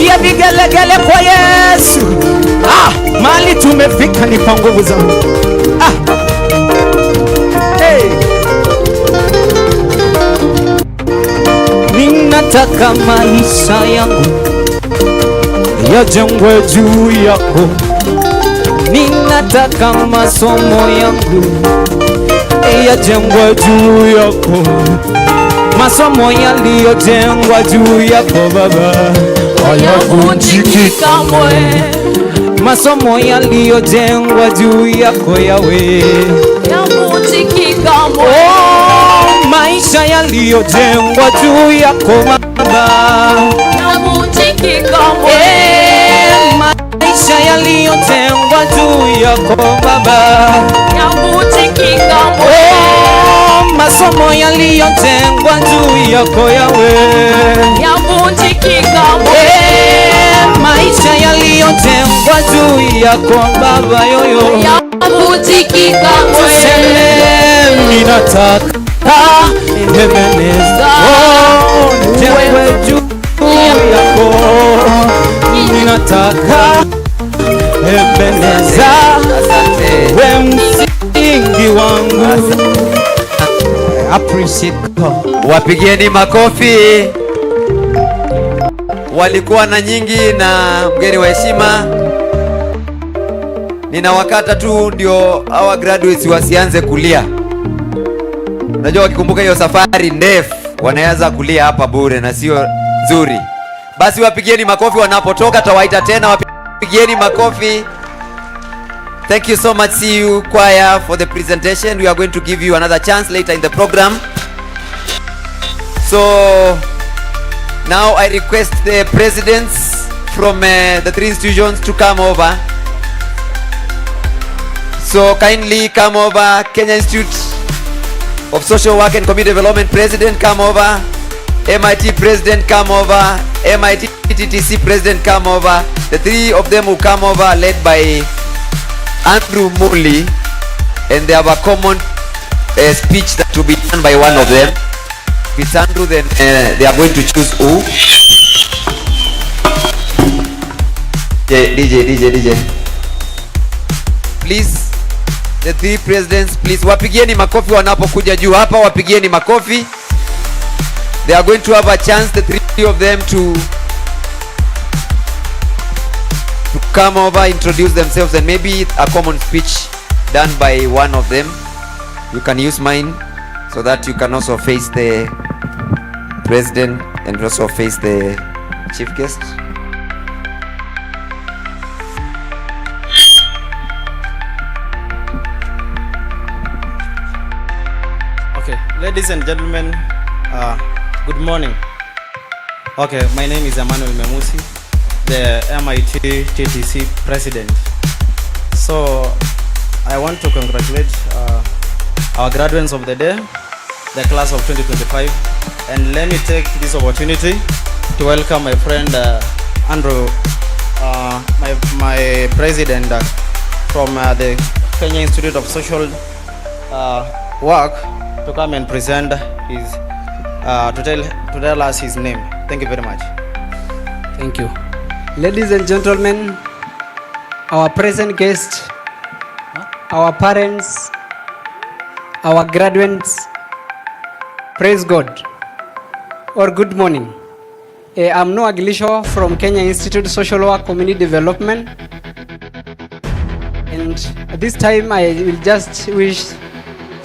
Sikia vigelegele kwa Yesu. Mali tumefika ni kwa nguvu zangu. Hey. Ninataka maisha yangu yajengwe juu yako. Ninataka masomo yangu yajengwe juu yako. Masomo yaliyojengwa juu yako Baba hayavunjiki kamwe. Masomo yaliyojengwa juu yako Yawe hayavunjiki kamwe. Maisha yaliyojengwa juu yako Baba hayavunjiki kamwe. Maisha yaliyojengwa juu yako Baba hayavunjiki kamwe. Masomo yaliyojengwa juu yako Yawe hayavunjiki kamwe. Maisha yaliyojengwa juu yako Baba yoyo hayavunjiki kamwe. Ninataka Ebeneza jengwe juu yako. Ninataka Ebeneza we msingi wangu. Appreciate God. Wapigieni makofi. Walikuwa na nyingi na mgeni wa heshima. Ninawakata tu ndio hawa graduates wasianze kulia. Unajua wakikumbuka hiyo safari ndefu wanaanza kulia hapa bure na sio nzuri. Basi wapigieni makofi wanapotoka, tawaita tena wapigieni makofi. Thank you so much, CU choir, for the presentation. We are going to give you another chance later in the program. So now I request the presidents from the three institutions to come over. So kindly come over. Kenya Institute of Social Work and Community Development President, come over. MIT President, come over. MIT TTC President, come over. The three of them will come over, led by Andrew Muli, and they have a common speech that will be done by one of them. If it's Andrew, then they are going to choose who. DJ. Please, the three presidents, please. Wapigieni makofi wanapokuja juu hapa, wapigieni makofi. They are going to have a chance, the three of them, to come over, introduce themselves, and maybe a common speech done by one of them. You can use mine so that you can also face the president and also face the chief guest. Okay, ladies and gentlemen, good morning. Okay, my name is Emmanuel Memusi, the MIT TTC president. So I want to congratulate our graduates of the day, the class of 2025, and let me take this opportunity to welcome my friend Andrew, my president from the Kenya Institute of Social Work, to come and present his to tell us his name. Thank you very much. Thank you. Ladies and gentlemen, our present guests, our parents, our graduates, praise God, or good morning. I'm Noah Gilisho from Kenya Institute of Social Work Community Development, and at this time I will just wish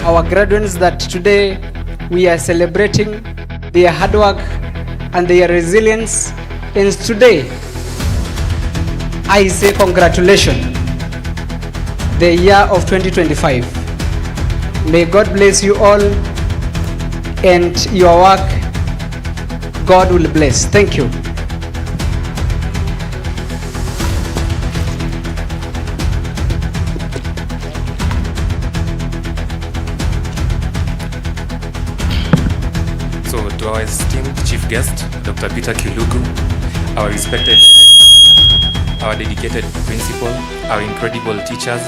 our graduates that today we are celebrating their hard work and their resilience, and today I say congratulations, the year of 2025. May God bless you all, and your work God will bless. Thank you. So to our esteemed chief guest, Dr. Peter Kiuluku, our respected, our dedicated principal, our incredible teachers,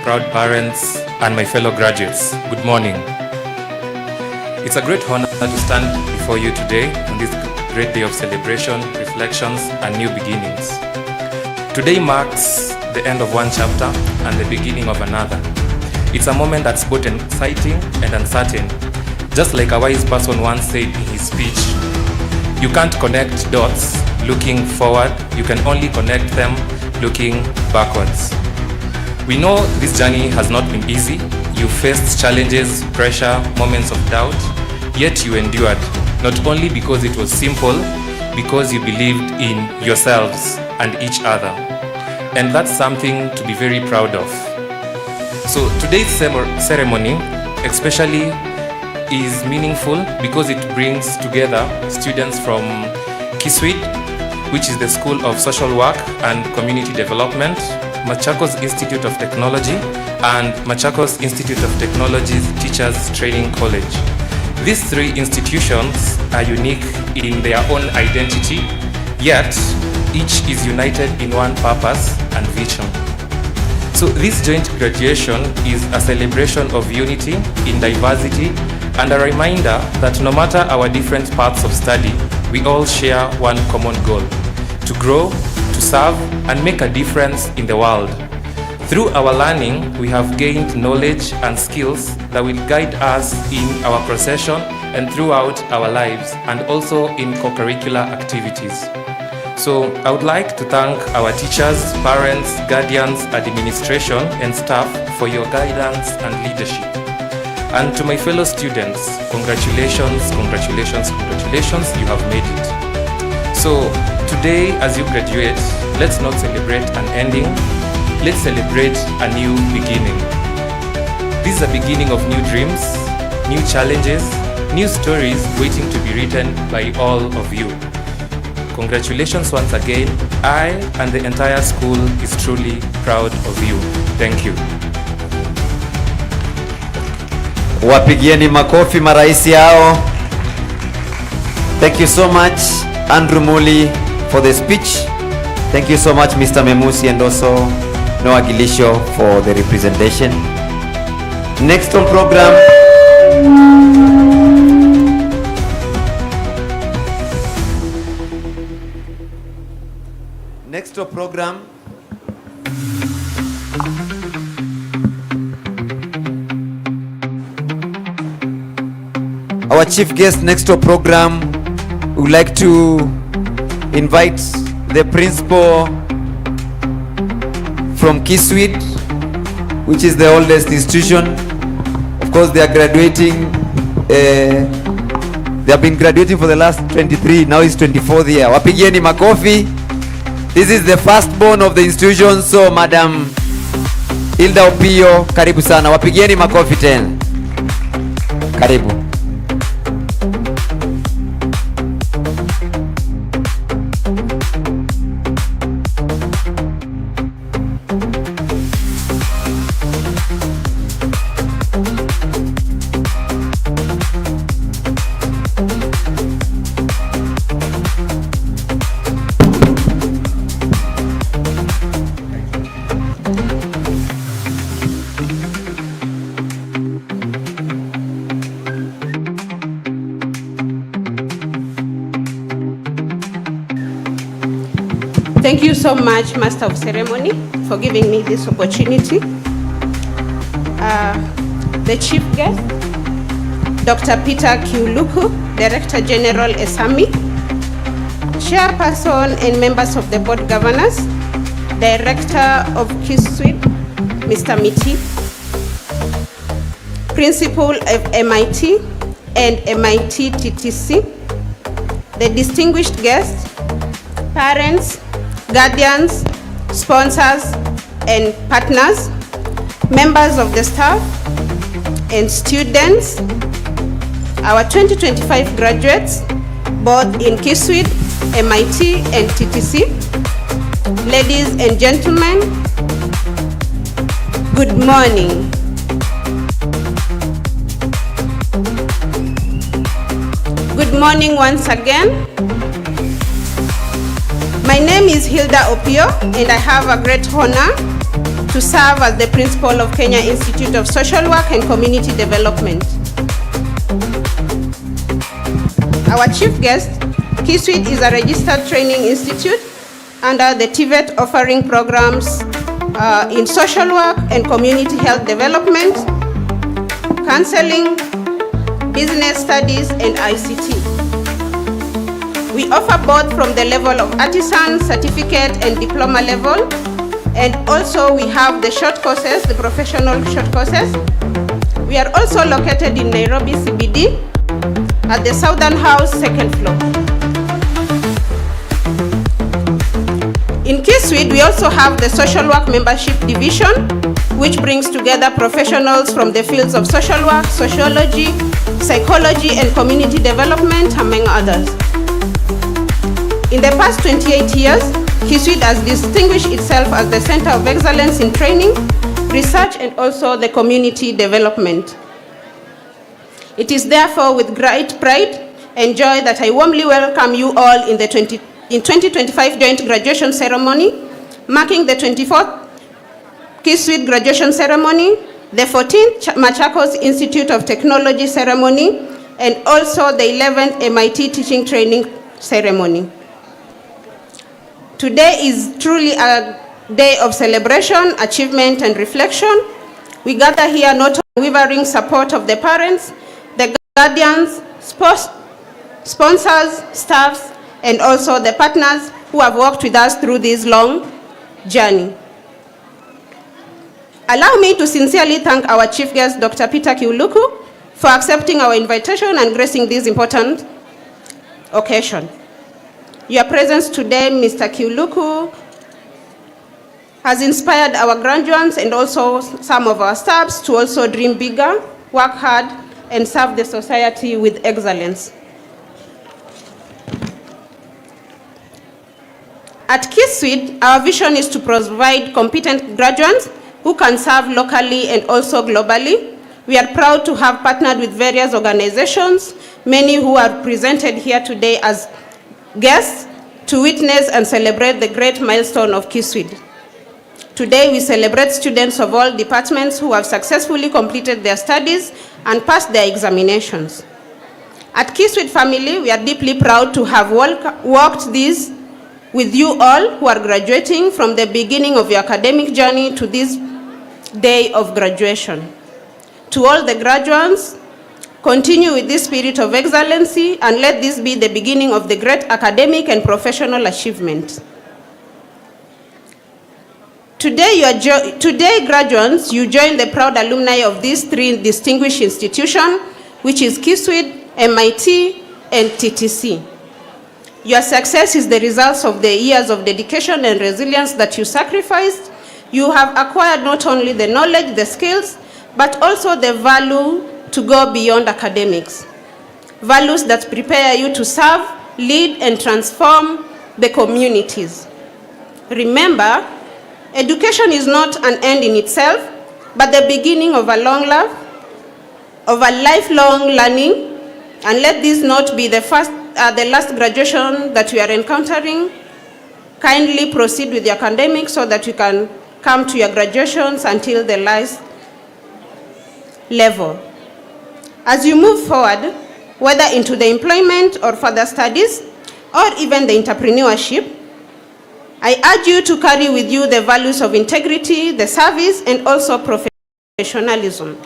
proud parents, and my fellow graduates, good morning. It's a great honor to stand before you today on this great day of celebration, reflections, and new beginnings. Today marks the end of one chapter and the beginning of another. It's a moment that's both exciting and uncertain. Just like a wise person once said in his speech, you can't connect dots looking forward, you can only connect them looking backwards. We know this journey has not been easy. You faced challenges, pressure, moments of doubt, yet you endured, not only because it was simple, because you believed in yourselves and each other. And that's something to be very proud of. So today's ceremony especially is meaningful because it brings together students from Kiswcd, which is the School of Social Work and Community Development, Machakos Institute of Technology, and Machakos Institute of Technology's Teachers Training College. These three institutions are unique in their own identity, yet each is united in one purpose and vision. So this joint graduation is a celebration of unity in diversity and a reminder that no matter our different paths of study, we all share one common goal: to grow, to serve, and make a difference in the world. Through our learning, we have gained knowledge and skills that will guide us in our profession and throughout our lives, and also in co-curricular activities. So I would like to thank our teachers, parents, guardians, administration, and staff for your guidance and leadership. And to my fellow students, congratulations, congratulations, congratulations, you have made it. So today, as you graduate, let's not celebrate an ending, let's celebrate a new beginning. This is a beginning of new dreams, new challenges, new stories waiting to be written by all of you. Congratulations once again. I and the entire school is truly proud of you. Thank you. Wapigieni makofi maraisi hao. Thank you so much, Andrew Muli, for the speech. Thank you so much, Mr. Memusi, and also Noah Gilisho for the representation. Next on program, our chief guest next to program, we would like to invite the principal from Kiswcd, which is the oldest institution. Of course, they are graduating. They have been graduating for the last 23. Now it's 24th year. Wapigieni makofi. This is the firstborn of the institution. So, Madam Hilda Opio, karibu sana. Wapigieni makofi tena. Karibu. Thank you so much, Master of Ceremony, for giving me this opportunity. The chief guest, Dr. Peter Kiuluku, Director General ESAMI, Chairperson and members of the Board Governors, Director of Kiswcd, Mr. Miti, Principal of MIT and MIT TTC, the distinguished guests, parents, guardians, sponsors, and partners, members of the staff, and students, our 2025 graduates, both in Kiswcd, MIT, and TTC. Ladies and gentlemen, good morning. Good morning once again. My name is Hilda Opio, and I have a great honor to serve as the principal of Kenya Institute of Social Work and Community Development. Our chief guest, Kiswcd is a registered training institute under the TVET, offering programs in social work and community health development, counseling, business studies, and ICT. We offer both from the level of artisan, certificate, and diploma level, and also we have the short courses, the professional short courses. We are also located in Nairobi CBD at the Southern House, second floor. In Kiswcd, we also have the social work membership division, which brings together professionals from the fields of social work, sociology, psychology, and community development, among others. In the past 28 years, Kiswcd has distinguished itself as the Center of Excellence in Training, Research, and also the community development. It is therefore with great pride and joy that I warmly welcome you all in the 2025 joint graduation ceremony, marking the 24th Kiswcd graduation ceremony, the 14th Machakos Institute of Technology ceremony, and also the 11th MIT Teaching Training ceremony. Today is truly a day of celebration, achievement, and reflection. We gather here not only unwavering support of the parents, the guardians, sponsors, staffs, and also the partners who have worked with us through this long journey. Allow me to sincerely thank our chief guest, Dr. Peter Kiuluku, for accepting our invitation and gracing this important occasion. Your presence today, Mr. Kiuluku, has inspired our graduates and also some of our staffs to also dream bigger, work hard, and serve the society with excellence. At Kiswcd, our vision is to provide competent graduates who can serve locally and also globally. We are proud to have partnered with various organizations, many who are presented here today as guests, to witness and celebrate the great milestone of Kiswcd. Today, we celebrate students of all departments who have successfully completed their studies and passed their examinations. At Kiswcd family, we are deeply proud to have walked this with you all who are graduating from the beginning of your academic journey to this day of graduation. To all the graduates, continue with this spirit of excellency and let this be the beginning of the great academic and professional achievement. Today, graduates, you join the proud alumni of these three distinguished institutions, which is Kiswcd, MIT, and TTC. Your success is the result of the years of dedication and resilience that you sacrificed. You have acquired not only the knowledge, the skills, but also the value to go beyond academics. Values that prepare you to serve, lead, and transform the communities. Remember, education is not an end in itself, but the beginning of a long life, of a lifelong learning, and let this not be the last graduation that we are encountering. Kindly proceed with your academics so that you can come to your graduations until the last level. As you move forward, whether into the employment or further studies, or even the entrepreneurship, I urge you to carry with you the values of integrity, the service, and also professionalism.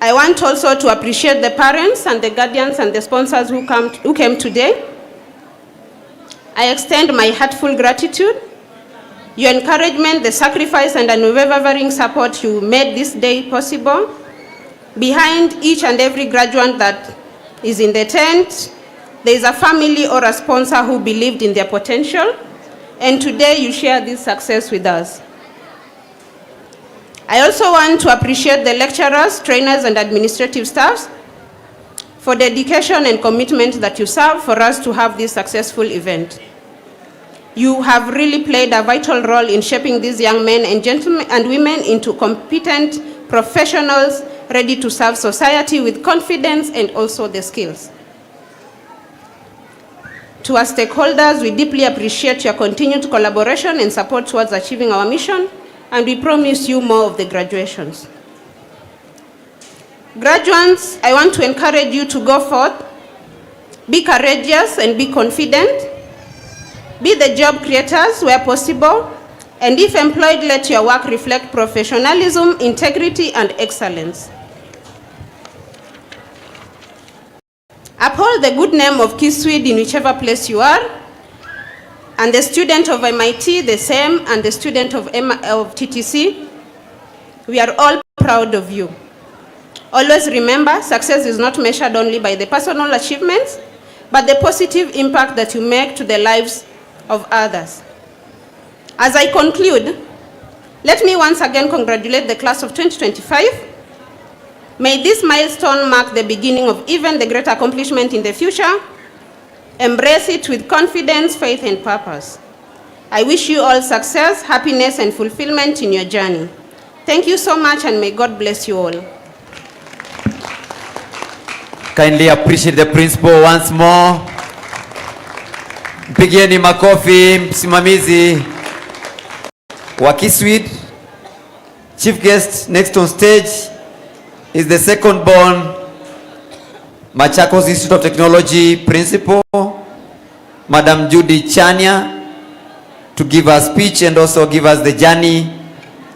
I want also to appreciate the parents and the guardians and the sponsors who came today. I extend my heartfelt gratitude. Your encouragement, the sacrifice, and unwavering support you made this day possible. Behind each and every graduate that is in the tent, there is a family or a sponsor who believed in their potential, and today you share this success with us. I also want to appreciate the lecturers, trainers, and administrative staffs for dedication and commitment that you serve for us to have this successful event. You have really played a vital role in shaping these young men and gentlemen and women into competent professionals ready to serve society with confidence and also the skills. To our stakeholders, we deeply appreciate your continued collaboration and support towards achieving our mission, and we promise you more of the graduations. Graduates, I want to encourage you to go forth, be courageous and be confident, be the job creators where possible, and if employed, let your work reflect professionalism, integrity, and excellence. Uphold the good name of Kiswcd in whichever place you are, and the student of MIT, the same, and the student of TTC, we are all proud of you. Always remember, success is not measured only by the personal achievements, but the positive impact that you make to the lives of others. As I conclude, let me once again congratulate the class of 2025. May this milestone mark the beginning of even the great accomplishment in the future. Embrace it with confidence, faith, and purpose. I wish you all success, happiness, and fulfillment in your journey. Thank you so much, and may God bless you all. Kindly appreciate the principal once more. Mpigieni makofi msimamizi wa Kiswcd. Chief guest next on stage is the second born Machakos Institute of Technology principal, Madam Judy Chania, to give us speech and also give us the journey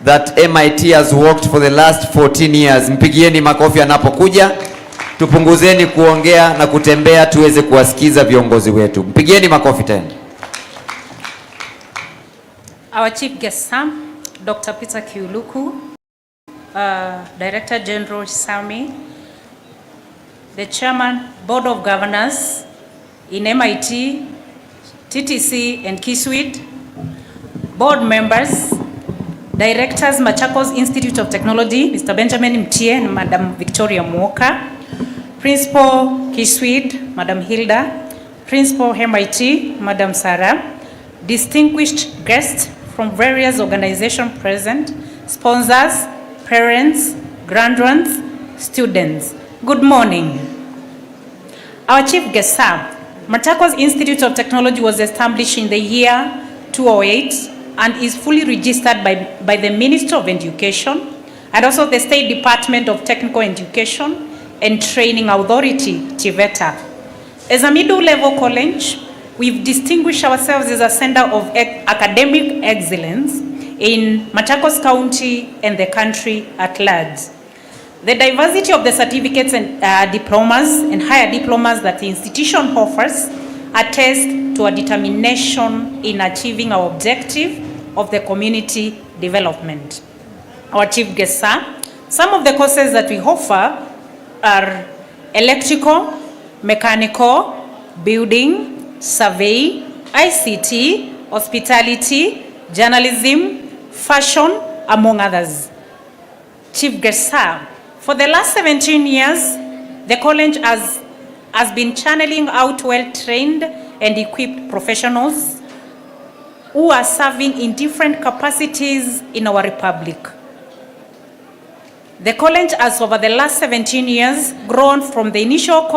that MIT has worked for the last 14 years. Mpigieni makofi anapokuja. Tupunguzeni kuongea na kutembea tuweze kuwasikiza viongozi wetu. Mpigieni makofi tena. Our chief guest, Dr. Peter Kiuluku, Director General ESAMI, the Chairman, Board of Governors in MIT, TTC, and Kiswcd, Board Members, Directors, Machakos Institute of Technology, Mr. Benjamin Mtie and Madam Victoria Mwoka, Principal Kiswcd, Madam Hilda, Principal MIT, Madam Sarah, distinguished guests from various organizations present, sponsors, parents, graduates, students. Good morning. Our chief guest, Machakos Institute of Technology was established in the year 2008 and is fully registered by the Ministry of Education and also the State Department of Technical Education and Training Authority, TVETA. As a middle-level college, we've distinguished ourselves as a center of academic excellence in Machakos County and the country at large. The diversity of the certificates and diplomas and higher diplomas that the institution offers attest to a determination in achieving our objective of the community development. Our chief guest, sir, some of the courses that we offer are electrical, mechanical, building, survey, ICT, hospitality, journalism, fashion, among others. Chief guest, sir, for the last 17 years, the college has been channeling out well-trained and equipped professionals who are serving in different capacities in our republic. The college has, over the last 17 years, grown from the initial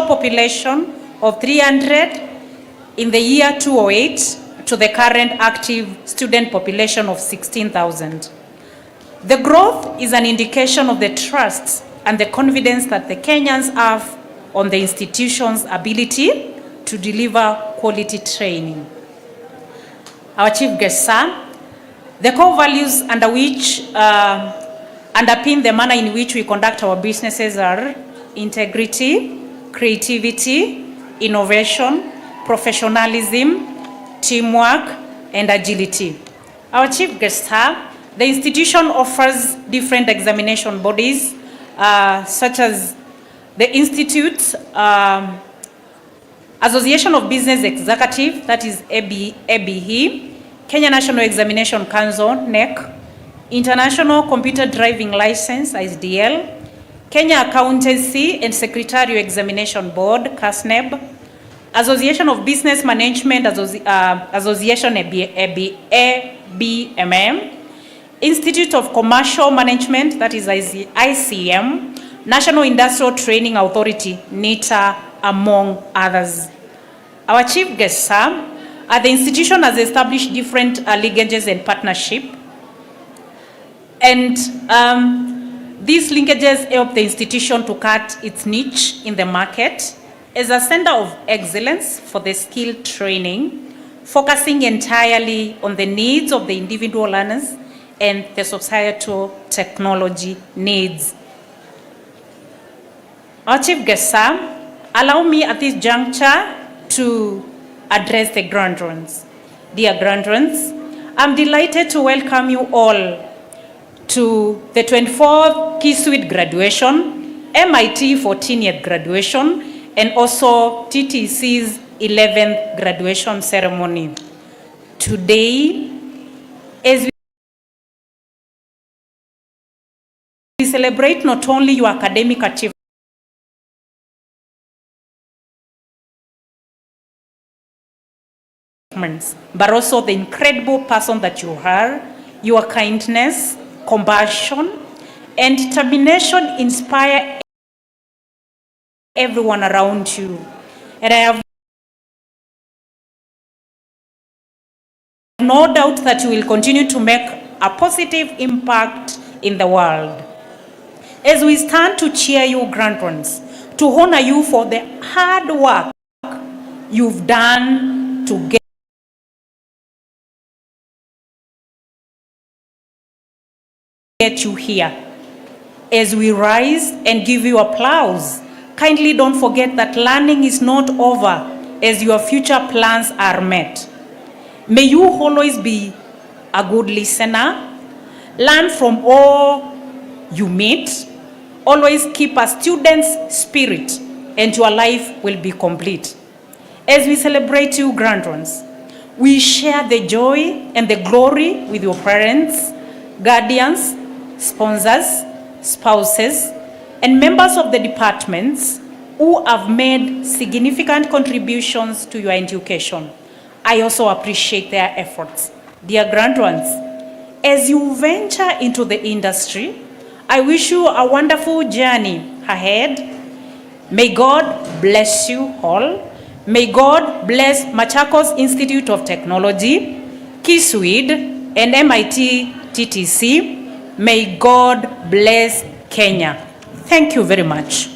population of 300 in the year 2008 to the current active student population of 16,000. The growth is an indication of the trust and the confidence that the Kenyans have on the institution's ability to deliver quality training. Our chief guest, sir, the core values under which underpin the manner in which we conduct our businesses are integrity, creativity, innovation, professionalism, teamwork, and agility. Our chief guest, sir, the institution offers different examination bodies, such as the Institute, Association of Business Executive, that is ABE, Kenya National Examination Council, NEC, International Computer Driving License, ISDL, Kenya Accountancy and Secretarial Examination Board, CASNEB, Association of Business Management, Association ABMM, Institute of Commercial Management, that is ICM, National Industrial Training Authority, NITA, among others. Our chief guest, sir, the institution has established different linkages and partnership. And These linkages help the institution to cut its niche in the market as a center of excellence for the skill training, focusing entirely on the needs of the individual learners and the societal technology needs. Our Chief Guest, sir, allow me at this juncture to address the graduates. Dear graduates, I'm delighted to welcome you all to the 24th Kiswcd graduation, MIT 14th graduation, and also TTC's 11th graduation ceremony. Today, as we celebrate not only your academic achievements, but also the incredible person that you are, your kindness, compassion, and determination inspire everyone around you. And I have no doubt that you will continue to make a positive impact in the world. As we stand to cheer you, graduates, to honor you for the hard work you've done to get you here. As we rise and give you applause, kindly don't forget that learning is not over as your future plans are met. May you always be a good listener, learn from all you meet, always keep a student's spirit, and your life will be complete. As we celebrate you, graduates, we share the joy and the glory with your parents, guardians, sponsors, spouses, and members of the departments who have made significant contributions to your education. I also appreciate their efforts. Dear graduates, as you venture into the industry, I wish you a wonderful journey ahead. May God bless you all. May God bless Machakos Institute of Technology, Kiswcd, and MIT TTC. May God bless Kenya. Thank you very much.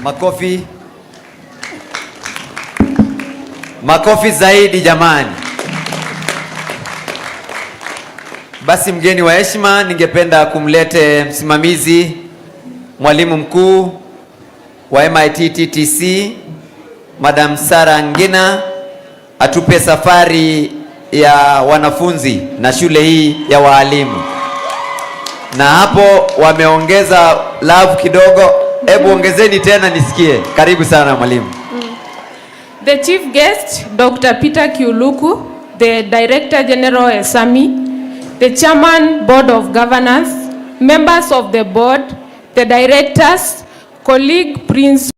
Makofi. Makofi zaidi jamani. Basi mgeni wa heshima, ningependa kumlete msimamizi, mwalimu mkuu wa MIT TTC, Madam Sara Ngina, atupe safari ya wanafunzi na shule hii ya walimu. Na hapo wameongeza love kidogo. Hebu ongezeni tena nisikie. Karibu sana mwalimu. The chief guest, Dr. Peter Kiuluku, the Director General ESAMI, the Chairman Board of Governors, members of the board, the directors, colleague principals,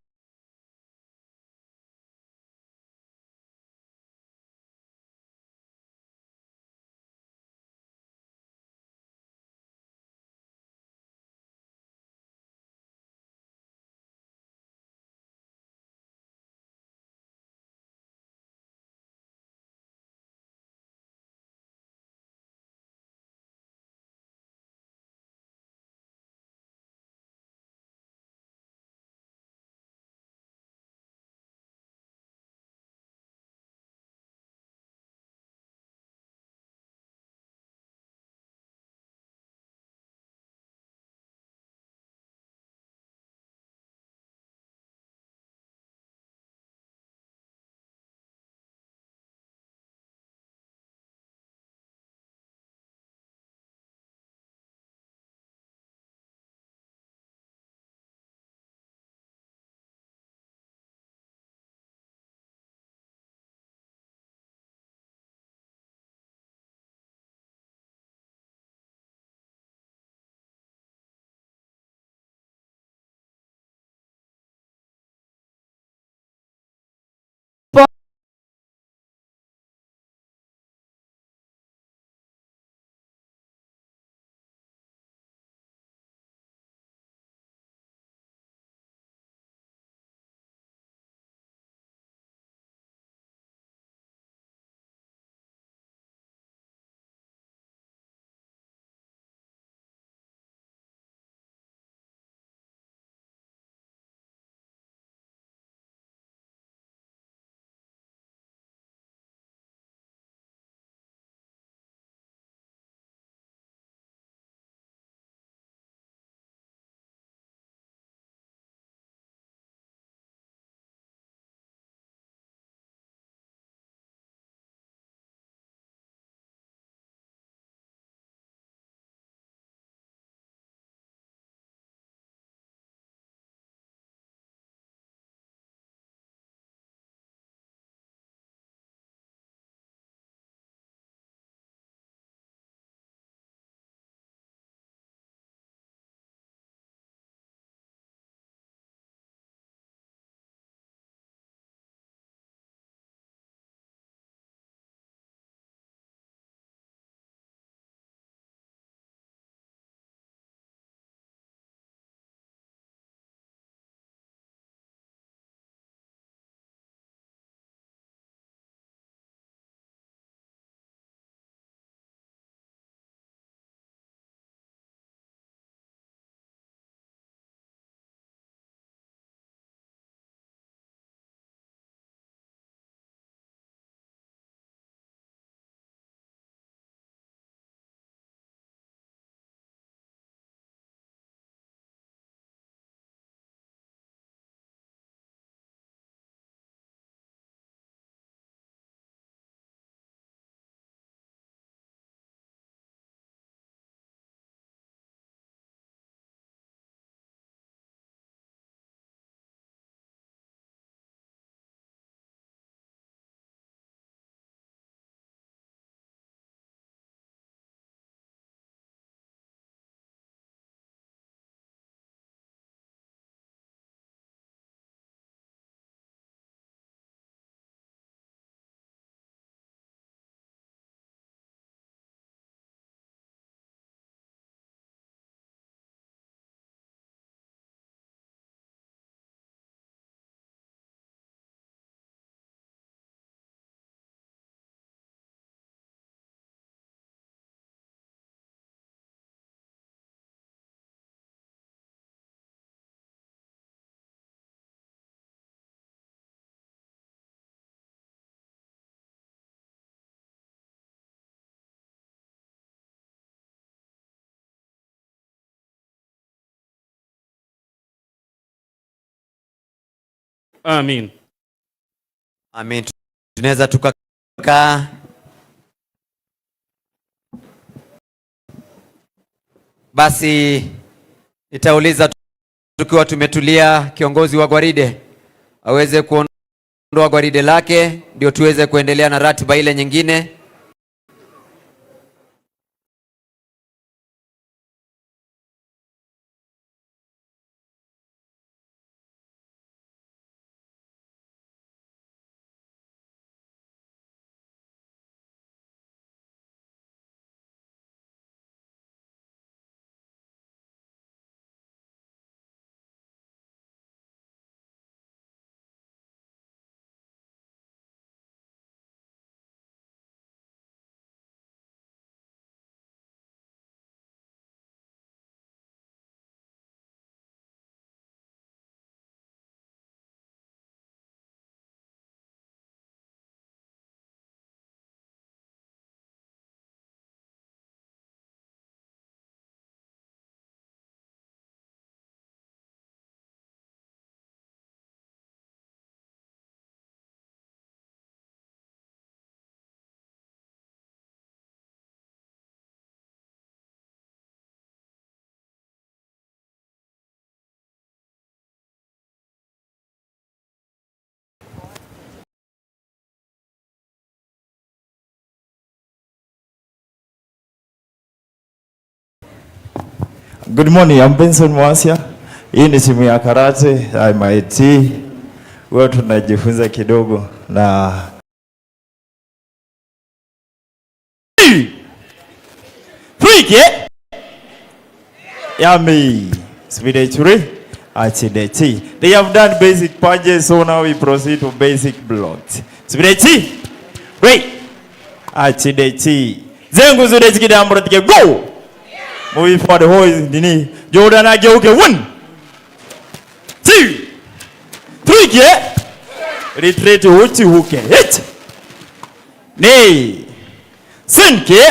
Amen. Amen. Tunaweza tukakaa. Basi nitauliza tukiwa tumetulia, kiongozi wa gwaride aweze kuondoa gwaride lake ndio tuweze kuendelea na ratiba ile nyingine. Good morning, I'm Benson Mwasia. Hii ni timu ya karate MIT. Wewe tunajifunza kidogo na Frike. Yummy. Spiritually, Achideti. They have done basic punches, so now we proceed to basic blocks. Spiritually. Wait. Achideti. Zengu zure zikidambura tike go. Moving for the whole nini. Jordan ageuke 1 2 3 ke. Retreat uchi huke. Hit. Nay. Sinke.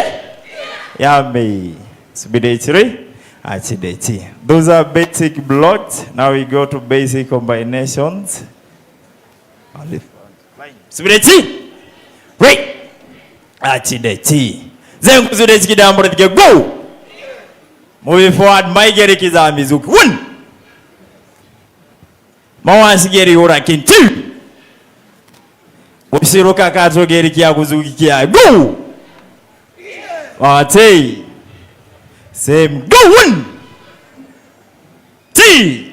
Yummy. Spiritually. Achideti. Those are basic blocks. Now we go to basic combinations. Spiritually. Wait. Achideti. Zengu zure zikidambura tike go. Moving forward, Maigeri Kizami Zuki 1. Mawansi Geri Urakin 2. Ushiruka Kato Geri Kia Kuzuki Kia go. Watei. Same go 1 2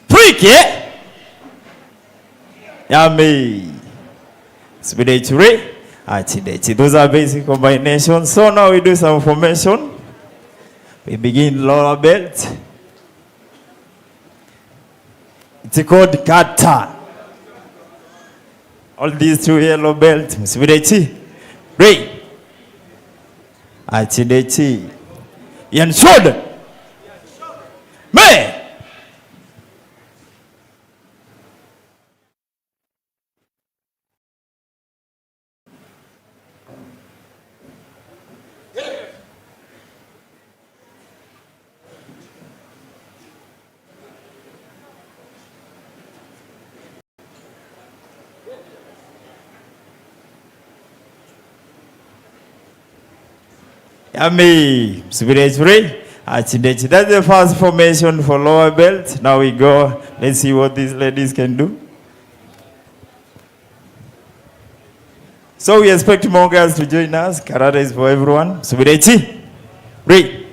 3 ke. Yummy. Spiritually. Achideti. Those are basic combinations. So now we do some formation. We begin lower belt. It's called kata. All these two yellow belts. Msibidechi. Break. Achidechi. Yan shoulder. Me. Yummy. Spiritually. Achidechi. That's the first formation for lower belt. Now we go. Let's see what these ladies can do. So we expect more girls to join us. Karate is for everyone. Spiritually. Read.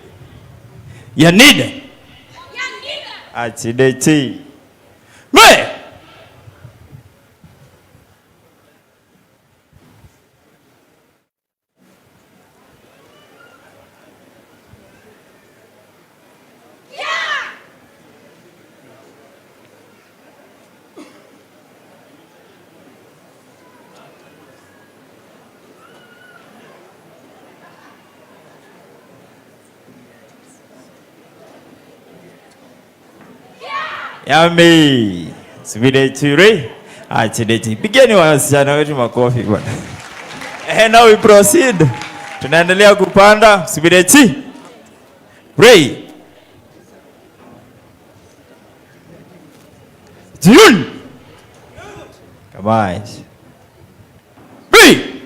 Yanida. Achidechi. Me. Yummy. Spiritually. Achideti. Pigeni wasichana wetu makofi bwana. Now we proceed. Tunaendelea kupanda. Spiritually. Pray. June. Mais. B.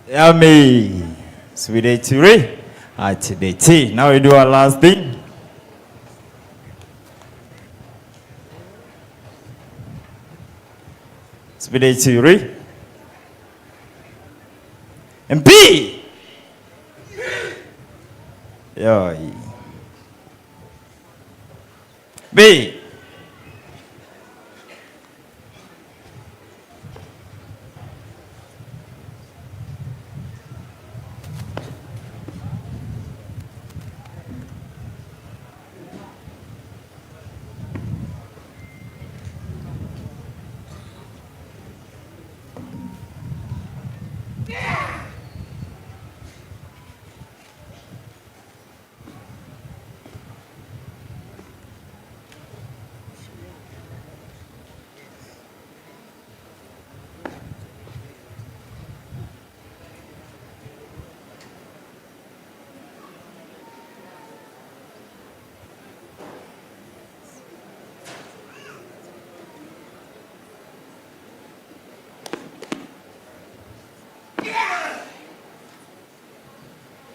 Yummy. Sweet churi. Achideti. Now we do our last thing. Sweet churi. And B. Yoi. B.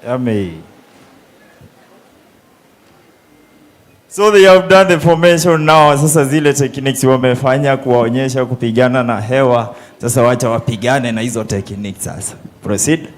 Yummy. So they have done the formation now. Sasa zile techniques wamefanya kuwaonyesha kupigana na hewa. Sasa wacha wapigane na hizo techniques sasa. Proceed.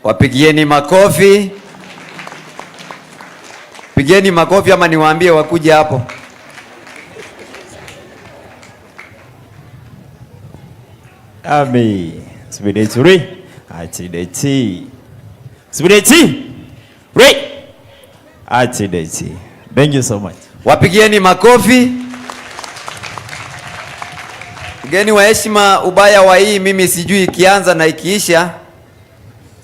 Wapigieni makofi. Pigieni makofi ama niwaambie wakuje hapo. Ami. Subidechuri. Achidechi. Subidechi. Right. Achidechi. Thank you so much. Wapigieni makofi. Mgeni wa heshima, ubaya wa hii mimi sijui ikianza na ikiisha.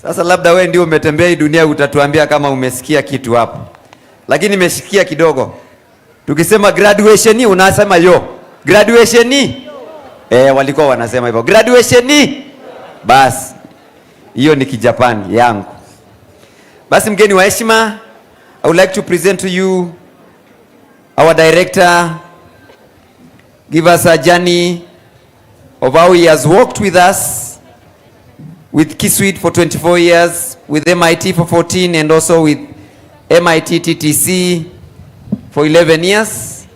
Sasa labda we ndio umetembea hii dunia utatuambia kama umesikia kitu hapo. Lakini nimesikia kidogo. Tukisema graduation ni unasema yo. Graduation ni? Walikuwa wanasema hivyo. Graduation ni? Bas. Hiyo ni Kijapani yangu. Basi mgeni wa heshima, I would like to present to you our director. Give us a journey of how he has worked with us. With Kiswcd for 24 years, with MIT for 14, and also with MIT TTC for 11 years,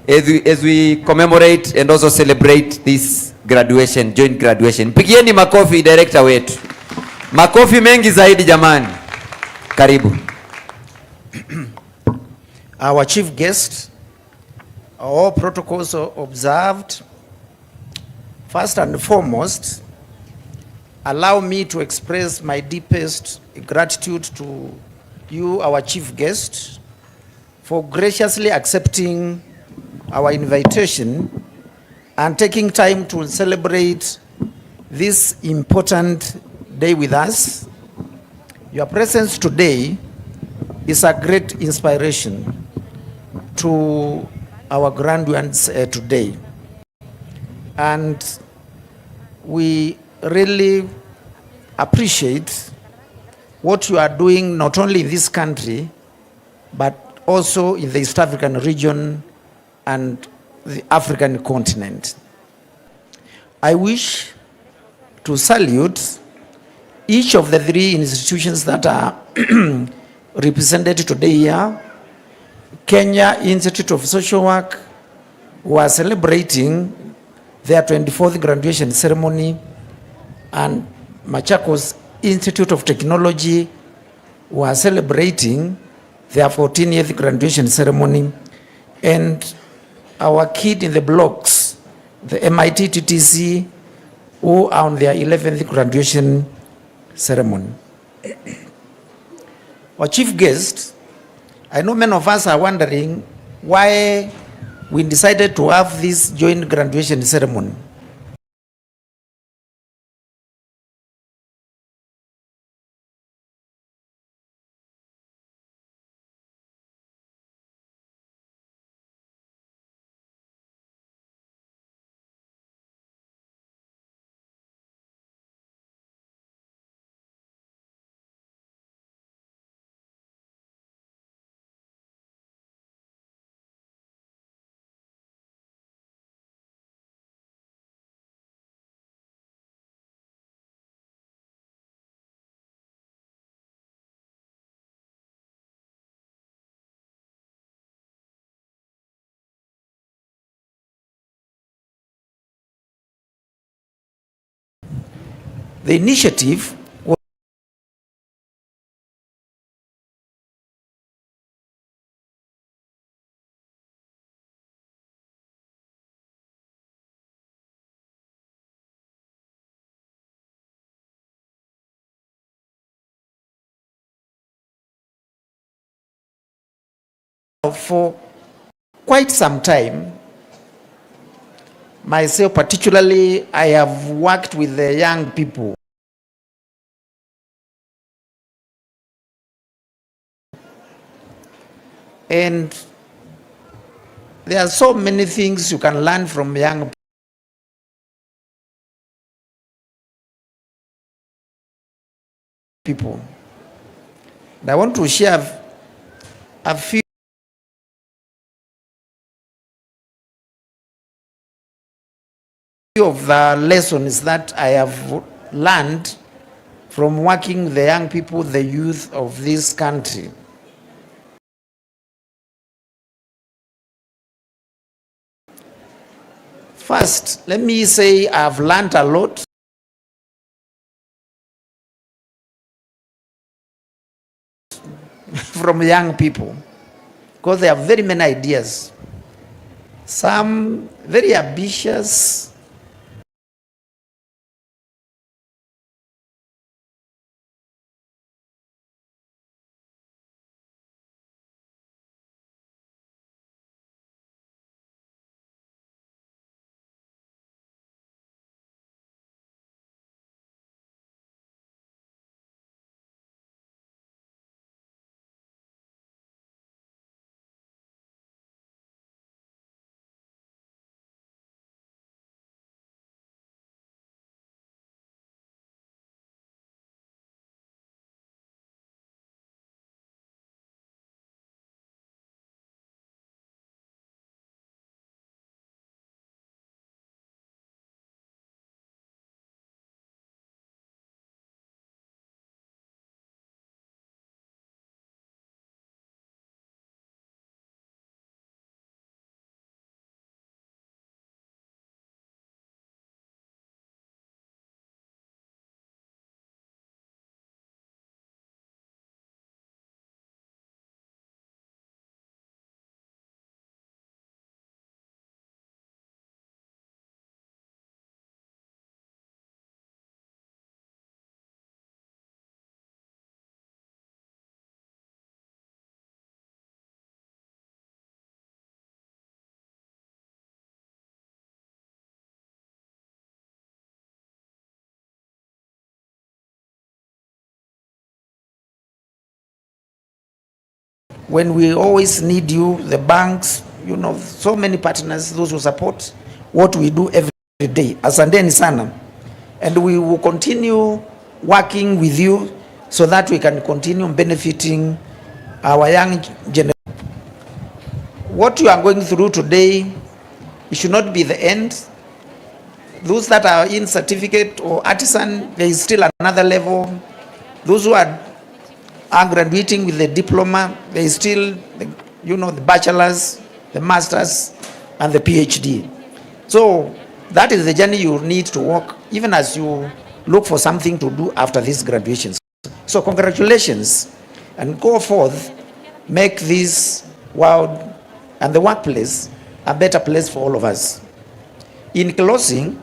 as we commemorate and also celebrate this graduation, joint graduation. Pigieni makofi director wetu. Makofi mengi zaidi jamani. Karibu. our chief guest, all protocols are observed. First and foremost, allow me to express my deepest gratitude to you, our chief guest, for graciously accepting our invitation and taking time to celebrate this important day with us. Your presence today is a great inspiration to our graduates today. And we really appreciate what you are doing not only in this country, but also in the East African region and the African continent. I wish to salute each of the three institutions that are represented today here. Kenya Institute of Social Work, who are celebrating their 24th graduation ceremony, and Machakos Institute of Technology, who are celebrating their 14th graduation ceremony, and our kid in the blocks, the MIT TTC, who are on their 11th graduation ceremony. Our chief guest, I know many of us are wondering why we decided to have this joint graduation ceremony. The initiative was for quite some time. Myself particularly, I have worked with the young people. And there are so many things you can learn from young people. And I want to share a few of the lessons that I have learned from working with the young people, the youth of this country. First, let me say I've learned a lot from young people because they have very many ideas. Some very ambitious, when we always need you, the banks, you know, so many partners, those who support what we do every day. Asanteni sana. And we will continue working with you so that we can continue benefiting our young generation. What you are going through today, it should not be the end. Those that are in certificate or artisan, there is still another level. Those who are graduating with the diploma, there is still, you know, the bachelor's, the master's, and the PhD. So that is the journey you need to walk, even as you look for something to do after these graduations. So congratulations, and go forth, make this world and the workplace a better place for all of us. In closing,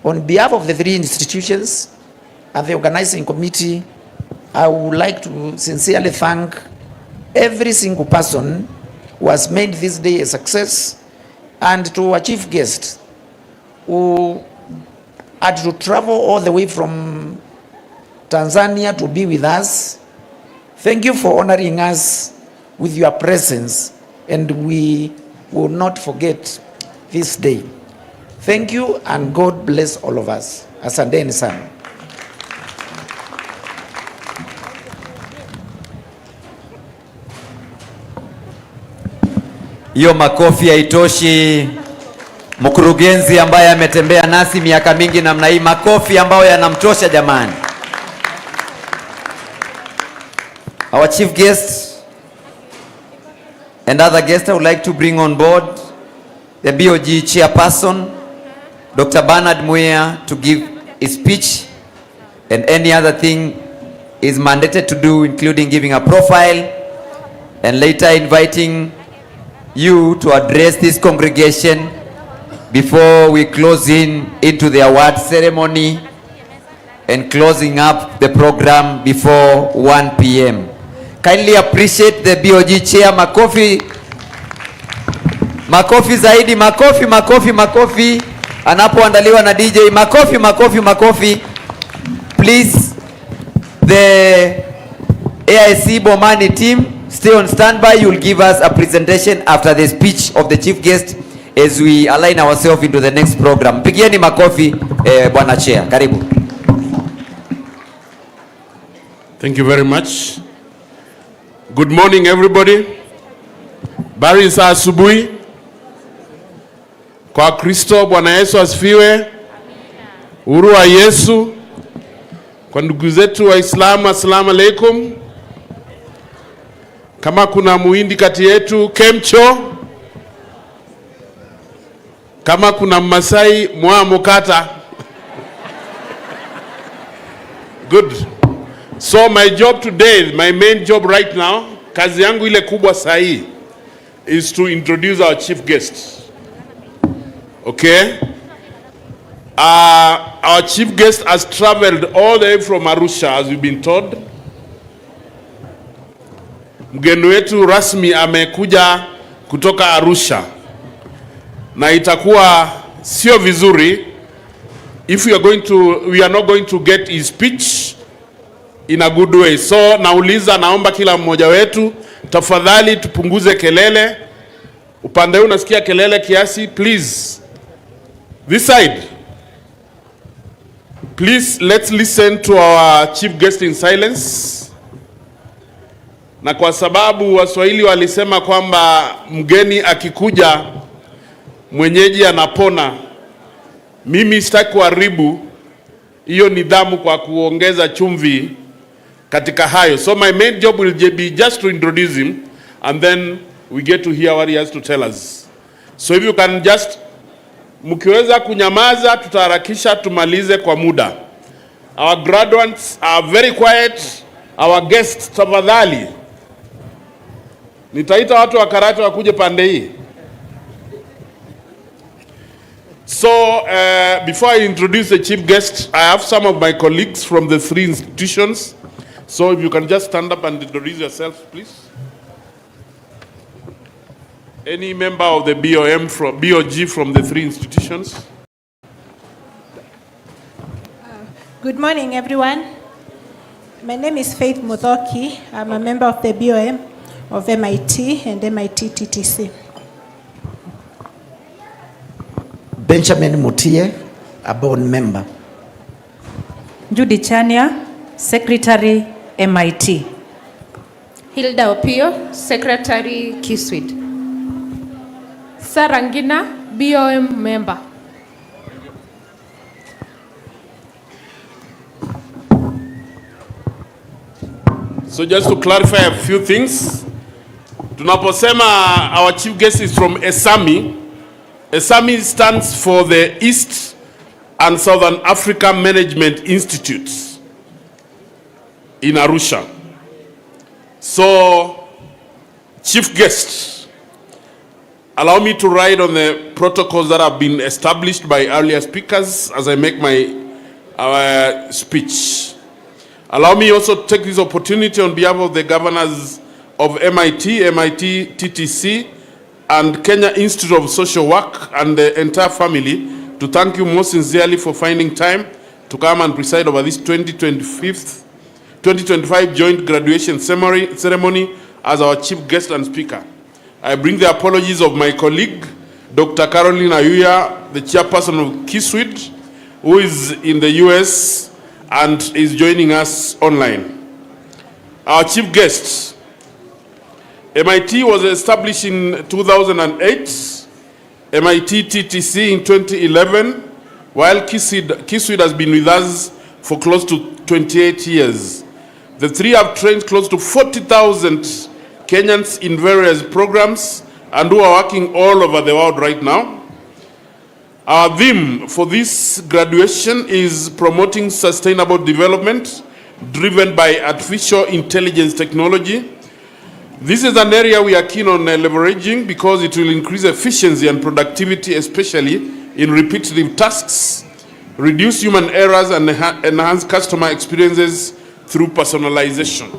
on behalf of the 3 institutions and the organizing committee, I would like to sincerely thank every single person who has made this day a success, and to our chief guest who had to travel all the way from Tanzania to be with us. Thank you for honoring us with your presence, and we will not forget this day. Thank you, and God bless all of us. Asanteni sana. Hiyo makofi haitoshi. Mkurugenzi ambaye ametembea nasi miaka mingi namna hii, makofi ambayo yanamtosha jamani. Our chief guest and other guests I would like to bring on board the BOG chairperson, Dr. Bernard Muya, to give a speech, and any other thing is mandated to do, including giving a profile, and later inviting you to address this congregation before we close into the award ceremony and closing up the program before 1 p.m. Kindly appreciate the BOG chair. Makofi, makofi zaidi, makofi, makofi, makofi. Anapoandaliwa na DJ, makofi, makofi, makofi. Please, the AIC Bomani team, stay on standby. You will give us a presentation after the speech of the chief guest as we align ourselves into the next program. Pigieni makofi bwana chair. Karibu. Thank you very much. Good morning everybody. Bari za asubuhi. Kwa Kristo, Bwana Yesu asifiwe. Uhuru wa Yesu. Kwa ndugu zetu Waislamu, assalamu alaikum. Kama kuna muhindi kati yetu, kemcho. Kama kuna Masai, mwa mukata. Good. So my job today, my main job right now, kazi yangu ile kubwa sahi, is to introduce our chief guest. Okay? Our chief guest has traveled all the way from Arusha, as we've been told. Mgeni wetu rasmi amekuja kutoka Arusha. Na itakuwa sio vizuri if we are not going to get his speech in a good way. So nauliza, naomba kila mmoja wetu tafadhali tupunguze kelele. Upande huu nasikia kelele kiasi, please. This side. Please, let's listen to our chief guest in silence. Na kwa sababu Waswahili walisema kwamba mgeni akikuja mwenyeji anapona, mimi sitaki kuharibu hiyo nidhamu kwa kuongeza chumvi katika hayo. So my main job will be just to introduce him, and then we get to hear what he has to tell us. So if you can just, mkiweza kunyamaza, tutaharakisha tumalize kwa muda. Our graduates are very quiet. Our guests, tafadhali. Nitaita watu wa karate wakuje pande hii. So, before I introduce the chief guest, I have some of my colleagues from the 3 institutions. So, if you can just stand up and introduce yourself, please. Any member of the BOG from the 3 institutions? Good morning, everyone. My name is Faith Muthoki. I'm a member of the BOM. of MIT and MIT TTC. Benjamin Mutie, a board member. Judy Chania, Secretary, MIT. Hilda Opio, Secretary, Kiswcd. Sarangina, BOM member. So just to clarify a few things, tunaposema our chief guest is from ESAMI, ESAMI stands for the East and Southern Africa Management Institute in Arusha. So, chief guest, allow me to ride on the protocols that have been established by earlier speakers as I make my speech. Allow me also to take this opportunity on behalf of the governors of MIT, MIT TTC, and Kenya Institute of Social Work and the entire family to thank you most sincerely for finding time to come and preside over this 2025 joint graduation ceremony as our chief guest and speaker. I bring the apologies of my colleague, Dr. Caroline Ayuya, the chairperson of Kiswcd, who is in the US and is joining us online. Our chief guest, MIT was established in 2008, MIT TTC in 2011, while Kiswcd has been with us for close to 28 years. The three have trained close to 40,000 Kenyans in various programs and who are working all over the world right now. Our theme for this graduation is promoting sustainable development driven by artificial intelligence technology. This is an area we are keen on leveraging because it will increase efficiency and productivity, especially in repetitive tasks, reduce human errors, and enhance customer experiences through personalization.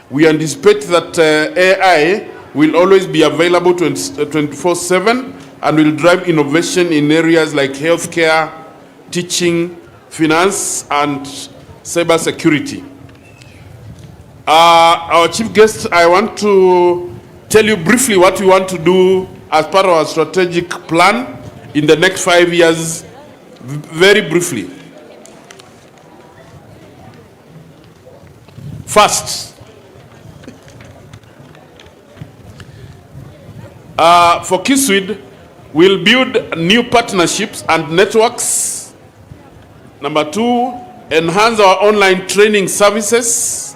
We anticipate that AI will always be available 24/7 and will drive innovation in areas like healthcare, teaching, finance, and cybersecurity. Our chief guest, I want to tell you briefly what we want to do as part of our strategic plan in the next 5 years, very briefly. First, for Kiswcd, we'll build new partnerships and networks. Number two, enhance our online training services.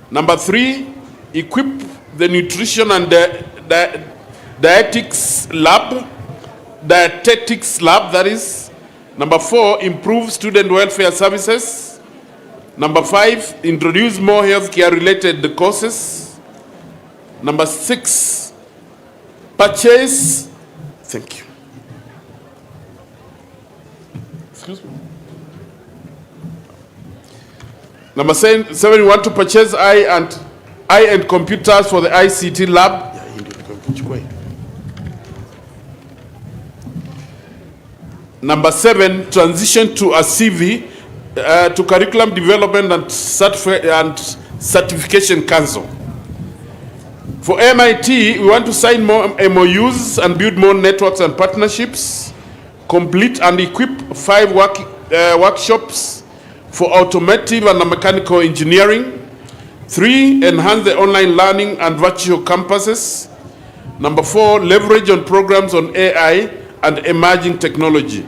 Number three, equip the nutrition and dietetics lab, that is. Number four, improve student welfare services. Number five, introduce more healthcare related courses. Number six, purchase. Thank you. Excuse me. Number seven, we want to purchase high-end computers for the ICT lab. Number seven, transition to a CV, to curriculum development and certification council. For MIT, we want to sign more MOUs and build more networks and partnerships, complete and equip 5 workshops for automotive and mechanical engineering. 3, enhance the online learning and virtual campuses. Number 4, leverage on programs on AI and emerging technology.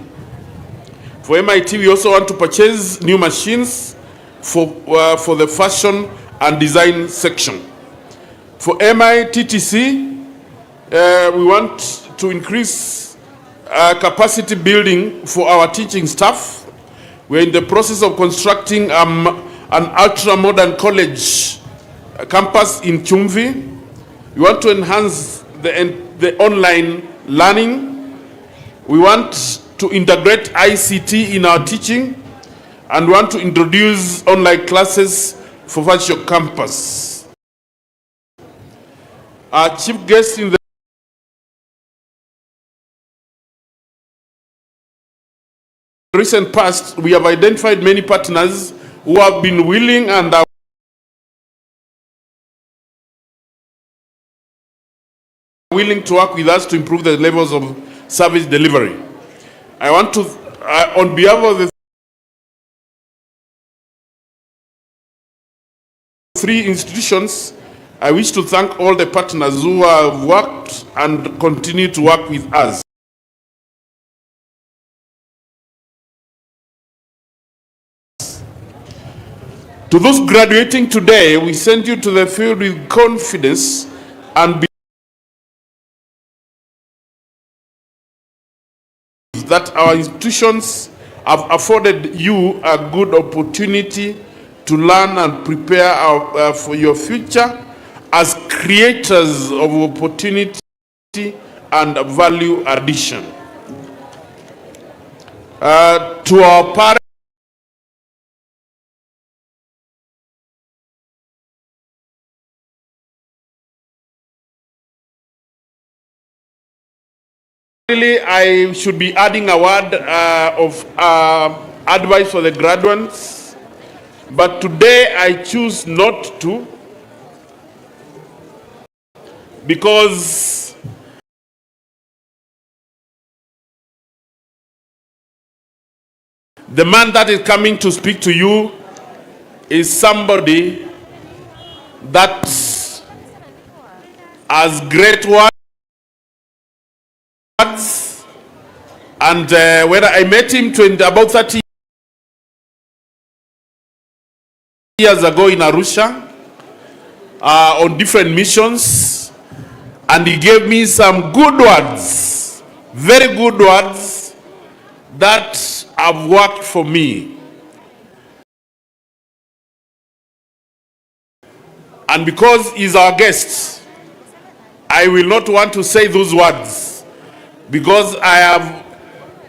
For MIT, we also want to purchase new machines for the fashion and design section. For MITTC, we want to increase capacity building for our teaching staff. We're in the process of constructing an ultra-modern college campus in Chumvi. We want to enhance the online learning. We want to integrate ICT in our teaching, and we want to introduce online classes for virtual campus. Our chief guest in the recent past, we have identified many partners who have been willing and are willing to work with us to improve the levels of service delivery. I want to, on behalf of the three institutions, I wish to thank all the partners who have worked and continue to work with us. To those graduating today, we send you to the field with confidence and that our institutions have afforded you a good opportunity to learn and prepare for your future as creators of opportunity and value addition. To our parents, really, I should be adding a word of advice for the graduates, but today I choose not to, because the man that is coming to speak to you is somebody that has great words. And when I met him about 30 years ago in Arusha on different missions, and he gave me some good words, very good words that have worked for me. And because he's our guest, I will not want to say those words, because I have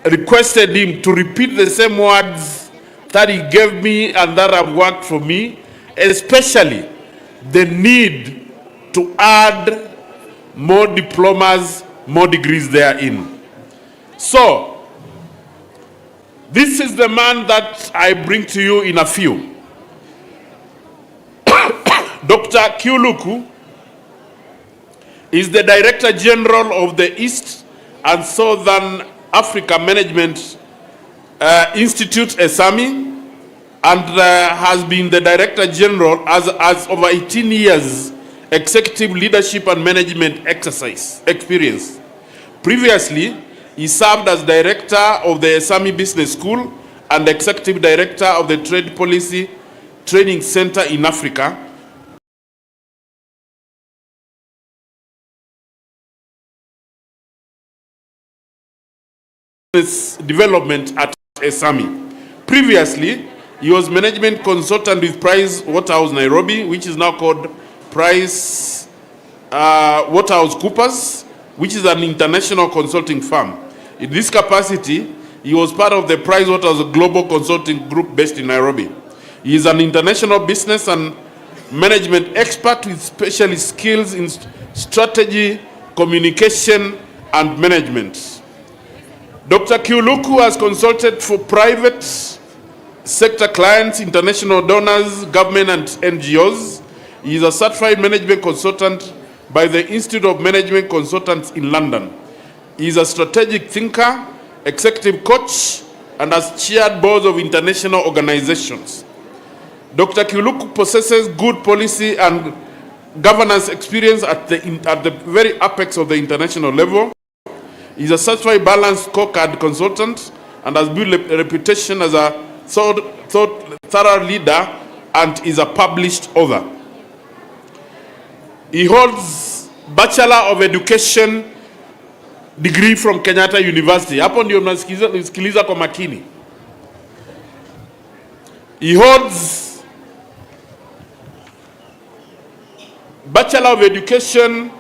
requested him to repeat the same words that he gave me and that have worked for me, especially the need to add more diplomas, more degrees therein. So, this is the man that I bring to you in a few. Dr. Kiuluku is the Director General of the East and Southern Africa Management Institute, ESAMI, and has been the Director General as over 18 years executive leadership and management experience. Previously, he served as Director of the ESAMI Business School and Executive Director of the Trade Policy Training Center in Africa, development at ESAMI. Previously, he was management consultant with Price Waterhouse Nairobi, which is now called Price Waterhouse Coopers, which is an international consulting firm. In this capacity, he was part of the Price Waterhouse Global Consulting Group based in Nairobi. He is an international business and management expert with specialist skills in strategy, communication, and management. Dr. Kiuluku has consulted for private sector clients, international donors, government and NGOs. He is a certified management consultant by the Institute of Management Consultants in London. He is a strategic thinker, executive coach, and has chaired boards of international organizations. Dr. Kiuluku possesses good policy and governance experience at the very apex of the international level. He is a certified balanced scorecard consultant and has built a reputation as a thorough leader and is a published author. He holds Bachelor of Education degree from Kenyatta University. Hapo ndio mnasikiliza kwa makini. He holds Bachelor of Education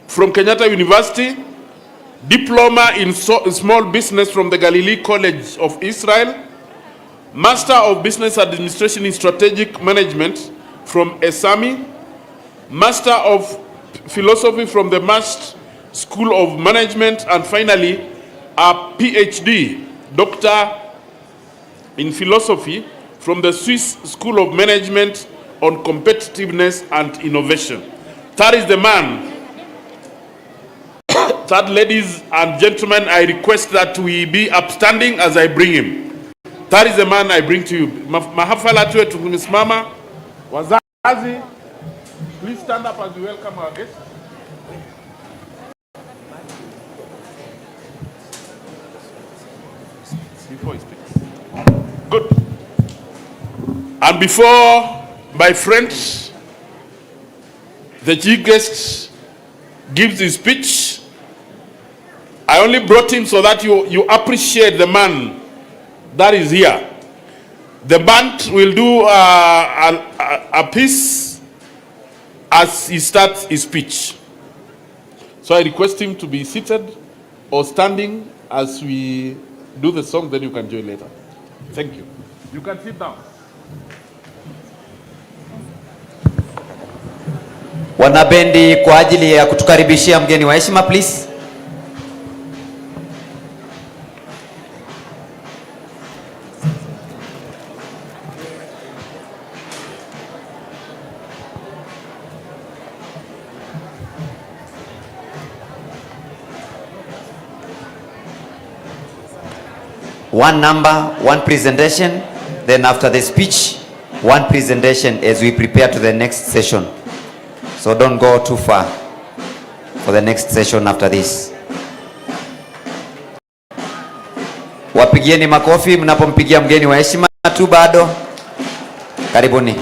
from Kenyatta University, Diploma in Small Business from the Galilee College of Israel, Master of Business Administration in Strategic Management from ESAMI, Master of Philosophy from the Mast School of Management, and finally a PhD, Doctor in Philosophy from the Swiss School of Management on Competitiveness and Innovation. That is the man start. Ladies and gentlemen, I request that we be upstanding as I bring him. That is the man I bring to you. Mahafala tuwe tukumisimama. Wazazi, please stand up as we welcome our guest. Before he speaks. Good. And before my friends, the chief guest gives his speech, I only brought him so that you appreciate the man that is here. The band will do a piece as he starts his speech. So I request him to be seated or standing as we do the song, then you can join later. Thank you. You can sit down. Wanabendi kwa ajili ya kutukaribishia mgeni wa heshima, please. One number, one presentation, then after the speech, one presentation as we prepare to the next session. So don't go too far for the next session after this. Wapigieni makofi mnapompigia mgeni wa heshima tu bado. Karibuni.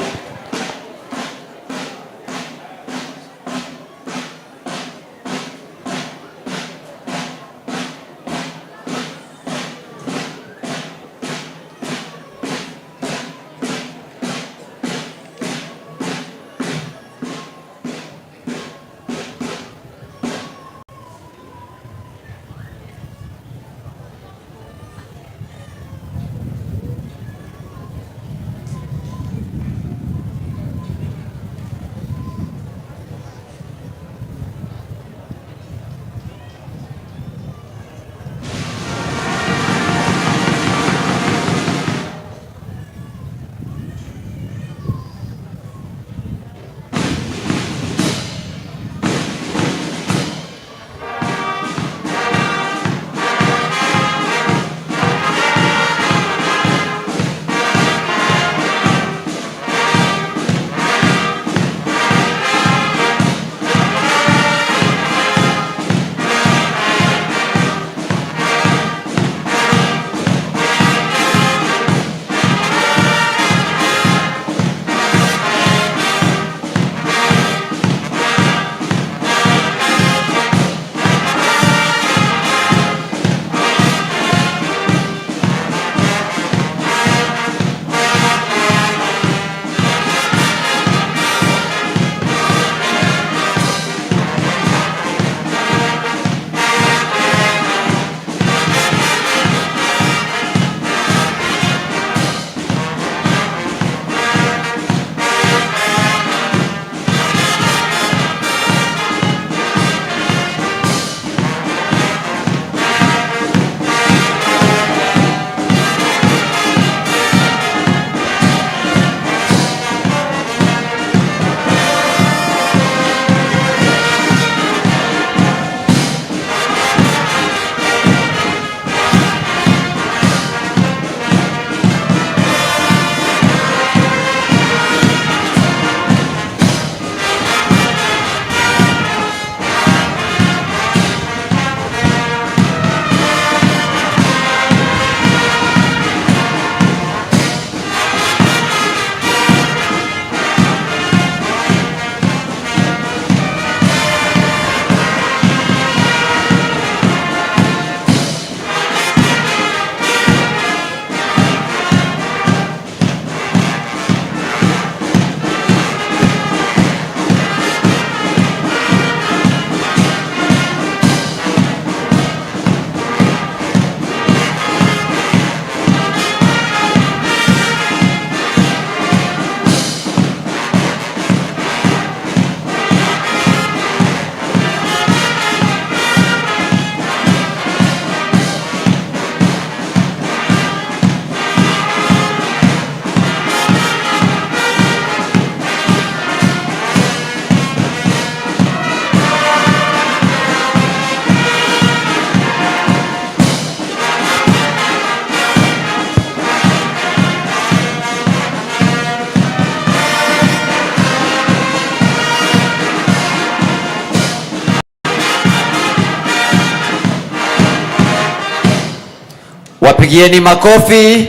Wapigieni makofi.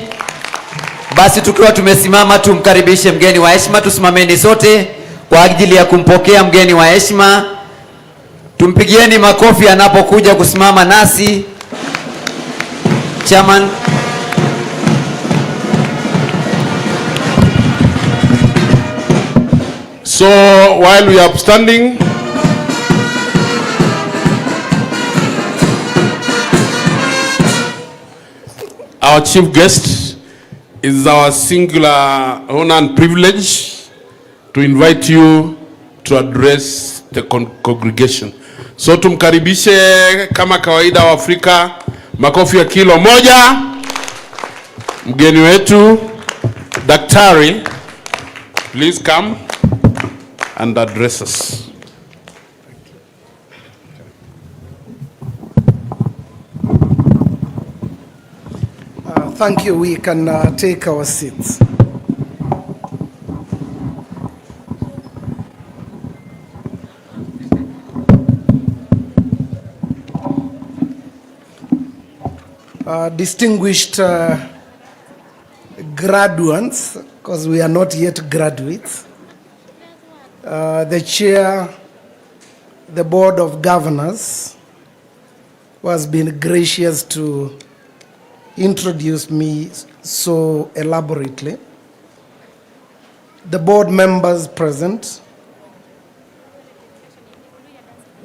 Basi tukiwa tumesimama tumkaribishe mgeni wa heshima. Tusimameni sote kwa ajili ya kumpokea mgeni wa heshima. Tumpigieni makofi anapokuja kusimama nasi. Chairman. So while we are standing, our chief guest is our singular honor and privilege to invite you to address the congregation. So tumkaribishe kama kawaida wa Afrika, makofi ya kilo moja, mgeni wetu Daktari. Please come and address us. Thank you. We can take our seats. Distinguished graduates, because we are not yet graduates, the chair, the board of governors, who has been gracious to introduce me so elaborately, the board members present,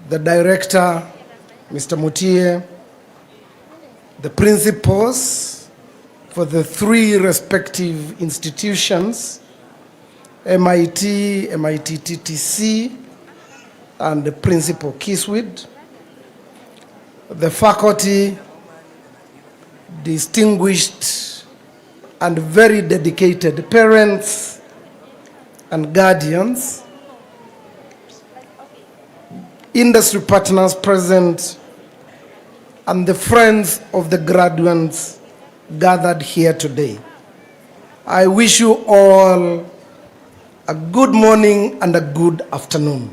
the director, Mr. Mutie, the principals for the three respective institutions, MIT, MIT TTC, and the principal Kiswcd, the faculty, distinguished and very dedicated parents and guardians, industry partners present, and the friends of the graduates gathered here today. I wish you all a good morning and a good afternoon.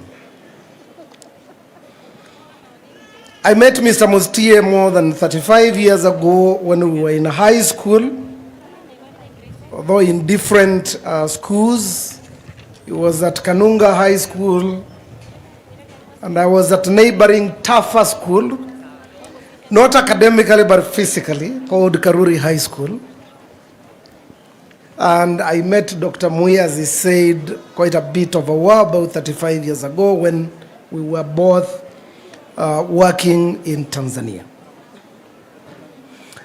I met Mr. Mustie more than 35 years ago when we were in high school, although in different schools. He was at Kanunga High School, and I was at neighboring Tafa School, not academically but physically, called Karuri High School. And I met Dr. Mui, as he said, quite a bit of a while, about 35 years ago, when we were both working in Tanzania.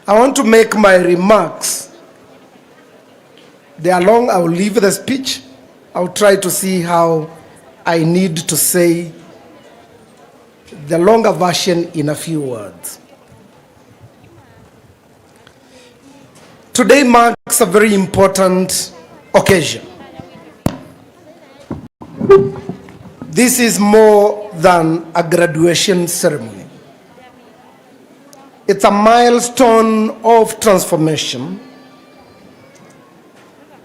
I want to make my remarks. They are long. I will leave the speech. I'll try to see how I need to say the longer version in a few words. Today marks a very important occasion. This is more than a graduation ceremony. It's a milestone of transformation,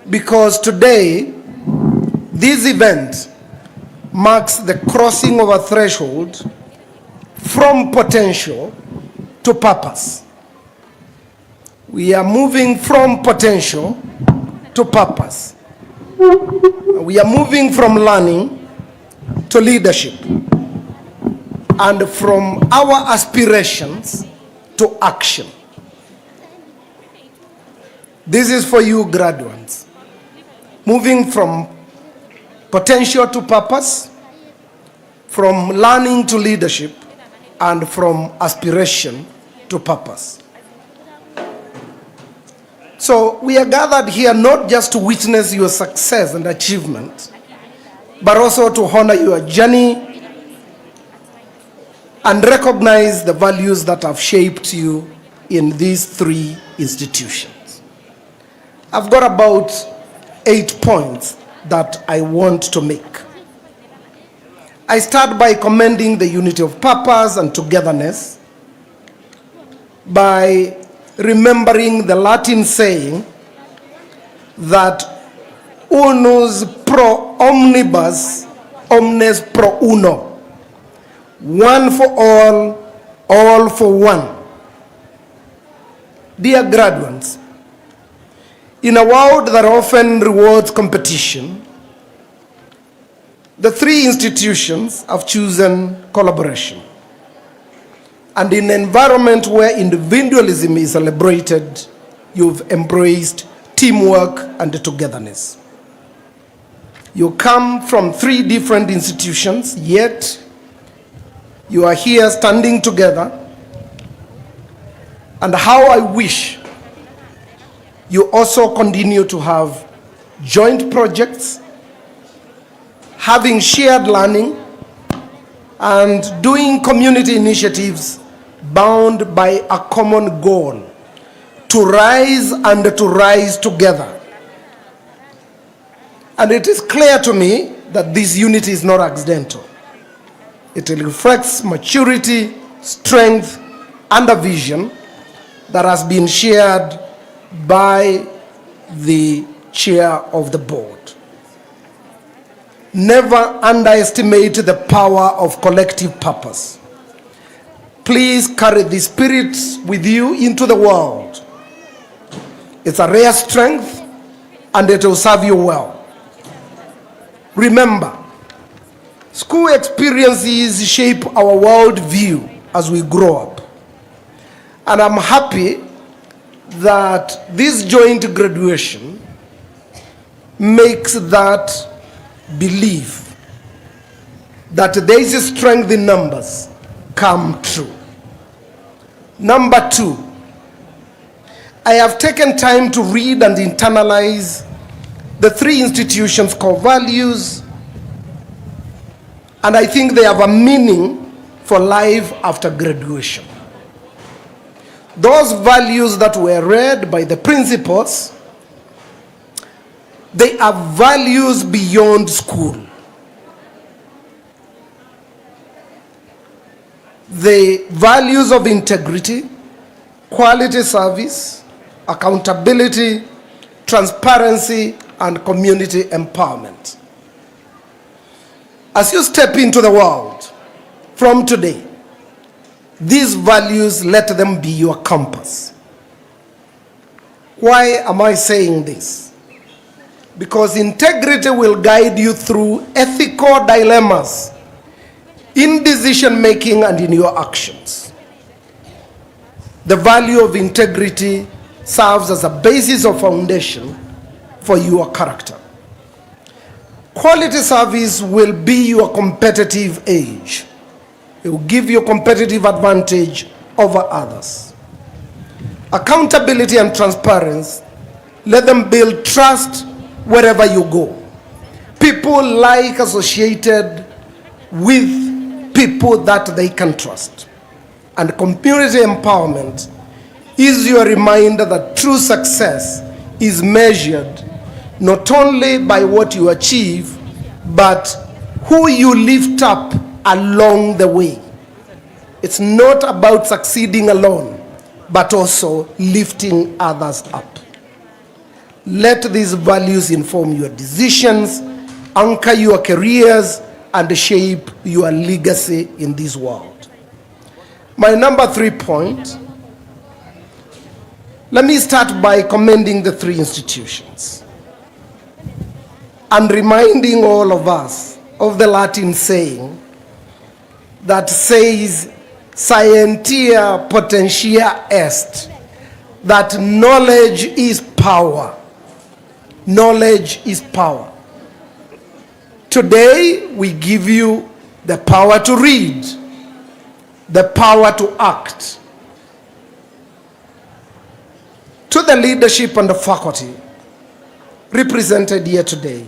because today, this event marks the crossing of a threshold from potential to purpose. We are moving from potential to purpose. We are moving from learning to leadership, and from our aspirations to action. This is for you graduates. Moving from potential to purpose, from learning to leadership, and from aspiration to purpose. So we are gathered here not just to witness your success and achievement, but also to honor your journey and recognize the values that have shaped you in these three institutions. I've got about 8 points that I want to make. I start by commending the unity of purpose and togetherness, by remembering the Latin saying that unus pro omnibus, omnes pro uno. One for all for one. Dear graduates, in a world that often rewards competition, the three institutions have chosen collaboration. And in an environment where individualism is celebrated, you've embraced teamwork and togetherness. You come from three different institutions, yet you are here standing together. And how I wish you also continue to have joint projects, having shared learning, and doing community initiatives bound by a common goal, to rise and to rise together. And it is clear to me that this unity is not accidental. It reflects maturity, strength, and a vision that has been shared by the chair of the board. Never underestimate the power of collective purpose. Please carry this spirit with you into the world. It's a rare strength and it will serve you well. Remember, school experiences shape our world view as we grow up. And I'm happy that this joint graduation makes that belief that there is a strength in numbers come true. Number two, I have taken time to read and internalize the three institutions' core values, and I think they have a meaning for life after graduation. Those values that were read by the principals, they are values beyond school. The values of integrity, quality service, accountability, transparency, and community empowerment. As you step into the world from today, these values, let them be your compass. Why am I saying this? Because integrity will guide you through ethical dilemmas in decision making and in your actions. The value of integrity serves as a basis or foundation for your character. Quality service will be your competitive edge. It will give you competitive advantage over others. Accountability and transparency, let them build trust wherever you go. People like associated with people that they can trust. And community empowerment is your reminder that true success is measured not only by what you achieve, but who you lift up along the way. It's not about succeeding alone, but also lifting others up. Let these values inform your decisions, anchor your careers, and shape your legacy in this world. My number 3 point, let me start by commending the three institutions and reminding all of us of the Latin saying that says, scientia potentia est, that knowledge is power. Knowledge is power. Today, we give you the power to read, the power to act. To the leadership and the faculty represented here today,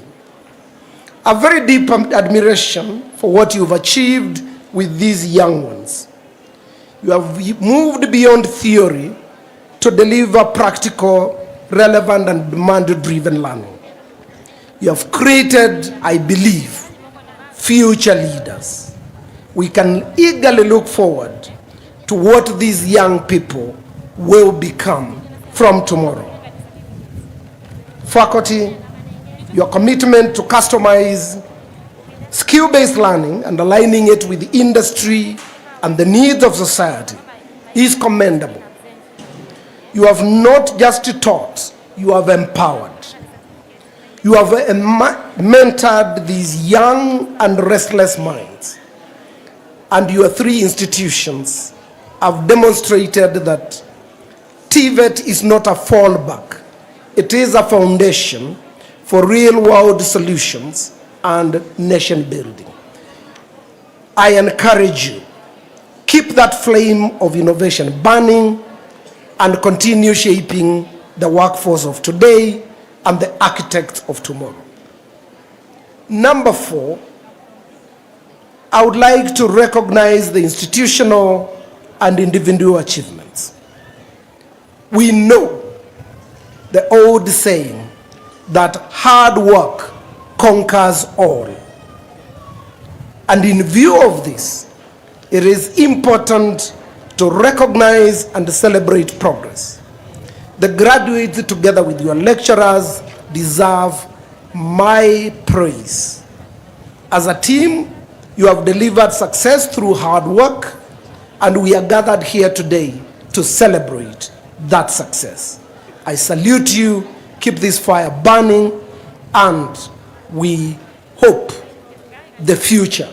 a very deep admiration for what you've achieved with these young ones. You have moved beyond theory to deliver practical, relevant, and demand-driven learning. You have created, I believe, future leaders. We can eagerly look forward to what these young people will become from tomorrow. Faculty, your commitment to customize skill-based learning and aligning it with the industry and the needs of society is commendable. You have not just taught, you have empowered. You have mentored these young and restless minds. And your 3 institutions have demonstrated that TVET is not a fallback. It is a foundation for real-world solutions and nation building. I encourage you, keep that flame of innovation burning and continue shaping the workforce of today and the architects of tomorrow. Number 4, I would like to recognize the institutional and individual achievements. We know the old saying that hard work conquers all. And in view of this, it is important to recognize and celebrate progress. The graduates, together with your lecturers, deserve my praise. As a team, you have delivered success through hard work, and we are gathered here today to celebrate that success. I salute you, keep this fire burning, and we hope the future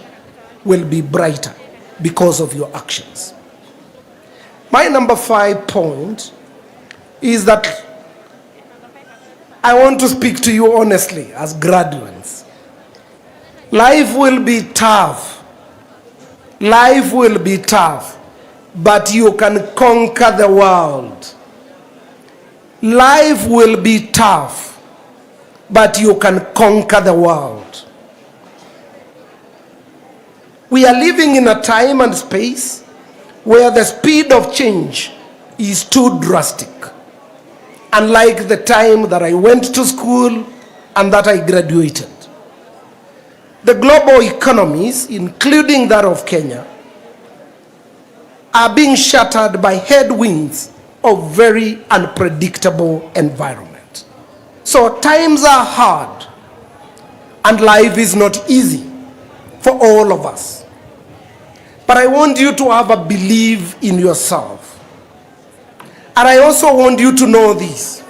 will be brighter because of your actions. My number 5 point is that I want to speak to you honestly as graduates. Life will be tough. Life will be tough, but you can conquer the world. Life will be tough, but you can conquer the world. We are living in a time and space where the speed of change is too drastic. Unlike the time that I went to school and that I graduated. The global economies, including that of Kenya, are being shattered by headwinds of very unpredictable environment. So times are hard and life is not easy for all of us. But I want you to have a belief in yourself. And I also want you to know this.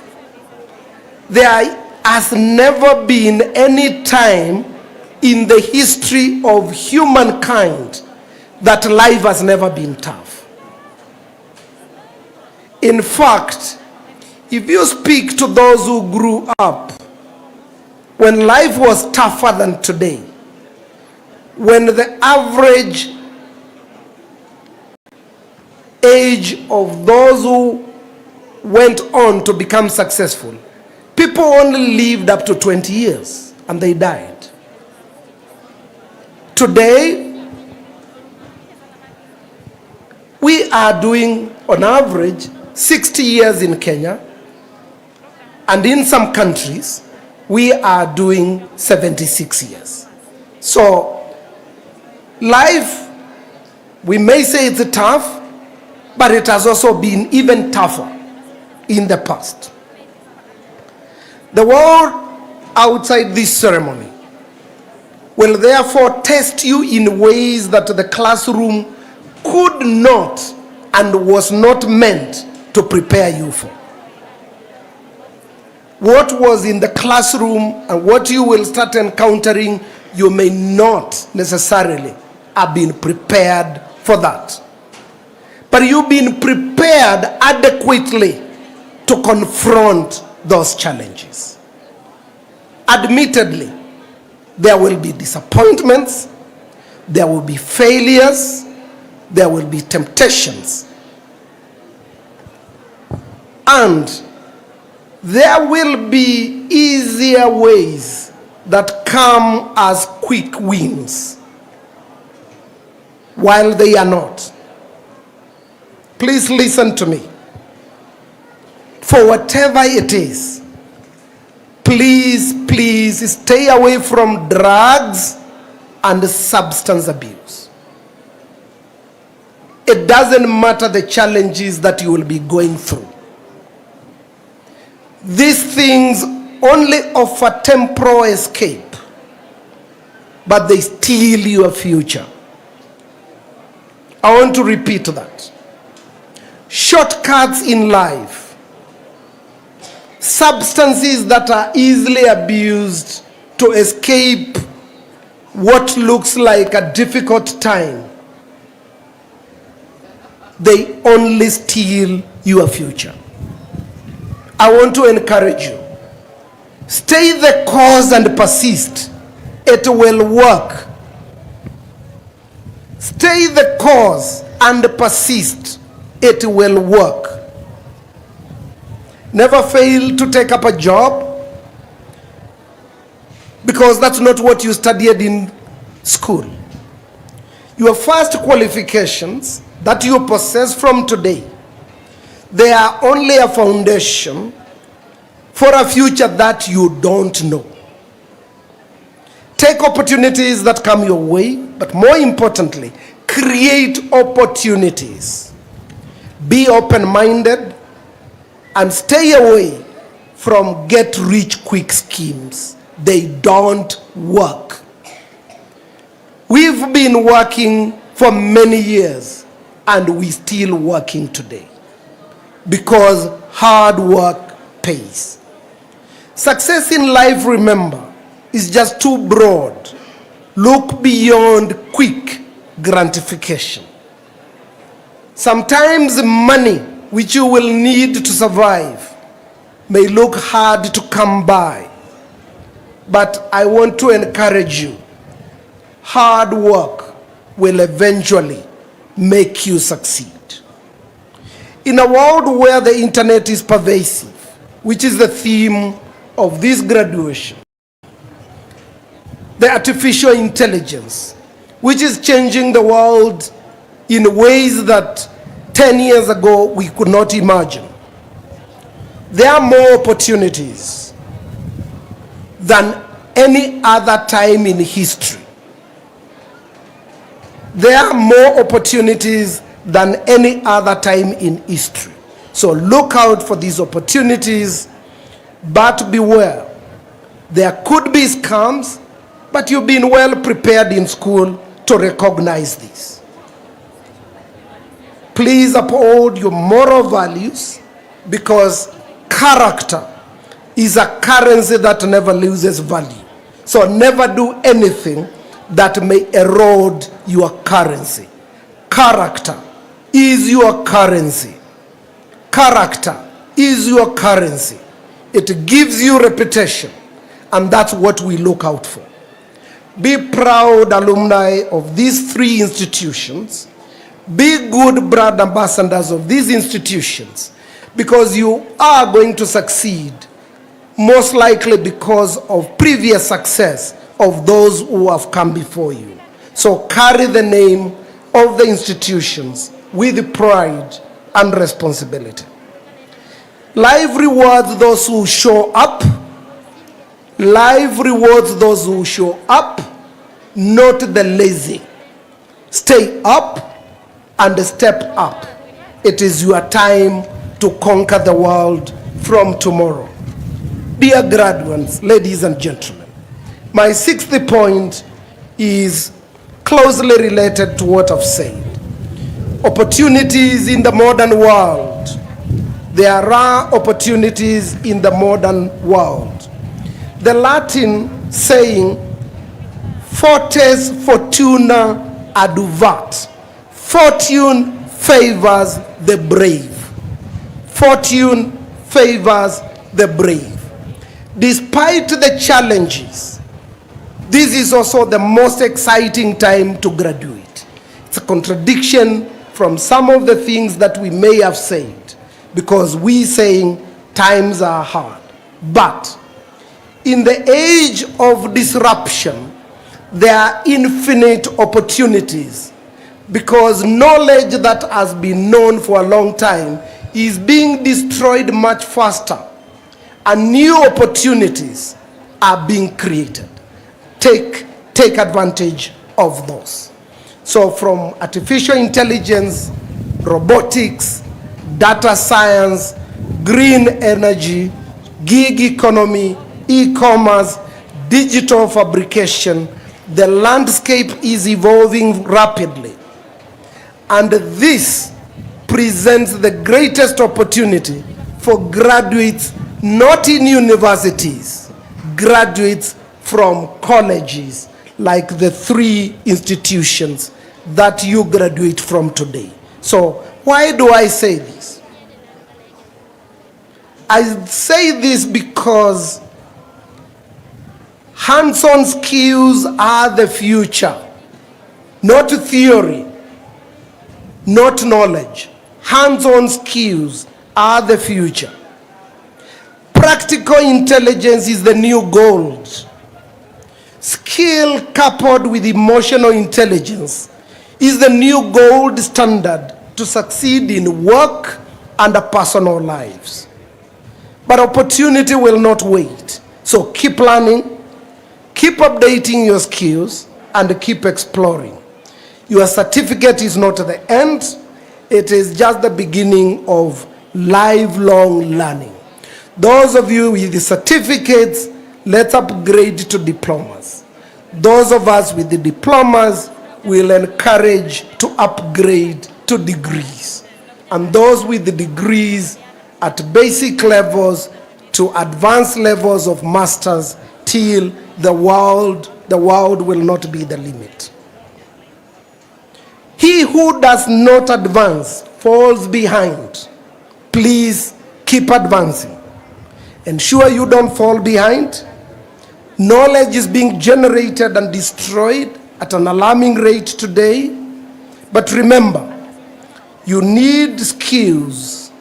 There has never been any time in the history of humankind that life has never been tough. In fact, if you speak to those who grew up when life was tougher than today, when the average age of those who went on to become successful, people only lived up to 20 years and they died. Today, we are doing on average 60 years in Kenya, and in some countries we are doing 76 years. So life, we may say it's tough, but it has also been even tougher in the past. The world outside this ceremony will therefore test you in ways that the classroom could not and was not meant to prepare you for. What was in the classroom and what you will start encountering, you may not necessarily have been prepared for that. But you've been prepared adequately to confront those challenges. Admittedly, there will be disappointments, there will be failures, there will be temptations. And there will be easier ways that come as quick wins, while they are not. Please listen to me. For whatever it is, please stay away from drugs and substance abuse. It doesn't matter the challenges that you will be going through. These things only offer temporal escape, but they steal your future. I want to repeat that. Shortcuts in life substances that are easily abused to escape what looks like a difficult time, they only steal your future. I want to encourage you. Stay the course and persist. It will work. Stay the course and persist. It will work. Never fail to take up a job, because that's not what you studied in school. Your first qualifications that you possess from today, they are only a foundation for a future that you don't know. Take opportunities that come your way, but more importantly, create opportunities. Be open-minded and stay away from get-rich-quick schemes. They don't work. We've been working for many years and we're still working today because hard work pays. Success in life, remember, is just too broad. Look beyond quick gratification. Sometimes money, which you will need to survive, may look hard to come by. But I want to encourage you. Hard work will eventually make you succeed. In a world where the internet is pervasive, which is the theme of this graduation, the artificial intelligence, which is changing the world in ways that 10 years ago we could not imagine. There are more opportunities than any other time in history. There are more opportunities than any other time in history. So look out for these opportunities, but beware. There could be scams, but you've been well prepared in school to recognize this. Please uphold your moral values, because character is a currency that never loses value. So never do anything that may erode your currency. Character is your currency. Character is your currency. It gives you reputation, and that's what we look out for. Be proud alumni of these three institutions. Be good brand ambassadors of these institutions, because you are going to succeed, most likely because of previous success of those who have come before you. So carry the name of the institutions with pride and responsibility. Life rewards those who show up. Life rewards those who show up, not the lazy. Stay up and step up. It is your time to conquer the world from tomorrow. Dear graduates, ladies and gentlemen, my sixth point is closely related to what I've said. Opportunities in the modern world. There are opportunities in the modern world. The Latin saying, fortes fortuna aduvat. Fortune favors the brave. Fortune favors the brave. Despite the challenges, this is also the most exciting time to graduate. It's a contradiction from some of the things that we may have said, because we saying times are hard. But in the age of disruption, there are infinite opportunities, because knowledge that has been known for a long time is being destroyed much faster, and new opportunities are being created. Take advantage of those. So from artificial intelligence, robotics, data science, green energy, gig economy, e-commerce, digital fabrication, the landscape is evolving rapidly. And this presents the greatest opportunity for graduates not in universities, graduates from colleges like the 3 institutions that you graduate from today. So why do I say this? I say this because hands-on skills are the future, not theory, not knowledge. Hands-on skills are the future. Practical intelligence is the new gold. Skill coupled with emotional intelligence is the new gold standard to succeed in work and personal lives. But opportunity will not wait. So keep learning, keep updating your skills, and keep exploring. Your certificate is not the end. It is just the beginning of lifelong learning. Those of you with the certificates, let's upgrade to diplomas. Those of us with the diplomas will encourage to upgrade to degrees. And those with the degrees at basic levels to advanced levels of masters till the world will not be the limit. He who does not advance falls behind. Please keep advancing. Ensure you don't fall behind. Knowledge is being generated and destroyed at an alarming rate today. But remember, you need skills.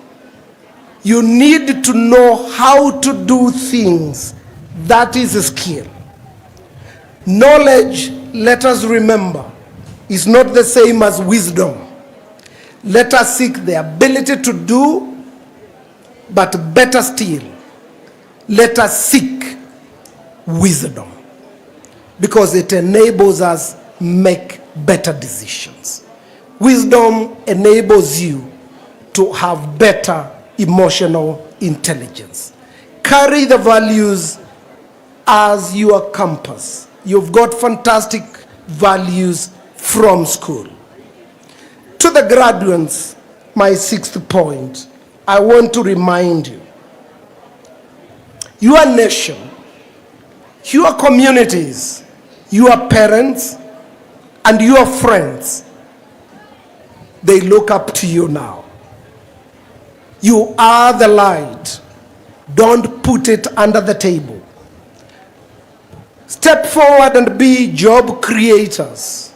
You need to know how to do things. That is a skill. Knowledge, let us remember, is not the same as wisdom. Let us seek the ability to do, but better still, let us seek wisdom, because it enables us make better decisions. Wisdom enables you to have better emotional intelligence. Carry the values as your compass. You've got fantastic values from school. To the graduates, my 6th point, I want to remind you, your nation, your communities, your parents, and your friends, they look up to you now. You are the light. Don't put it under the table. Step forward and be job creators.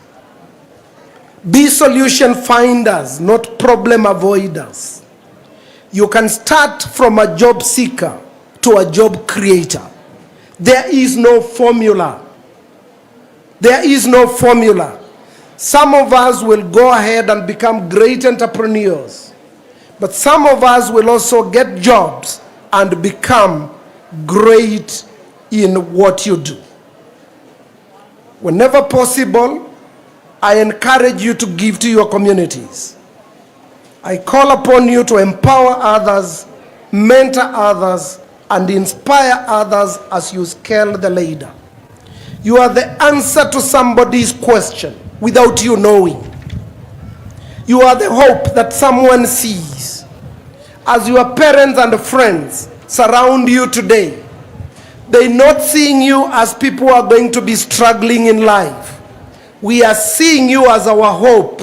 Be solution finders, not problem avoiders. You can start from a job seeker to a job creator. There is no formula. There is no formula. Some of us will go ahead and become great entrepreneurs, but some of us will also get jobs and become great in what you do. Whenever possible, I encourage you to give to your communities. I call upon you to empower others, mentor others, and inspire others as you scale the ladder. You are the answer to somebody's question without you knowing. You are the hope that someone sees. As your parents and friends surround you today, they're not seeing you as people who are going to be struggling in life. We are seeing you as our hope,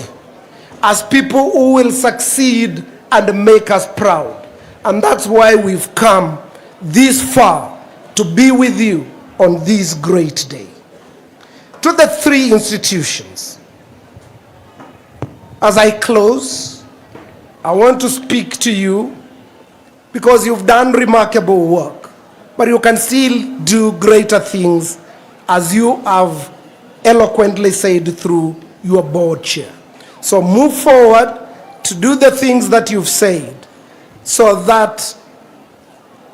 as people who will succeed and make us proud. And that's why we've come this far to be with you on this great day. To the 3 institutions, as I close, I want to speak to you because you've done remarkable work, but you can still do greater things, as you have eloquently said through your board chair. So move forward to do the things that you've said, so that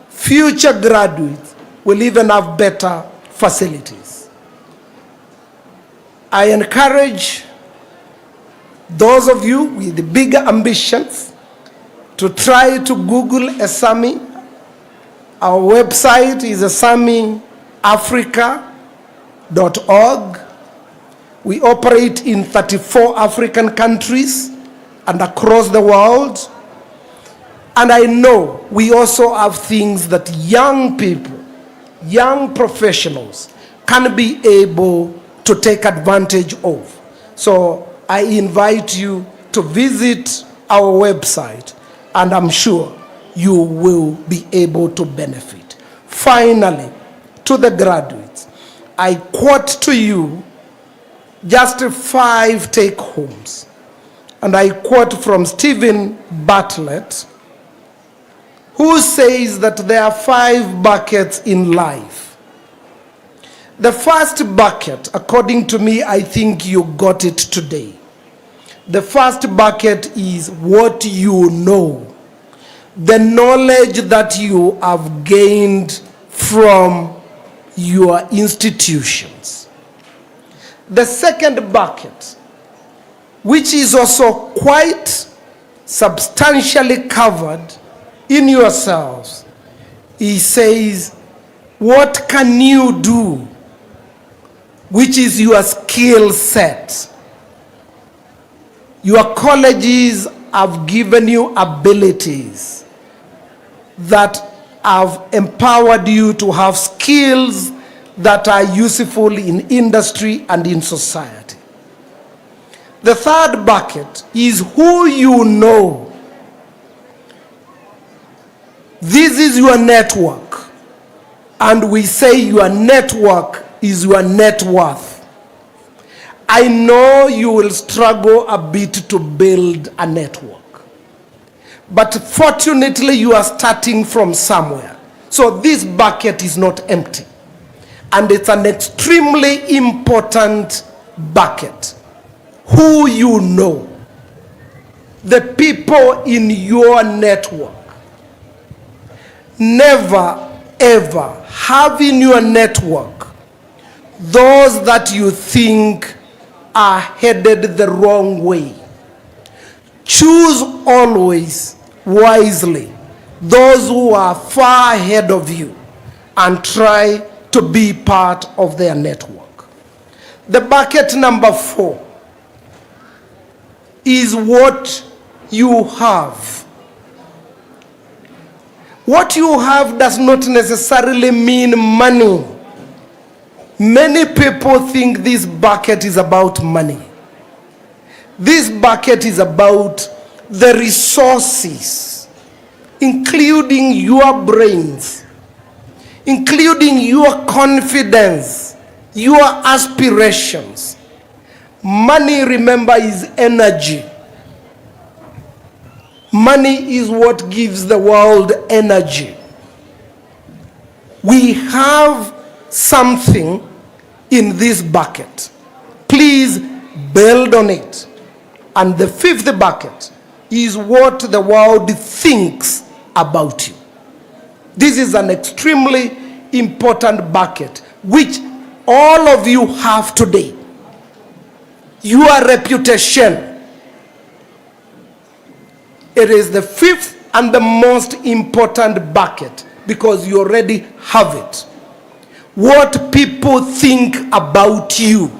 future graduates will even have better facilities. I encourage those of you with the bigger ambitions to try to Google ESAMI. Our website is esamiafrica.org. We operate in 34 African countries and across the world. And I know we also have things that young people, young professionals can be able to take advantage of. So I invite you to visit our website, and I'm sure you will be able to benefit. Finally, to the graduates, I quote to you just 5 take-homes. And I quote from Stephen Bartlett, who says that there are 5 buckets in life. The first bucket, according to me, I think you got it today. The first bucket is what you know. The knowledge that you have gained from your institutions. The second bucket, which is also quite substantially covered in yourselves, he says, what can you do, which is your skill set. Your colleges have given you abilities that have empowered you to have skills that are useful in industry and in society. The third bucket is who you know. This is your network, and we say your network is your net worth. I know you will struggle a bit to build a network, but fortunately you are starting from somewhere. So this bucket is not empty, and it's an extremely important bucket. Who you know, the people in your network. Never ever have in your network those that you think are headed the wrong way. Choose always wisely those who are far ahead of you and try to be part of their network. The bucket number 4 is what you have. What you have does not necessarily mean money. Many people think this bucket is about money. This bucket is about the resources, including your brains, including your confidence, your aspirations. Money, remember, is energy. Money is what gives the world energy. We have something in this bucket. Please build on it. And the 5th bucket is what the world thinks about you. This is an extremely important bucket, which all of you have today. Your reputation. It is the 5th and the most important bucket because you already have it. What people think about you,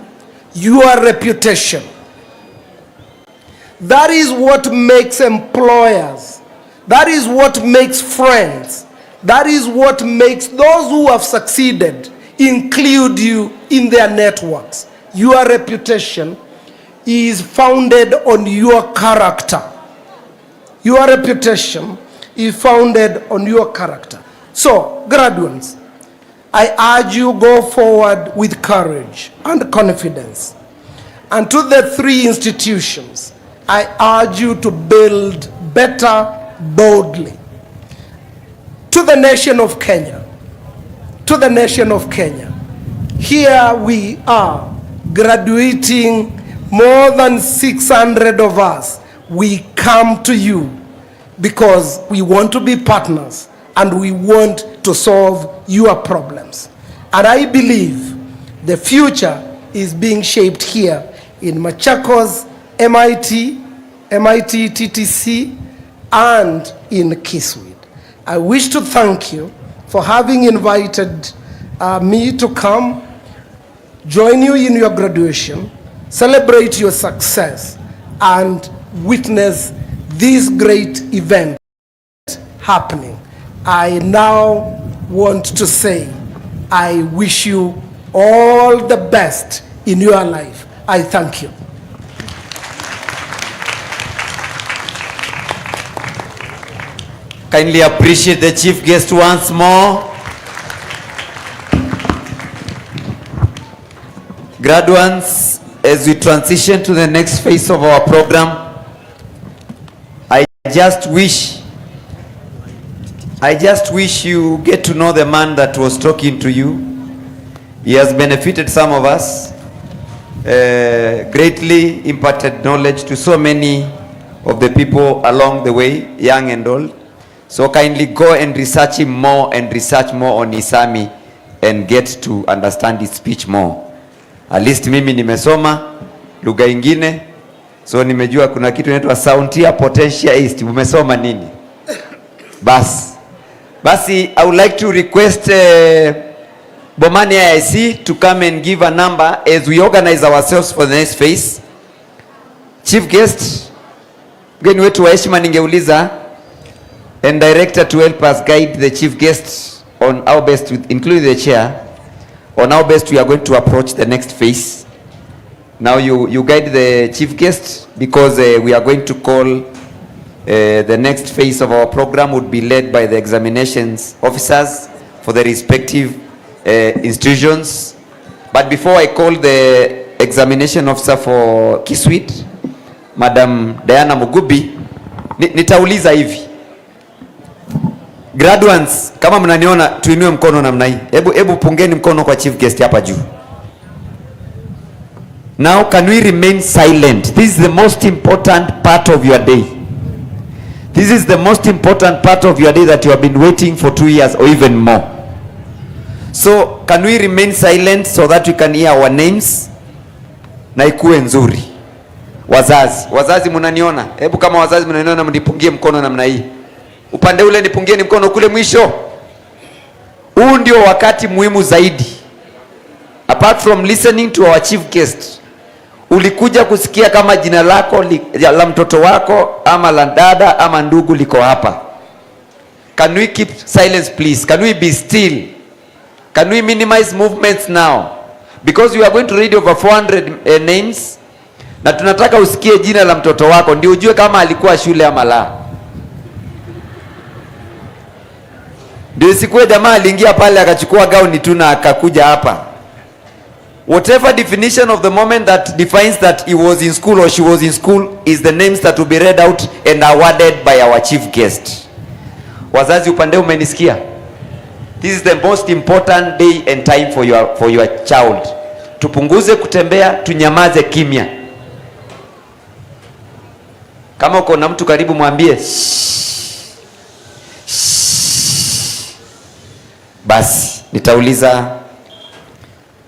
your reputation. That is what makes employers. That is what makes friends. That is what makes those who have succeeded include you in their networks. Your reputation is founded on your character. Your reputation is founded on your character. So, graduates, I urge you go forward with courage and confidence. And to the 3 institutions, I urge you to build better boldly. To the nation of Kenya, to the nation of Kenya, here we are graduating more than 600 of us. We come to you because we want to be partners and we want to solve your problems. And I believe the future is being shaped here in Machakos, MIT, TTC, and in Kiswcd. I wish to thank you for having invited me to come, join you in your graduation, celebrate your success, and witness this great event happening. I now want to say, I wish you all the best in your life. I thank you. Kindly appreciate the chief guest once more. Graduates, as we transition to the next phase of our program, I just wish you get to know the man that was talking to you. He has benefited some of us, greatly imparted knowledge to so many of the people along the way, young and old. So kindly go and research him more and research more on ESAMI and get to understand his speech more. At least mimi nimesoma lugha ingine, so nimejua kuna kitu inaitwa Soundia Potentia East. Umesoma nini? Basi, I would like to request Bomani IIC to come and give a number as we organize ourselves for the next phase. Chief guest, mgeni wetu wa heshima ningeuliza, and director to help us guide the chief guest on how best, including the chair, on how best we are going to approach the next phase. Now you guide the chief guest, because we are going to call the next phase of our program would be led by the examinations officers for the respective institutions. But before I call the examination officer for Kiswcd, Madam Diana Mugubi, nitauliza hivi. Graduates, kama mnaniona tuinue mkono namna hii. Hebu pungeni mkono kwa chief guest hapa juu. Now can we remain silent? This is the most important part of your day. This is the most important part of your day that you have been waiting for 2 years or even more. So can we remain silent so that we can hear our names? Na ikuwe nzuri. Wazazi mnaniona? Hebu kama wazazi mnaniona mnipungie mkono namna hii. Upande ule nipungieni mkono kule mwisho. Huu ndio wakati muhimu zaidi. Apart from listening to our chief guest, ulikuja kusikia kama jina lako la mtoto wako ama la dada ama ndugu liko hapa. Can we keep silence please? Can we be still? Can we minimize movements now? Because we are going to read over 400 names. Na tunataka usikie jina la mtoto wako ndio ujue kama alikuwa shule ama la. Ndio sikuwe jamaa aliingia pale akachukua gauni tu na akakuja hapa. Whatever definition of the moment that defines that he was in school or she was in school is the names that will be read out and awarded by our chief guest. Wazazi upande umenisikia? This is the most important day and time for your child. Tupunguze kutembea, tunyamaze kimya. Kama uko na mtu karibu mwambie basi. Nitauliza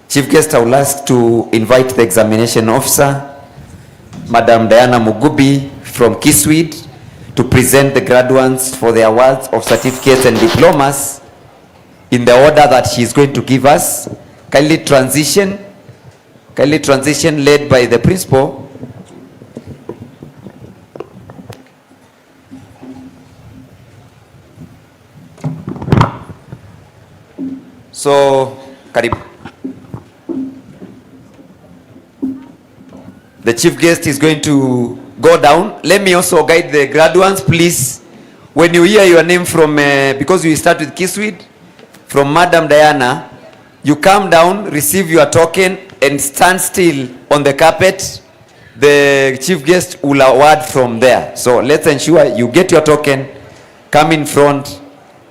chief guest, I will ask to invite the examination officer, Madam Diana Mugubi from Kiswcd, to present the graduates for the awards of certificates and diplomas in the order that she is going to give us. Kindly transition led by the principal. So, karibu. The chief guest is going to go down. Let me also guide the graduates, please. When you hear your name from, because we start with Kiswcd, from Madam Diana, you come down, receive your token, and stand still on the carpet. The chief guest will award from there. So let's ensure you get your token, come in front,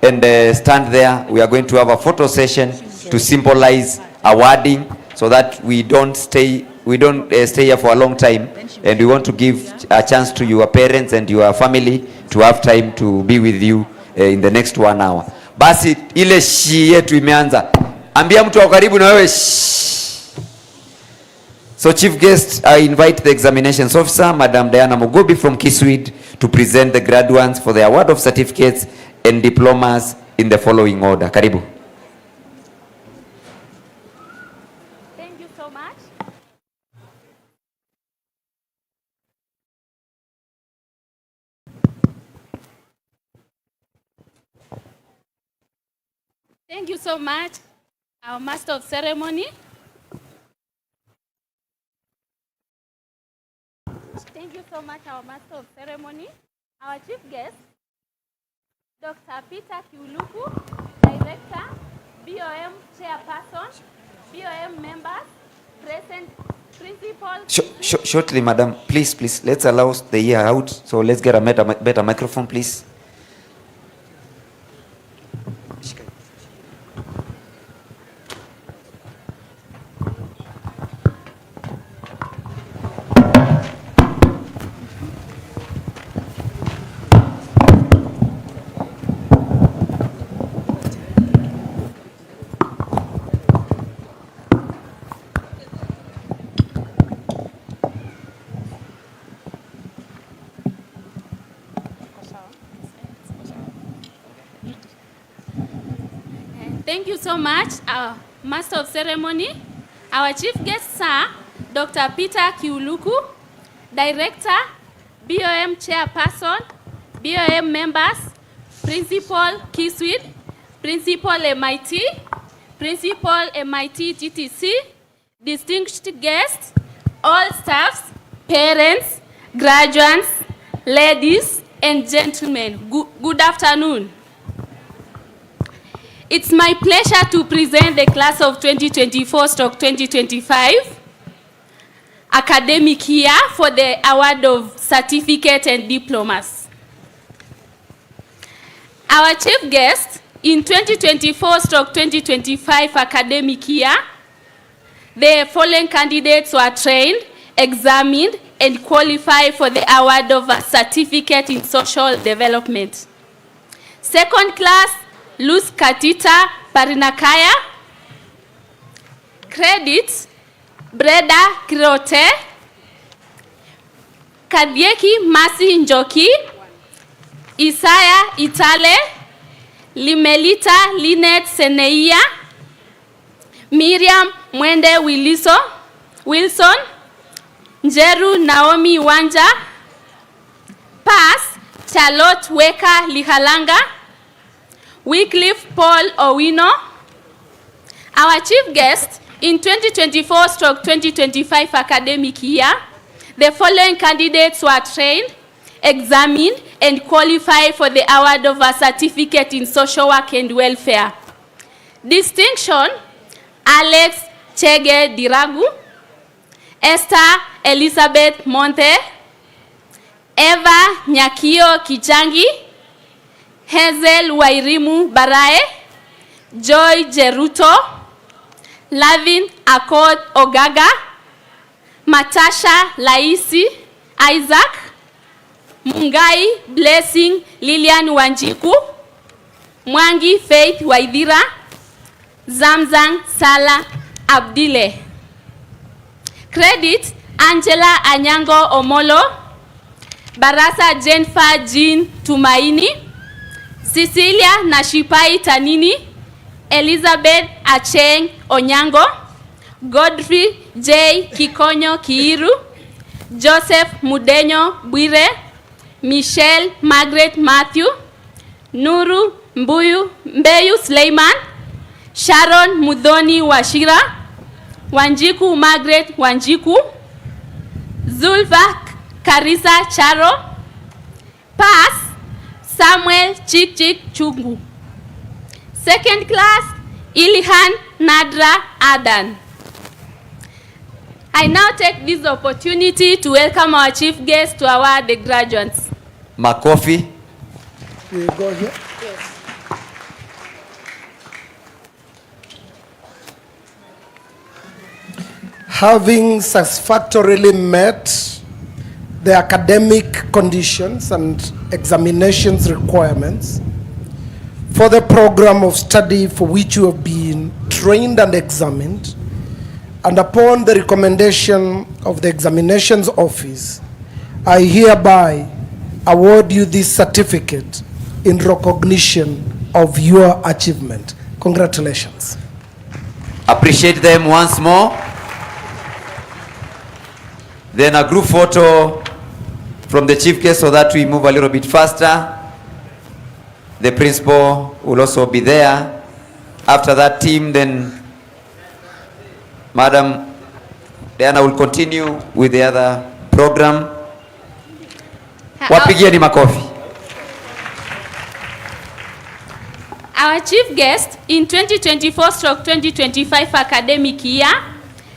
and stand there. We are going to have a photo session to symbolize awarding, so that we don't stay here for a long time, and we want to give a chance to your parents and your family to have time to be with you in the next 1 hour. Basi ile shi yetu imeanza. Ambia mtu wa karibu na wewe. So chief guest, I invite the examinations officer, Madam Diana Mugubi from Kiswcd, to present the graduates for the award of certificates and diplomas in the following order. Karibu. Thank you so much. Thank you so much, our Master of Ceremony. Thank you so much, our Master of Ceremony. Our chief guest, Dr. Peter Kiuluku, Director, BOM Chairperson, BOM members, present, Principal. Shortly, madam, please, let's allow the year out. So let's get a better microphone, please. Thank you so much, our Master of Ceremony. Our chief guest, sir, Dr. Peter Kiuluku, Director, BOM Chairperson, BOM members, Principal Kiswcd, Principal MIT, Principal MIT TTC, distinguished guests, all staffs, parents, graduates, ladies and gentlemen, good afternoon. It's my pleasure to present the class of 2024/2025 academic year for the award of certificate and diplomas. Our chief guest in 2024/2025 academic year, the following candidates were trained, examined, and qualified for the award of a certificate in social development. Second class, Luz Katita Parinakaya. Credit, Breda Kirote. Kadieki Masi Njoki. Isaya Itale. Limelita Linet Seneia. Miriam Mwende Wilson. Njeru Naomi Wanja. Pass, Charlotte Weka Lihalanga. Wycliffe Paul Owino. Our chief guest in 2024/2025 academic year, the following candidates were trained, examined, and qualified for the award of a certificate in social work and welfare. Distinction, Alex Chege Diragu, Esther Elizabeth Monte, Eva Nyakio Kijangi, Hazel Wairimu Barae, Joy Jeruto, Lavin Akod Ogaga, Matasha Laisi Isaac, Mungai Blessing Lilian Wanjiku, Mwangi Faith Waidira, Zamzang Sala Abdile. Credit, Angela Anyango Omolo, Barasa Jenfa Jean Tumaini, Cecilia Nashipai Tanini, Elizabeth Acheng Onyango, Godfrey J. Kikonyo Kiiru, Joseph Mudenyo Bwire, Michelle Margaret Matthew, Nuru Mbeyu Sleiman, Sharon Mudhoni Washira, Wanjiku Margaret Wanjiku, Zulfa Karisa Charo. Pass, Samuel Chik Chungu. Second class, Ilhan Nadra Adan. I now take this opportunity to welcome our chief guest to award the graduates. Makofi. We go here. Yes. Having satisfactorily met the academic conditions and examinations requirements for the program of study for which you have been trained and examined, and upon the recommendation of the examinations office, I hereby award you this certificate in recognition of your achievement. Congratulations. Appreciate them once more. Then a group photo from the chief guest so that we move a little bit faster. The principal will also be there. After that team, then Madam Diana will continue with the other program. Wapigieni makofi. Our chief guest in 2024/2025 academic year,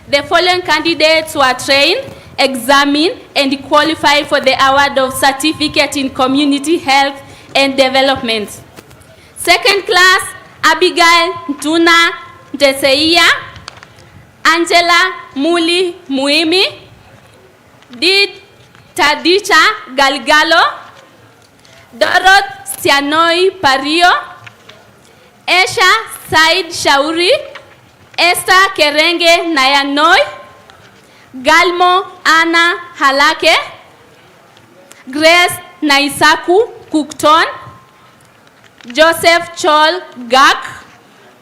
the following candidates were trained, examined, and qualified for the award of Certificate in Community Health and Development. Second class, Abigail Ntuna Nteseia, Angela Muli Muimi, Did Tadicha Galgalo, Dorot Sianoi Pario, Esha Said Shauri, Esther Kerenge Nayanoi, Galmo Anna Halake, Grace Naisaku Kukton, Joseph Chol Gak,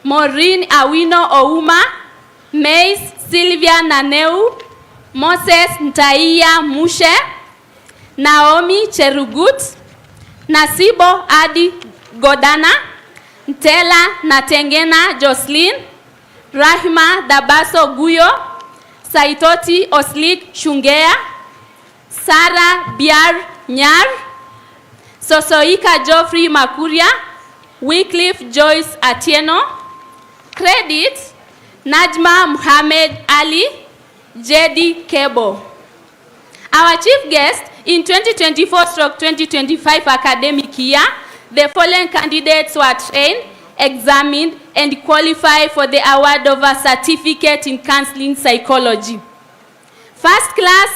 Maureen Awino Ouma, Mace Sylvia Naneu, Moses Ntaia Mushe, Naomi Cherugut, Nasibo Adi Godana, Ntela Natengena Jocelyn, Rahima Dabaso Guyo, Saitoti Oslik Shungea, Sarah Biar Nyar, Sosoika Geoffrey Makuria, Wycliffe Joyce Atieno. Credit Najma Muhammad Ali, Jedi Kebo. Our chief guest in 2024/2025 academic year, the following candidates were trained, examined, and qualified for the award of a Certificate in Counseling Psychology. First class,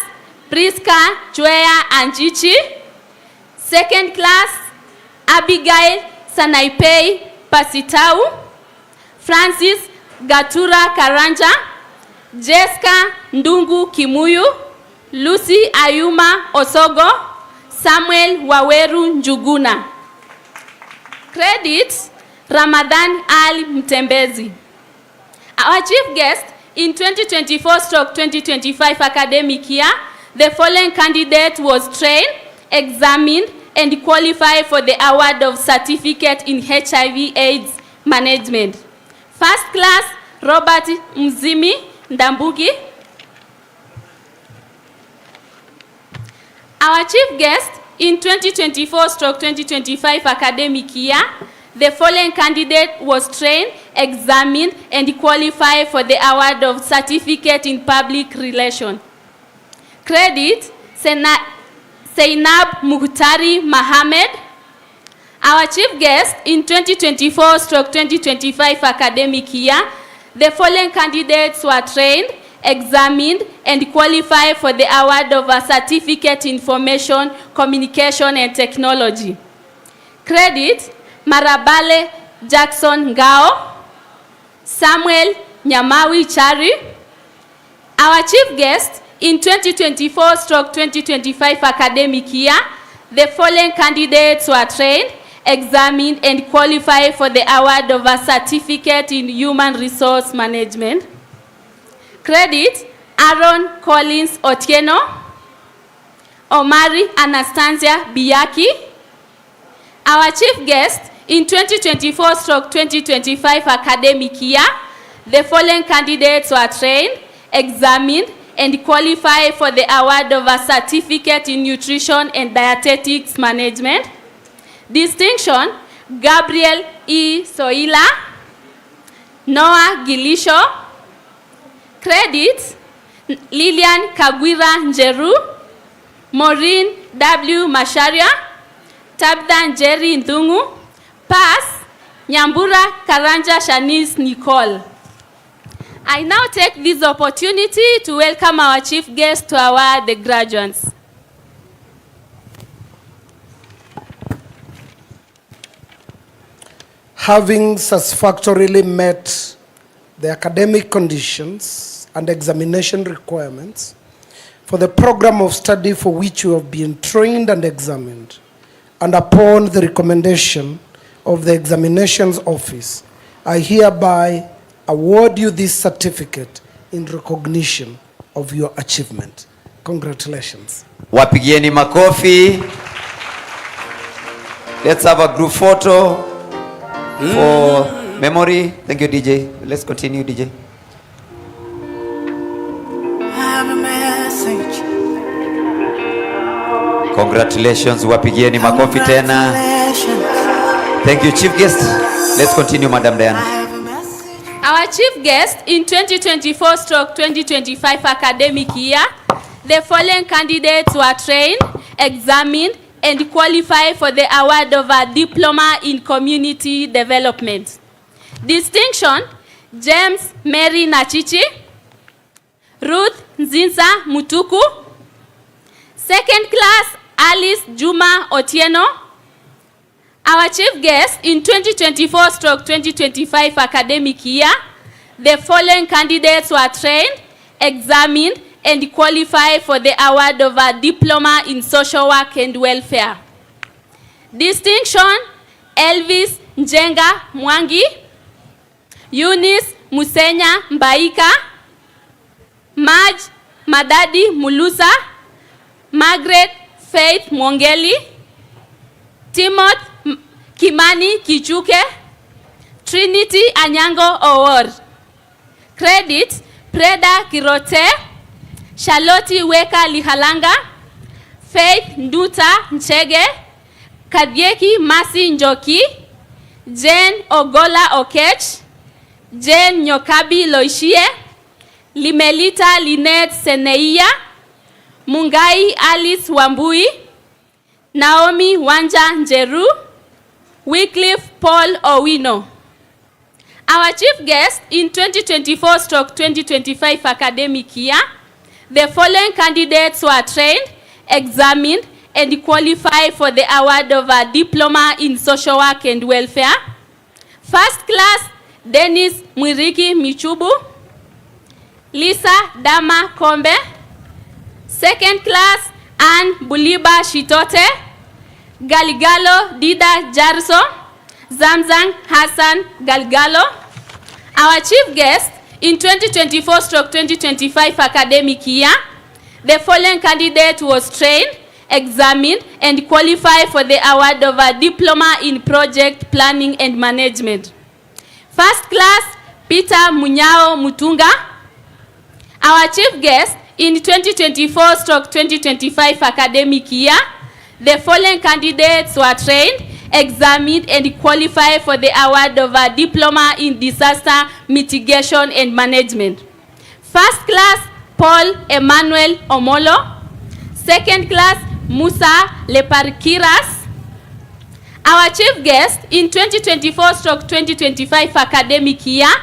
Priska Chwea Anjichi. Second class, Abigail Sanaipei Pasitau. Francis Gatura Karanja. Jessica Ndungu Kimuyu. Lucy Ayuma Osogo. Samuel Waweru Njuguna. Credit Ramadan Ali Mtembezi. Our chief guest in 2024/2025 academic year, the following candidate was trained, examined, and qualified for the award of Certificate in HIV/AIDS Management. First class, Robert Mzimi Ndambuki. Our chief guest in 2024/2025 academic year, the following candidate was trained, examined, and qualified for the award of Certificate in Public Relations. Credit Seinab Muhtari Mohammed. Our chief guest in 2024/2025 academic year, the following candidates were trained, examined, and qualified for the award of a Certificate in Information, Communication, and Technology. Credit Marabale Jackson Ngao, Samuel Nyamawi Chari. Our chief guest in 2024/2025 academic year, the following candidates were trained, examined, and qualified for the award of a Certificate in Human Resource Management. Credit Aaron Collins Otieno, Omari Anastasia Biyaki. Our chief guest in 2024/2025 academic year, the following candidates were trained, examined, and qualified for the award of a Certificate in Nutrition and Dietetics Management. Distinction Gabriel E. Soila, Noah Gilisho. Credit Lilian Kagwira Njeru, Maureen W. Masharia, Tabitha Njeri Ndungu. Pass Nyambura Karanja Shanice Nicole. I now take this opportunity to welcome our chief guest to award the graduates. Having satisfactorily met the academic conditions and examination requirements for the program of study for which you have been trained and examined, and upon the recommendation of the examinations office, I hereby award you this certificate in recognition of your achievement. Congratulations. Wapigieni makofi. Let's have a group photo for Memory. Thank you, DJ. Let's continue, DJ. Congratulations, wapigieni makofi tena. Thank you, chief guest. Let's continue, Madam Diana. Our chief guest in 2024/2025 academic year, the following candidates were trained, examined, and qualified for the award of a Diploma in Community Development. Distinction: James Mary Nachichi, Ruth Nzinza Mutuku. Second class, Alice Juma Otieno. Our chief guest in 2024/2025 academic year, the following candidates were trained, examined, and qualified for the award of a Diploma in Social Work and Welfare. Distinction: Elvis Njenga Mwangi, Eunice Musenya Mbaika, Maj Madadi Mulusa, Margaret Faith Mwongeli, Timothy Kimani Kichuke, Trinity Anyango Award. Credit: Preda Kirote, Charlotte Weka Lihalanga, Faith Nduta Nchege, Kadieki Masi Njoki, Jane Ogola Okech, Jane Nyokabi Loishie, Limelita Linet Seneia, Mungai Alice Wambui, Naomi Wanja Njeru, Wycliffe Paul Owino. Our chief guest in 2024/2025 academic year, the following candidates were trained, examined, and qualified for the award of a Diploma in Social Work and Welfare. First class, Dennis Mwiriki Michubu, Lisa Dama Kombe. Second class, Anne Buliba Shitote, Galigalo Dida Jarso, Zamzang Hassan Galgalo. Our chief guest in 2024/2025 academic year, the following candidate was trained, examined, and qualified for the award of a Diploma in Project Planning and Management. First class, Peter Munyao Mutunga. Our chief guest in 2024/2025 academic year, the following candidates were trained, examined, and qualified for the award of a Diploma in Disaster Mitigation and Management. First class, Paul Emmanuel Omolo. Second class, Musa Leparkiras. Our chief guest in 2024/2025 academic year,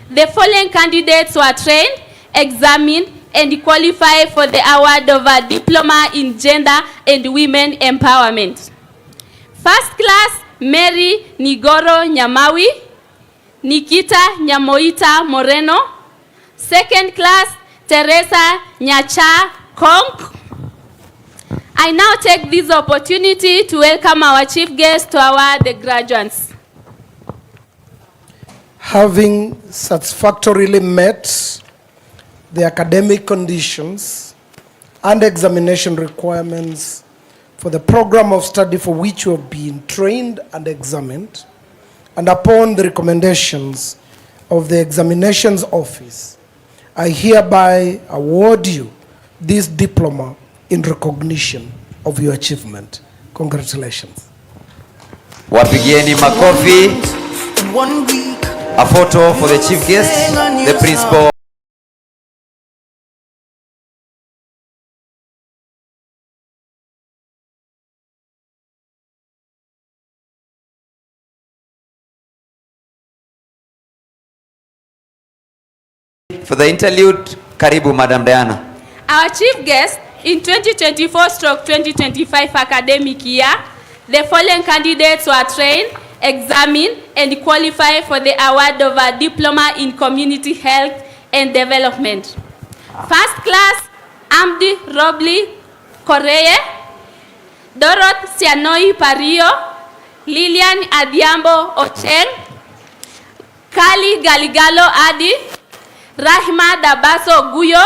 the following candidates were trained, examined, and qualified for the award of a Diploma in Gender and Women Empowerment. First class, Mary Nigoro Nyamawi, Nikita Nyamoita Moreno. Second class, Teresa Nyacha Kong. I now take this opportunity to welcome our chief guest to award the graduates. Having satisfactorily met the academic conditions and examination requirements for the program of study for which you have been trained and examined, and upon the recommendations of the examinations office, I hereby award you this diploma in recognition of your achievement. Congratulations. Wapigieni makofi. A photo for the chief guest, the principal. For the interlude, karibu Madam Diana. Our chief guest in 2024/2025 academic year, the following candidates were trained, examined, and qualified for the award of a Diploma in Community Health and Development. First class, Amdi Robli Koreye, Dorothy Sianoi Pario, Lilian Adiambo Ocheng, Kali Galigalo Adi, Rahma Dabaso Guyo.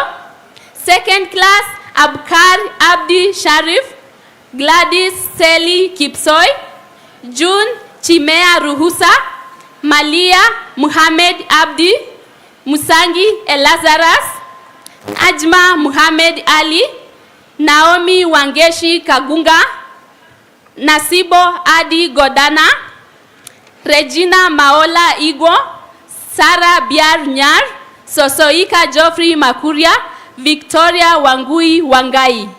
Second class, Abkar Abdi Sharif, Gladys Seli Kipsoy, June Chimea Ruhusa, Malia Muhammad Abdi, Musangi Elazarus, Ajma Muhammad Ali, Naomi Wangeshi Kagunga, Nasibo Adi Godana, Regina Maola Igo, Sarah Biar Nyar, Sosoika Geoffrey Makuria, Victoria Wangui Wangai.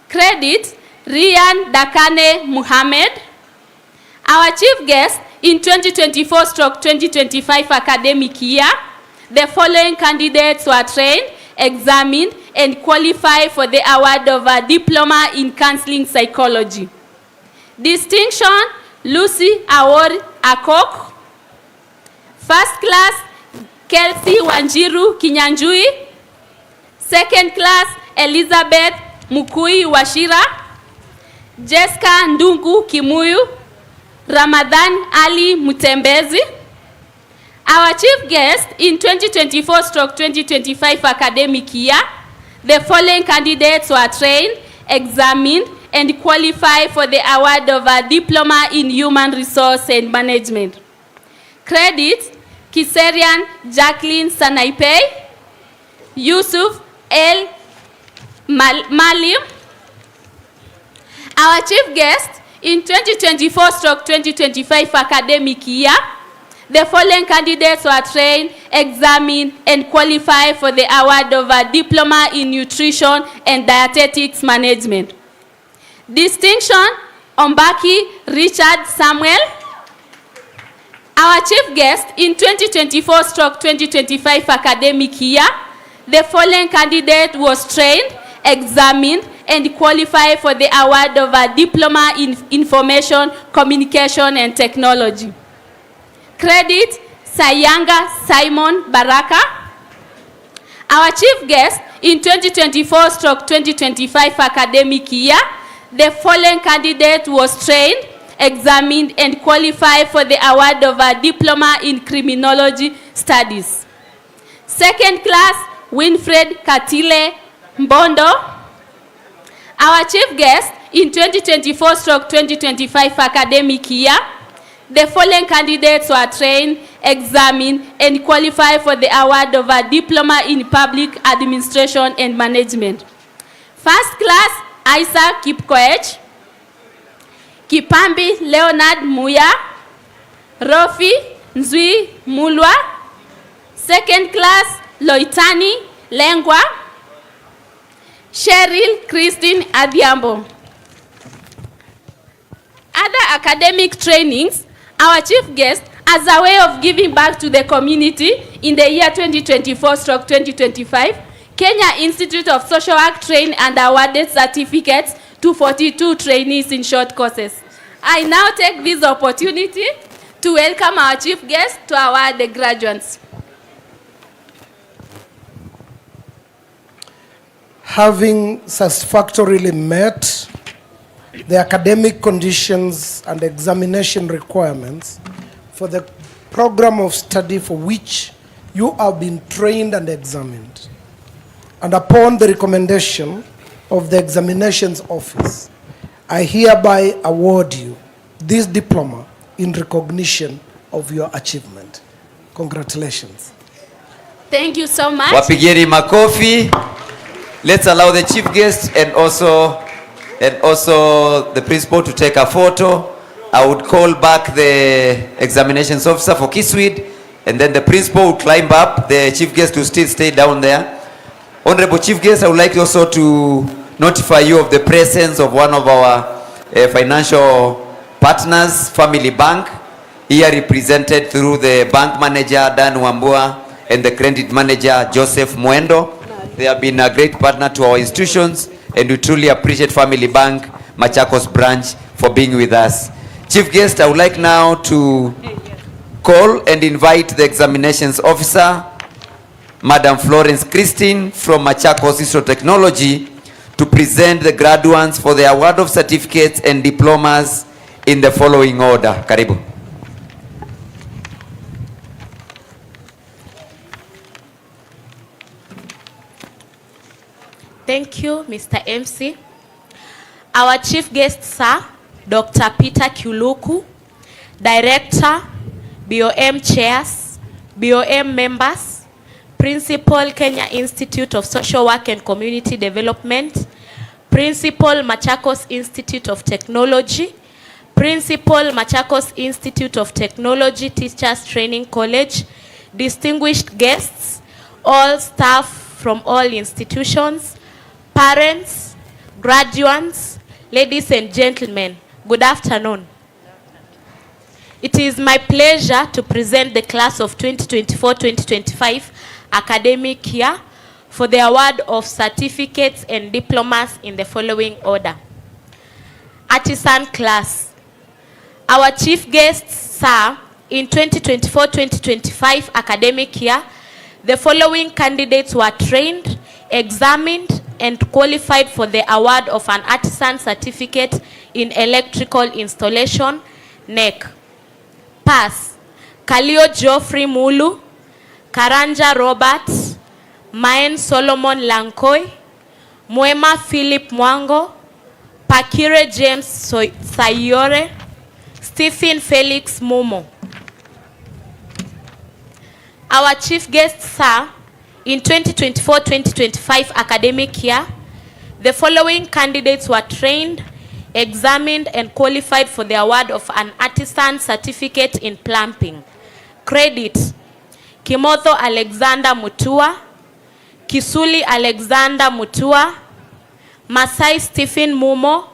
Credit Rian Dakane Muhammad. Our chief guest in 2024/2025 academic year, the following candidates were trained, examined, and qualified for the award of a diploma in counseling psychology. Distinction, Lucy Award Akok. First class, Kelsey Wanjiru Kinyanjui. Second class, Elizabeth Mukui Washira. Jessica Ndungu Kimuyu. Ramadan Ali Mutembezi. Our chief guest in 2024/2025 academic year, the following candidates were trained, examined, and qualified for the award of a diploma in human resource and management. Credit, Kiserian Jacqueline Sanaipei, Yusuf El Malim. Our chief guest in 2024/2025 academic year, the following candidates were trained, examined, and qualified for the award of a diploma in nutrition and dietetics management. Distinction, Ombaki Richard Samuel. Our chief guest in 2024/2025 academic year, the following candidate was trained, examined, and qualified for the award of a diploma in information, communication, and technology. Credit, Sayanga Simon Baraka. Our chief guest in 2024/2025 academic year, the following candidate was trained, examined, and qualified for the award of a diploma in criminology studies. Second class, Winfred Katile Mbondo. Our chief guest in 2024/2025 academic year, the following candidates were trained, examined, and qualified for the award of a diploma in public administration and management. First class, Isaac Kipkoech. Kipambi Leonard Muya. Rofi Nzui Mulwa. Second class, Loitani Lengwa. Cheryl Christine Adhiambo. Other academic trainings, our chief guest, as a way of giving back to the community in the year 2024/2025, Kenya Institute of Social Work trained and awarded certificates to 42 trainees in short courses. I now take this opportunity to welcome our chief guest to award the graduates. Having satisfactorily met the academic conditions and examination requirements for the program of study for which you have been trained and examined, and upon the recommendation of the examinations office, I hereby award you this diploma in recognition of your achievement. Congratulations. Thank you so much. Wapigeni makofi. Let's allow the chief guest and also the principal to take a photo. I would call back the examinations officer for Kiswcd, and then the principal will climb up. The chief guest will still stay down there. Honorable chief guest, I would like also to notify you of the presence of one of our financial partners, Family Bank, here represented through the bank manager, Dan Wambua, and the credit manager, Joseph Mwendo. They have been a great partner to our institutions, and we truly appreciate Family Bank, Machakos branch, for being with us. Chief guest, I would like now to call and invite the examinations officer, Madam Florence Christine from Machakos Institute of Technology, to present the graduates for the award of certificates and diplomas in the following order. Karibu. Thank you, Mr. MC. Our chief guest, sir, Dr. Peter Kiuluku, Director, BOM chairs, BOM members, Principal Kenya Institute of Social Work and Community Development, Principal Machakos Institute of Technology, Principal Machakos Institute of Technology Teachers Training College, distinguished guests, all staff from all institutions, parents, graduates, ladies and gentlemen, good afternoon. It is my pleasure to present the class of 2024-2025 academic year for the award of certificates and diplomas in the following order. Artisan class. Our chief guests, sir, in 2024-2025 academic year, the following candidates were trained, examined, and qualified for the award of an artisan certificate in electrical installation, NEC. Pass: Kalio Geoffrey Mulu, Karanja Robert, Maen Solomon Lankoi, Mwema Philip Mwango, Pakire James Sayore, Stephen Felix Mumo. Our chief guest, sir, in 2024-2025 academic year, the following candidates were trained, examined, and qualified for the award of an artisan certificate in plumbing. Credit: Kimotho Alexander Mutua, Kisuli Alexander Mutua, Masai Stephen Mumo,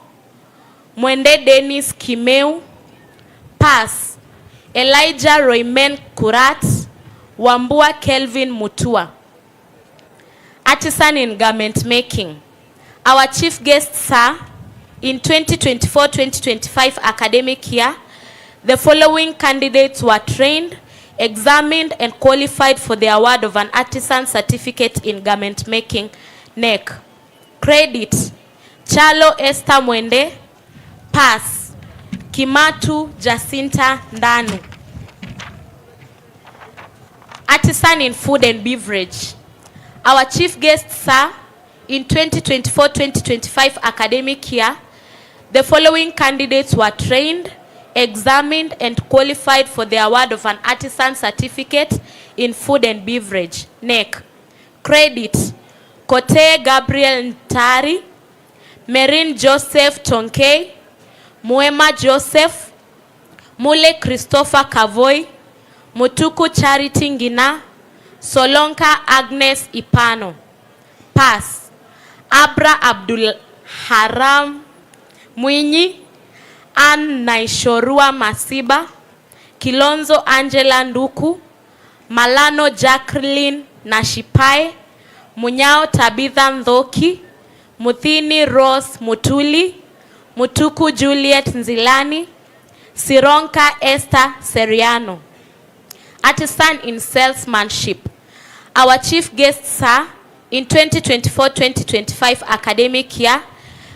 Mwende Dennis Kimeu. Pass: Elijah Roymen Kurat, Wambua Kelvin Mutua. Artisan in garment making. Our chief guest, sir, in 2024-2025 academic year, the following candidates were trained, examined, and qualified for the award of an artisan certificate in garment making, NEC. Credit: Chalo Esther Mwende. Pass: Kimatu Jacinta Ndanu. Artisan in food and beverage. Our chief guest, sir, in 2024-2025 academic year, the following candidates were trained, examined, and qualified for the award of an artisan certificate in food and beverage, NEC. Credit: Kote Gabriel Ntari, Merin Joseph Tonkei, Muema Joseph, Mule Christopher Kavoy, Mutuku Charity Ngina, Solonka Agnes Ipano. Pass: Abra Abdul Haram Mwinyi, Ann Naishorua Masiba, Kilonzo Angela Nduku, Malano Jacqueline Nashipai, Munyao Tabitha Ndhoki, Muthini Rose Mutuli, Mutuku Juliet Nzilani, Sironka Esther Seriano. Artisan in salesmanship. Our chief guest, sir, in 2024-2025 academic year,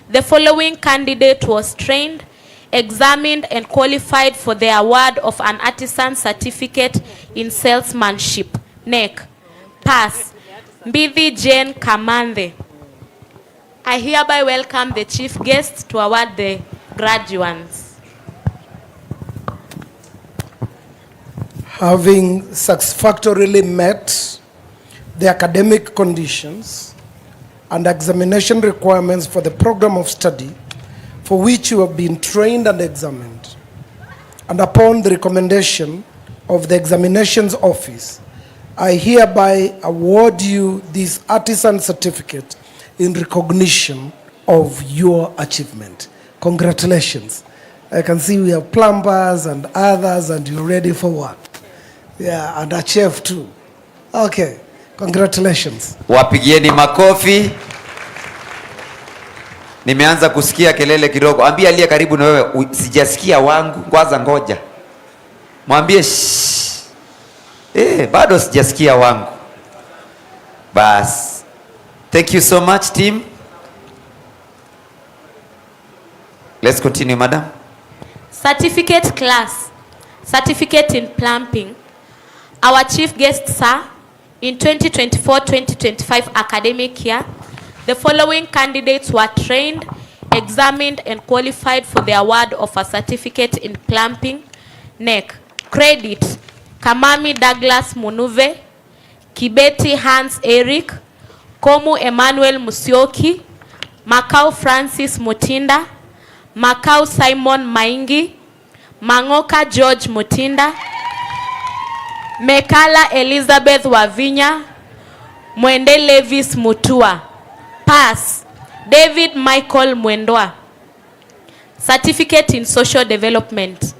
the following candidate was trained, examined, and qualified for the award of an artisan certificate in salesmanship, NEC. Pass: Mbithi Jane Kamande. I hereby welcome the chief guest to award the graduates. Having satisfactorily met the academic conditions and examination requirements for the program of study for which you have been trained and examined, and upon the recommendation of the examinations office, I hereby award you this artisan certificate in recognition of your achievement. Congratulations. I can see we have plumbers and others, and you're ready for work. Yeah, and a chef too. Okay, congratulations. Wapigieni makofi. Nimeanza kusikia kelele kidogo. Ambia aliye karibu na wewe, sijasikia wangu, kwanza ngoja. Mwambie shh. Bado sijasikia wangu. Bas. Thank you so much, team. Let's continue, madam. Certificate class. Certificate in plumbing. Our chief guest, sir, in 2024-2025 academic year, the following candidates were trained, examined, and qualified for the award of a certificate in plumbing, NEC. Credit: Kamami Douglas Munuve, Kibeti Hans Eric, Komu Emmanuel Musyoki, Makau Francis Mutinda, Makau Simon Maingi, Mangoka George Mutinda, Mekala Elizabeth Wavinya, Mwende Levis Mutua. Pass, David Michael Mwendwa. Certificate in Social Development.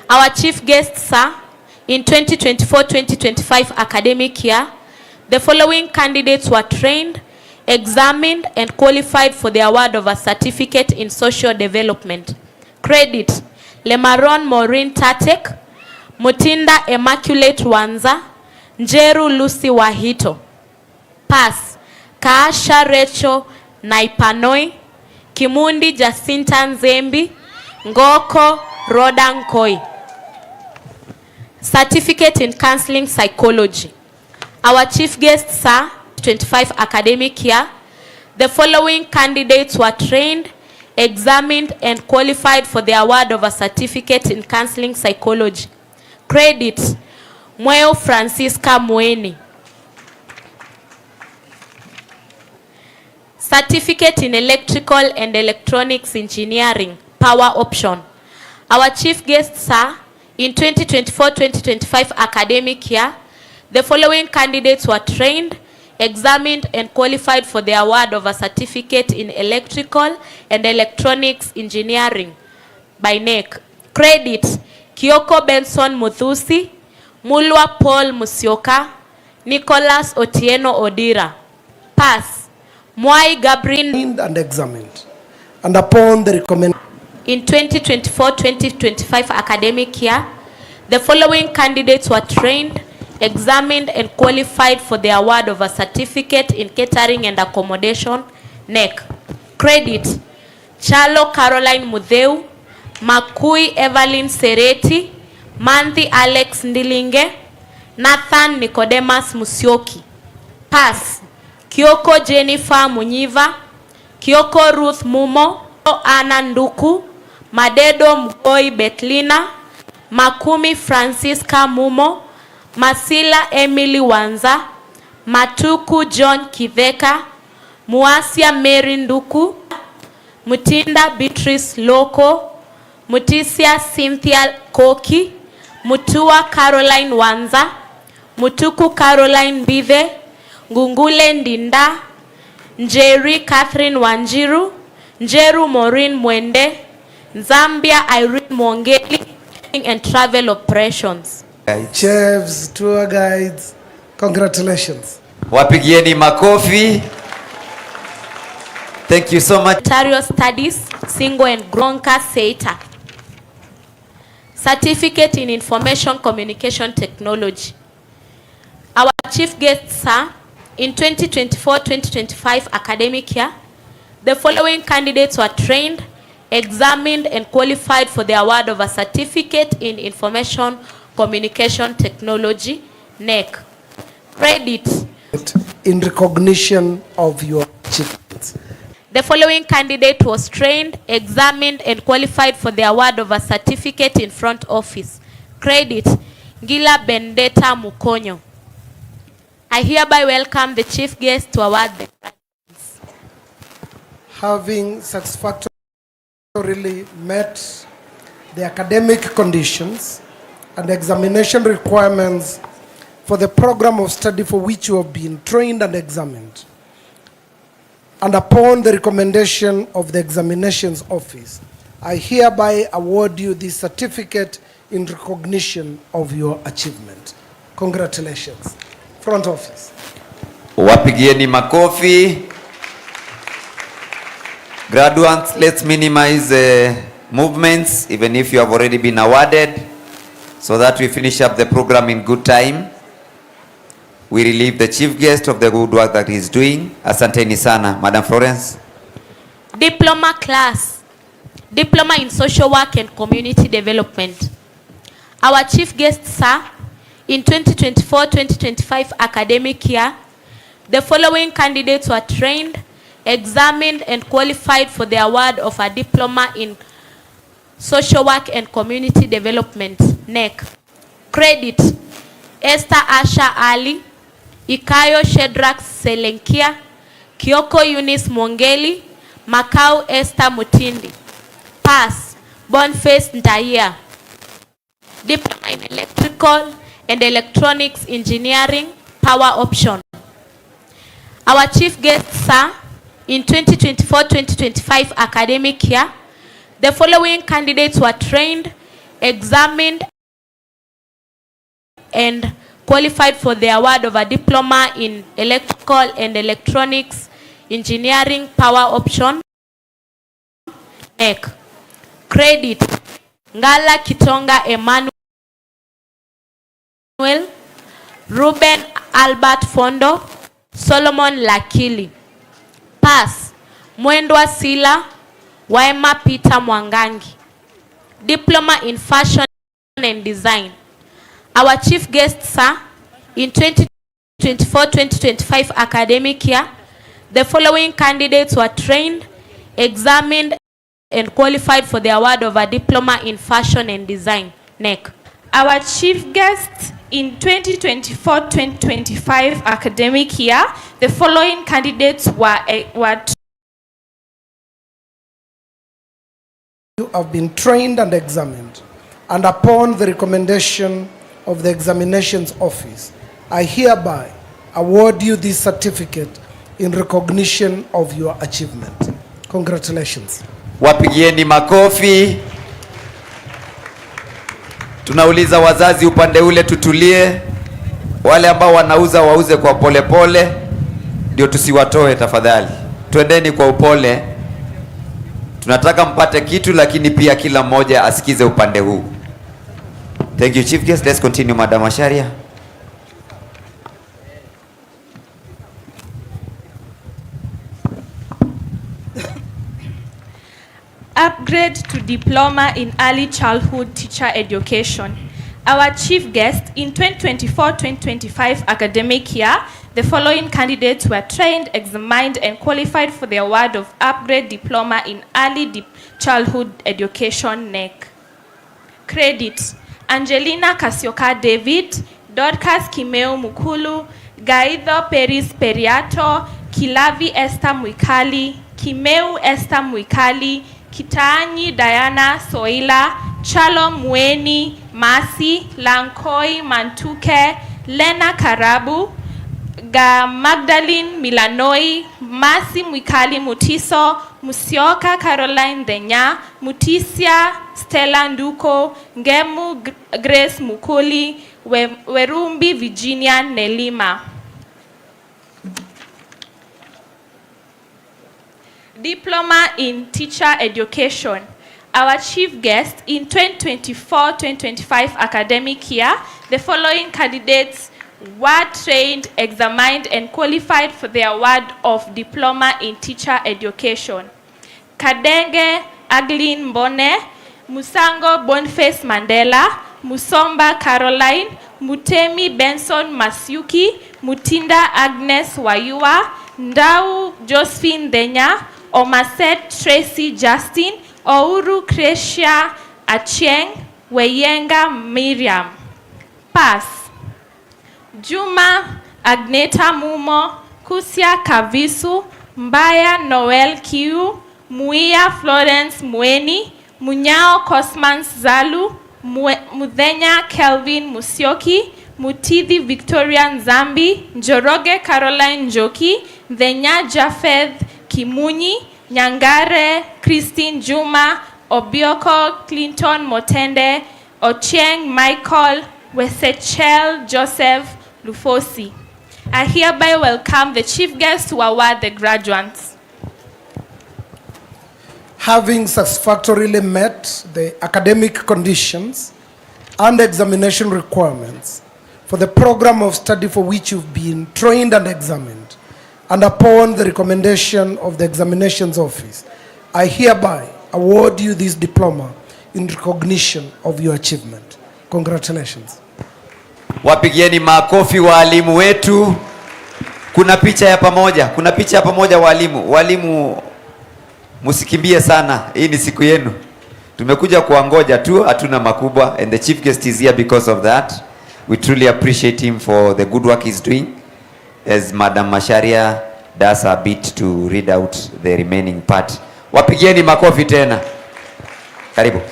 Our chief guest, sir, in 2024-2025 academic year, the following candidates were trained, examined, and qualified for the award of a certificate in social development. Credit: Lemaron Maureen Tatek, Mutinda Immaculate Wanza, Njeru Lucy Wahito. Pass, Kaasha Rachel Naipanoi, Kimundi Jacinta Nzembi, Ngoko Roda Nkoi. Certificate in Counseling Psychology. Our chief guest, sir, 25 academic year, the following candidates were trained, examined, and qualified for the award of a certificate in counseling psychology. Credit: Mweo Francisca Mweni. Certificate in Electrical and Electronics Engineering, Power Option. Our chief guest, sir, in 2024-2025 academic year, the following candidates were trained, examined, and qualified for the award of a certificate in Electrical and Electronics Engineering by NEC. Credit: Kioko Benson Muthusi, Mulwa Paul Musyoka, Nicholas Otieno Odira. Pass, Mwai Gabriel and examined. And upon the recommendation in 2024-2025 academic year, the following candidates were trained, examined, and qualified for the award of a certificate in catering and accommodation, NEC. Credit: Chalo Caroline Mudheu, Makui Evelyn Sereti, Manthi Alex Ndilinge, Nathan Nicodemus Musyoki. Pass, Kioko Jennifer Munyiva, Kioko Ruth Mumo, Anna Nduku, Madedo Mgoi Betlina, Makumi Francisca Mumo, Masila Emily Wanza, Matuku John Kiveka, Muasia Mary Nduku, Mutinda Beatrice Loko, Mutisia Cynthia Koki, Mutua Caroline Wanza, Mutuku Caroline Bive, Ngungule Ndinda, Njeri Catherine Wanjiru, Njeru Maureen Mwende, Zambia Irene Mwongeli, and travel operations. Chefs, tour guides, congratulations. Wapigieni makofi. Thank you so much. Ontario Studies, Single and Gronka Seita. Certificate in Information Communication Technology. Our chief guests, sir, in 2024-2025 academic year, the following candidates were trained, examined, and qualified for the award of a certificate in Information Communication Technology, NEC. Credit: in recognition of your achievements. The following candidate was trained, examined, and qualified for the award of a certificate in front office. Credit: Ngila Bendeta Mukonyo. I hereby welcome the chief guest to award the prizes. Having satisfactorily met the academic conditions and examination requirements for the program of study for which you have been trained and examined, and upon the recommendation of the examinations office, I hereby award you this certificate in recognition of your achievement. Congratulations. Front office. Wapigieni makofi. Graduates, let's minimize movements, even if you have already been awarded, so that we finish up the program in good time. We relieve the chief guest of the good work that he is doing. Asanteni sana. Madam Florence. Diploma class. Diploma in Social Work and Community Development. Our chief guest, sir, in 2024-2025 academic year, the following candidates were trained, examined, and qualified for the award of a diploma in Social Work and Community Development, NEC. Credit: Esther Asha Ali, Ikayo Shedrack Selenkia, Kioko Eunice Mwongeli, Makau Esther Mutindi. Pass, Boniface Ndaya. Diploma in Electrical and Electronics Engineering, Power Option. Our chief guest, sir, in 2024-2025 academic year, the following candidates were trained, examined, and qualified for the award of a diploma in Electrical and Electronics Engineering, Power Option. NEC. Credit: Ngala Kitonga Emmanuel, Ruben Albert Fondo, Solomon Lakili. Pass, Mwendwa Sila, Waema Peter Mwangangi. Diploma in Fashion and Design. Our chief guest, sir, in 2024-2025 academic year, the following candidates were trained, examined, and qualified for the award of a diploma in Fashion and Design. NEC. Our chief guest in 2024-2025 academic year, the following candidates were You have been trained and examined, and upon the recommendation of the examinations office, I hereby award you this certificate in recognition of your achievement. Congratulations. Wapigieni makofi. Tunauliza wazazi upande ule tutulie. Wale ambao wanauza wauze kwa polepole, ndio tusiwatoe tafadhali. Twendeni kwa upole. Tunataka mpate kitu, lakini pia kila mmoja asikize upande huu. Thank you, Chief Guest. Let's continue, Madam Asharia. Upgrade to diploma in early childhood teacher education. Our chief guest in 2024-2025 academic year, the following candidates were trained, examined, and qualified for the award of upgrade diploma in early childhood education. NEC. Credit: Angelina Kasioka David, Dorcas Kimeu Mukulu, Gaidho Peris Periato, Kilavi Esther Mwikali, Kimeu Esther Mwikali, Kitaanyi Diana Soila, Chalo Mweni, Masi, Lankoi Mantuke, Lena Karabu, Magdalene Milanoi, Masi Mwikali Mutiso, Musioka Caroline Denya, Mutisia Stella Nduko, Ngemu Grace Mukuli, Werumbi Virginia Nelima. Diploma in Teacher Education. Our chief guest in 2024-2025 academic year, the following candidates were trained, examined, and qualified for the award of Diploma in Teacher Education. Kadenge Aglin Mbone, Musango Boniface Mandela, Musomba Caroline, Mutemi Benson Masiuki, Mutinda Agnes Wayua, Ndau Josephine Denya, Omaset Tracy Justin, Ouru Crecia Achieng, Weyenga Miriam. Pass. Juma Agneta Mumo, Kusia Kavisu, Mbaya Noel Kiu, Muia Florence Mweni, Munyao Cosmans Zalu, Mudhenya Kelvin Musioki, Mutithi Victoria Nzambi, Njoroge Caroline Njoki, Dhenya Jafeth Kimunyi, Nyangare Christine Juma, Obioko Clinton Motende, Ochieng Michael, Wesechel Joseph Lufosi. I hereby welcome the chief guest to award the graduates. Having satisfactorily met the academic conditions and examination requirements for the program of study for which you've been trained and examined, and upon the recommendation of the examinations office, I hereby award you this diploma in recognition of your achievement. Congratulations. Wapigieni makofi walimu wetu. Kuna picha ya pamoja, walimu. Walimu musikimbie sana, hii ni siku yenu. Tumekuja kuangoja tu, hatuna makubwa, and the chief guest is here because of that. We truly appreciate him for the good work he's doing, as Madam Masharia does her bit to read out the remaining part. Wapigieni makofi tena. Karibu.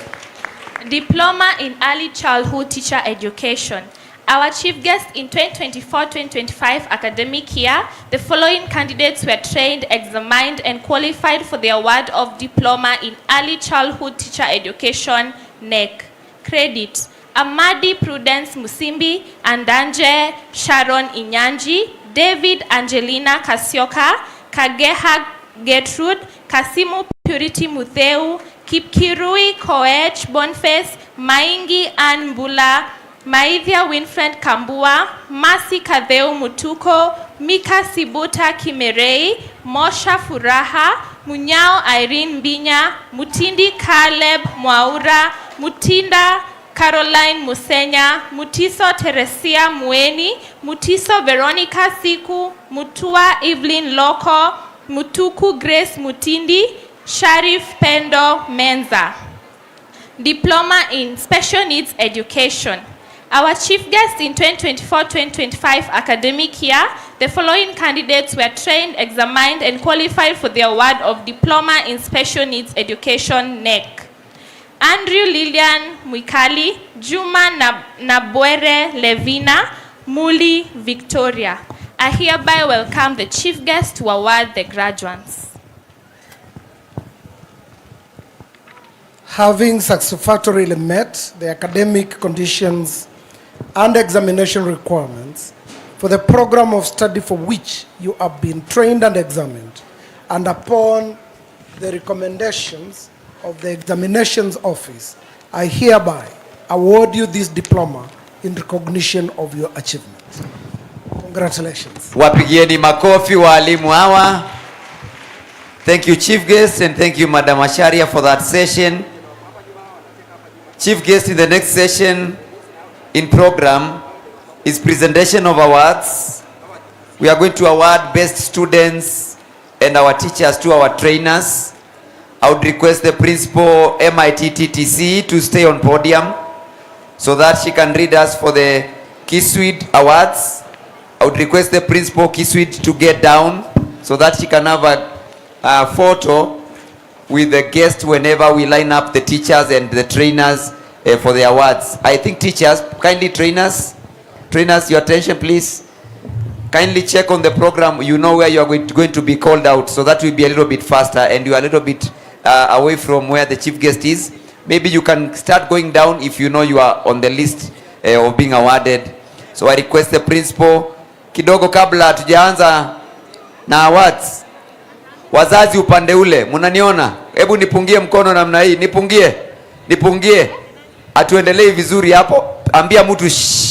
Diploma in Early Childhood Teacher Education. Our chief guest in 2024-2025 academic year, the following candidates were trained, examined, and qualified for the award of Diploma in Early Childhood Teacher Education, NEC. Credit: Amadi Prudence Musimbi, Andanje Sharon Inyanji, David Angelina Kasioka, Kageha Gertrude, Kasimu Purity Mutheu, Kipkirui Koech Boniface, Maingi Ann Mbula, Maithia Winfred Kambua, Masi Kadheu Mutuko, Mika Sibuta Kimerei, Mosha Furaha, Munyao Irene Binya, Mutindi Caleb Mwaura, Mutinda Caroline Musenya, Mutiso Teresia Mueni, Mutiso Veronica Siku, Mutua Evelyn Loko, Mutuku Grace Mutindi, Sharif Pendo Menza. Diploma in Special Needs Education. Our chief guest in 2024-2025 academic year, the following candidates were trained, examined, and qualified for the award of Diploma in Special Needs Education, NEC. Andrew Lilian Mwikali, Juma Nabwere Levina, Muli Victoria. I hereby welcome the chief guest to award the graduates. Having satisfactorily met the academic conditions and examination requirements for the program of study for which you have been trained and examined, and upon the recommendations of the examinations office, I hereby award you this diploma in recognition of your achievement. Congratulations. Wapigieni makofi walimu hawa. Thank you, chief guest, and thank you, Madam Asharia, for that session. Chief guest in the next session in program is presentation of awards. We are going to award best students and our teachers to our trainers. I would request the principal MIT TTC to stay on podium so that she can read us for the Kiswcd awards. I would request the principal Kiswcd to get down so that she can have a photo with the guest whenever we line up the teachers and the trainers for the awards. I think teachers, kindly trainers, your attention please. Kindly check on the program, you know where you are going to be called out, so that will be a little bit faster and you are a little bit away from where the chief guest is. Maybe you can start going down if you know you are on the list of being awarded. So I request the principal, kidogo kabla tujaanza na awards. Wazazi upande ule, munaniona? Hebu nipungie mkono namna hii, nipungie. Atuendelee vizuri hapo. Ambia mtu shh.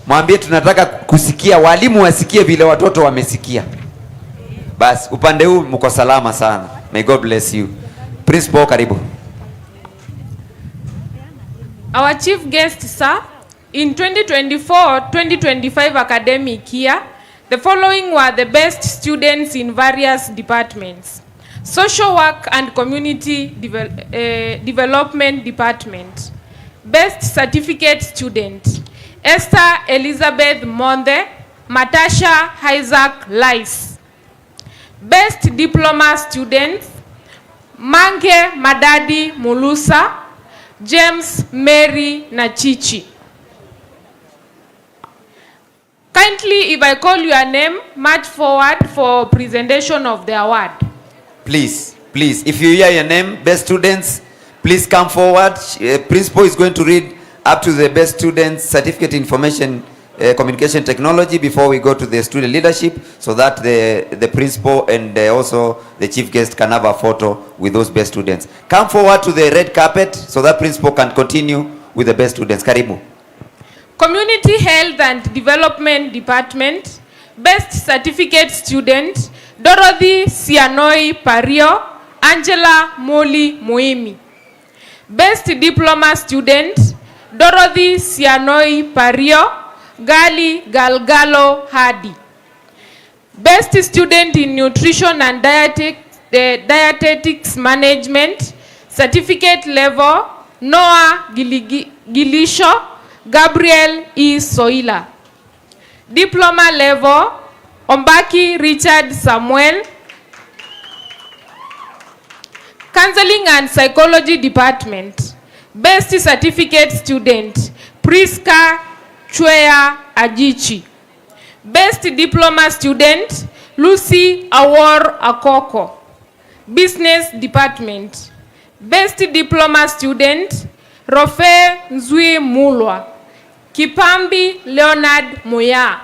Mwambie tunataka kusikia, walimu wasikie vile watoto wamesikia. Bas, upande huu mko salama sana. May God bless you. Principal, karibu. Our chief guest, sir, in 2024-2025 academic year, the following were the best students in various departments. Social Work and Community Development Department. Best Certificate Student, Esther Elizabeth Monde, Matasha Isaac Lice. Best Diploma Students, Mange Madadi Mulusa, James Mary Nachichi. Kindly, if I call your name, march forward for presentation of the award. Please, if you hear your name, best students, please come forward. Principal is going to read up to the best students certificate information communication technology before we go to the student leadership, so that the principal and also the chief guest can have a photo with those best students. Come forward to the red carpet so that principal can continue with the best students. Karibu. Community Health and Development Department, Best Certificate Student, Dorothy Sianoi Pario, Angela Moli Muimi. Best Diploma Student, Dorothy Sianoi Pario, Gali Galgalo Hadi. Best Student in Nutrition and Dietetics Management, Certificate Level, Noah Gilisho, Gabriel E. Soila. Diploma level, Ombaki Richard Samuel. Counseling and Psychology Department. Best Certificate Student, Priska Chwea Ajichi. Best Diploma Student, Lucy Awor Akoko. Business Department. Best Diploma Student, Rofe Nzui Mulwa. Kipambi Leonard Moya.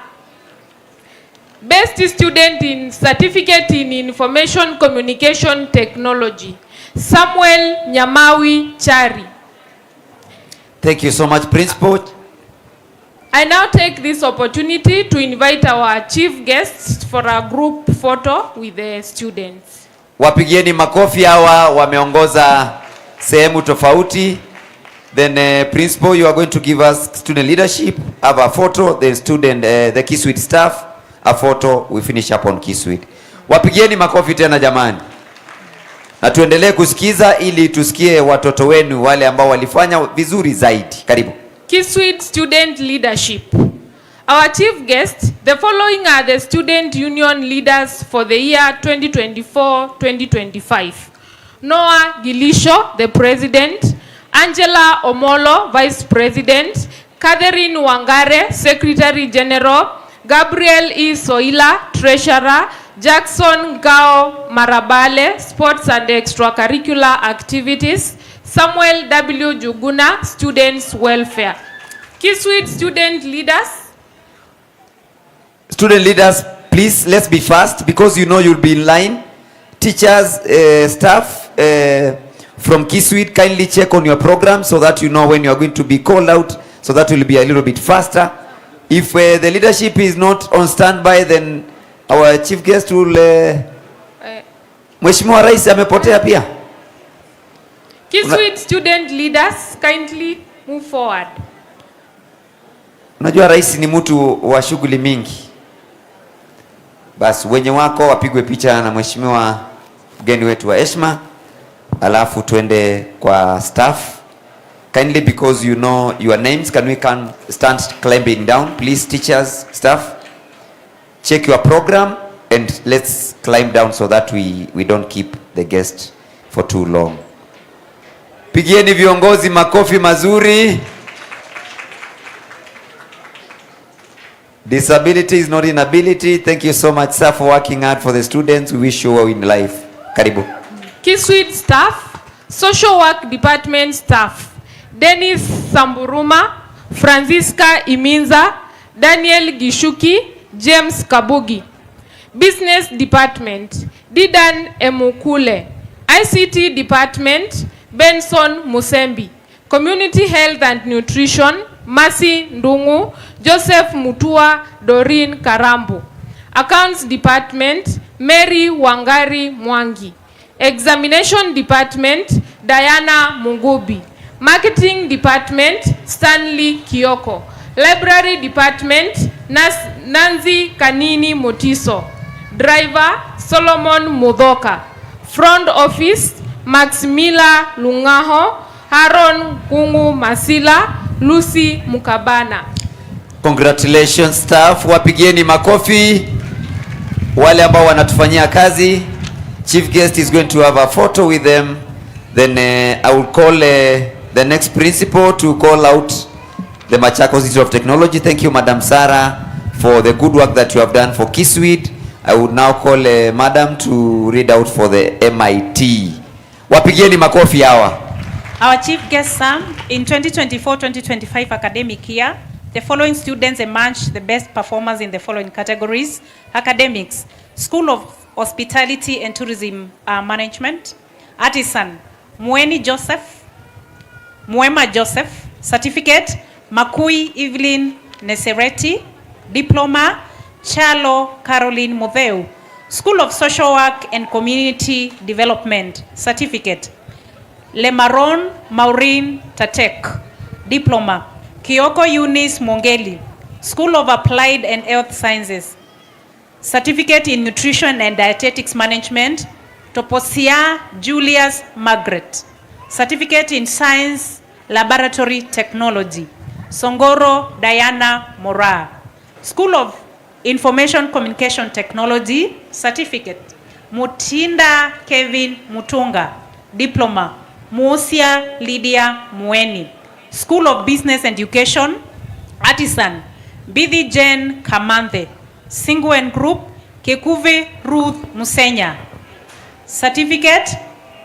Best Student in Certificate in Information Communication Technology, Samuel Nyamawi Chari. Thank you so much, Principal. I now take this opportunity to invite our chief guests for a group photo with the students. Wapigieni makofi, hawa wameongoza sehemu tofauti. Then Principal, you are going to give us student leadership, have a photo, then student, the Kiswcd staff, a photo, we finish up on Kiswcd. Wapigieni makofi tena jamani. Na tuendelee kusikiza ili tusikie watoto wenu wale ambao walifanya vizuri zaidi. Karibu. Kiswcd student leadership. Our chief guests, the following are the student union leaders for the year 2024-2025. Noah Gilisho, the president. Angela Omolo, vice president. Catherine Wangare, secretary general. Gabriel E. Soila, treasurer. Jackson Gao Marabale, sports and extracurricular activities. Samuel W. Juguna, students welfare. Kiswcd student leaders. Student leaders, please, let's be fast because you know you'll be in line. Teachers, staff from Kiswcd, kindly check on your program so that you know when you're going to be called out, so that will be a little bit faster. If the leadership is not on standby, then our chief guest will... Mheshimiwa Rais amepotea pia. Kiswcd student leaders, kindly move forward. Unajua Rais ni mtu wa shughuli mingi. Basi wenye wako wapigwe picha na mheshimiwa mgeni wetu wa heshima, alafu tuende kwa staff. Kindly, because you know your names, can we stand climbing down, please, teachers, staff. Check your program and let's climb down so that we don't keep the guest for too long. Pigieni viongozi makofi mazuri. Disability is not inability. Thank you so much, sir, for working hard for the students. We wish you well in life. Karibu. Kiswcd staff, social work department staff. Dennis Samburuma, Francisca Iminza, Daniel Gishuki, James Kabugi. Business department, Didan Emukule. ICT department, Benson Musembi. Community health and nutrition, Masi Ndungu, Joseph Mutua, Doreen Karambu. Accounts department, Mary Wangari Mwangi. Examination department, Diana Mungubi. Marketing department, Stanley Kioko. Library department, Nanzi Kanini Motiso. Driver, Solomon Mudhoka. Front office, Maximila Lungaho, Haron Kungu Masila, Lucy Mukabana. Congratulations staff, wapigieni makofi. Wale ambao wanatufanyia kazi. Chief guest is going to have a photo with them. Then I will call the next principal to call out the Machakos Institute of Technology. Thank you, Madam Sarah, for the good work that you have done for Kiswcd. I would now call Madam to read out for the MIT. Wapigieni makofi hawa. Our chief guest, Sam, in 2024-2025 academic year, the following students emerged the best performers in the following categories. Academics, School of Hospitality and Tourism Management. Artisan, Mwema Joseph. Certificate, Makui Evelyn Nesereti. Diploma, Chalo Caroline Mutheu. School of Social Work and Community Development. Certificate, Lemaron Maureen Tatek. Diploma, Kioko Eunice Mongeli. School of Applied and Health Sciences. Certificate in Nutrition and Dietetics Management, Toposia Julius Margaret. Certificate in Science Laboratory Technology. Songoro Diana Mora. School of Information Communication Technology, certificate. Mutinda Kevin Mutunga, diploma. Musia Lydia Mueni. School of Business Education, artisan. Bidhi Jen Kamanthe. Singwen Group, Kekuve Ruth Musenya. Certificate,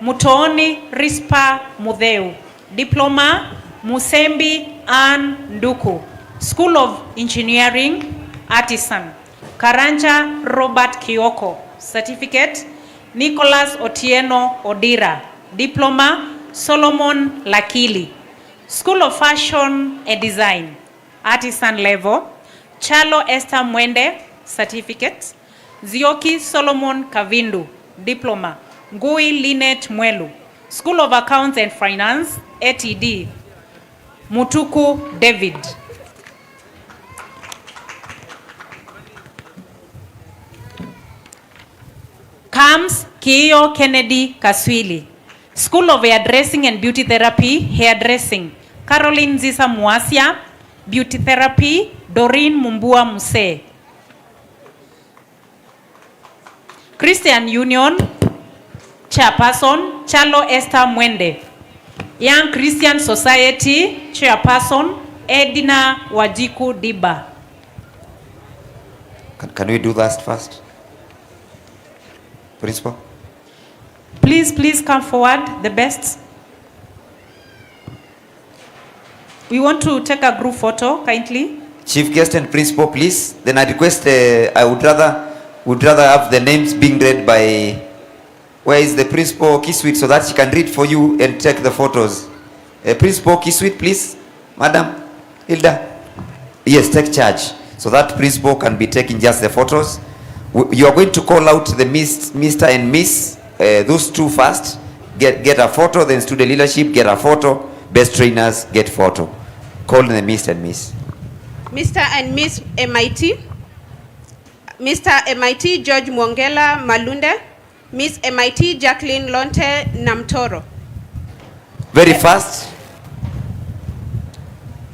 Mutooni Rispa Mudeu. Diploma, Musembi Ann Nduku. School of Engineering, artisan. Karanja Robert Kioko. Certificate, Nicholas Otieno Odira. Diploma, Solomon Lakili. School of Fashion and Design, artisan level. Chalo Esther Mwende, certificate. Zioki Solomon Kavindu, diploma. Ngui Linet Mwelu. School of Accounts and Finance, ATD. Mutuku David. Kams Kiyo Kennedy Kaswili. School of Hairdressing and Beauty Therapy, hairdressing. Caroline Zisa Muasia, beauty therapy. Doreen Mumbua Muse. Christian Union, chairperson. Chalo Esther Mwende. Young Christian Society, chairperson. Edina Wajiku Diba. Can we do that first? Principal? Please come forward, the best. We want to take a group photo, kindly. Chief guest and principal, please. Then I request, I would rather have the names being read by, where is the principal Kiswcd, so that she can read for you and take the photos. Principal Kiswcd, please. Madam Hilda. Yes, take charge. So that principal can be taking just the photos. You are going to call out the Mr. and Miss. Those two first get a photo, then student leadership get a photo, best trainers get photo. Call the Mr. and Miss. Mr. and Miss MIT. Mr. MIT George Mwongela Malunde. Miss MIT Jacqueline Lonte Namtoro. Very fast.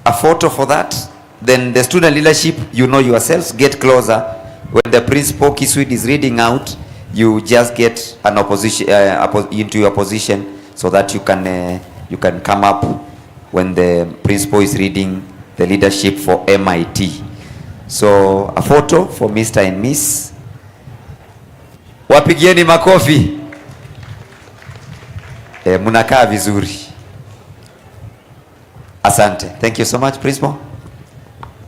A photo for that. Then the student leadership, you know yourselves, get closer. When the principal Kiswcd is reading out, you just get an opposition into your position so that you can come up when the principal is reading the leadership for MIT. So a photo for Mr. and Miss. Wapigieni makofi. Munakaa vizuri. Asante. Thank you so much, principal.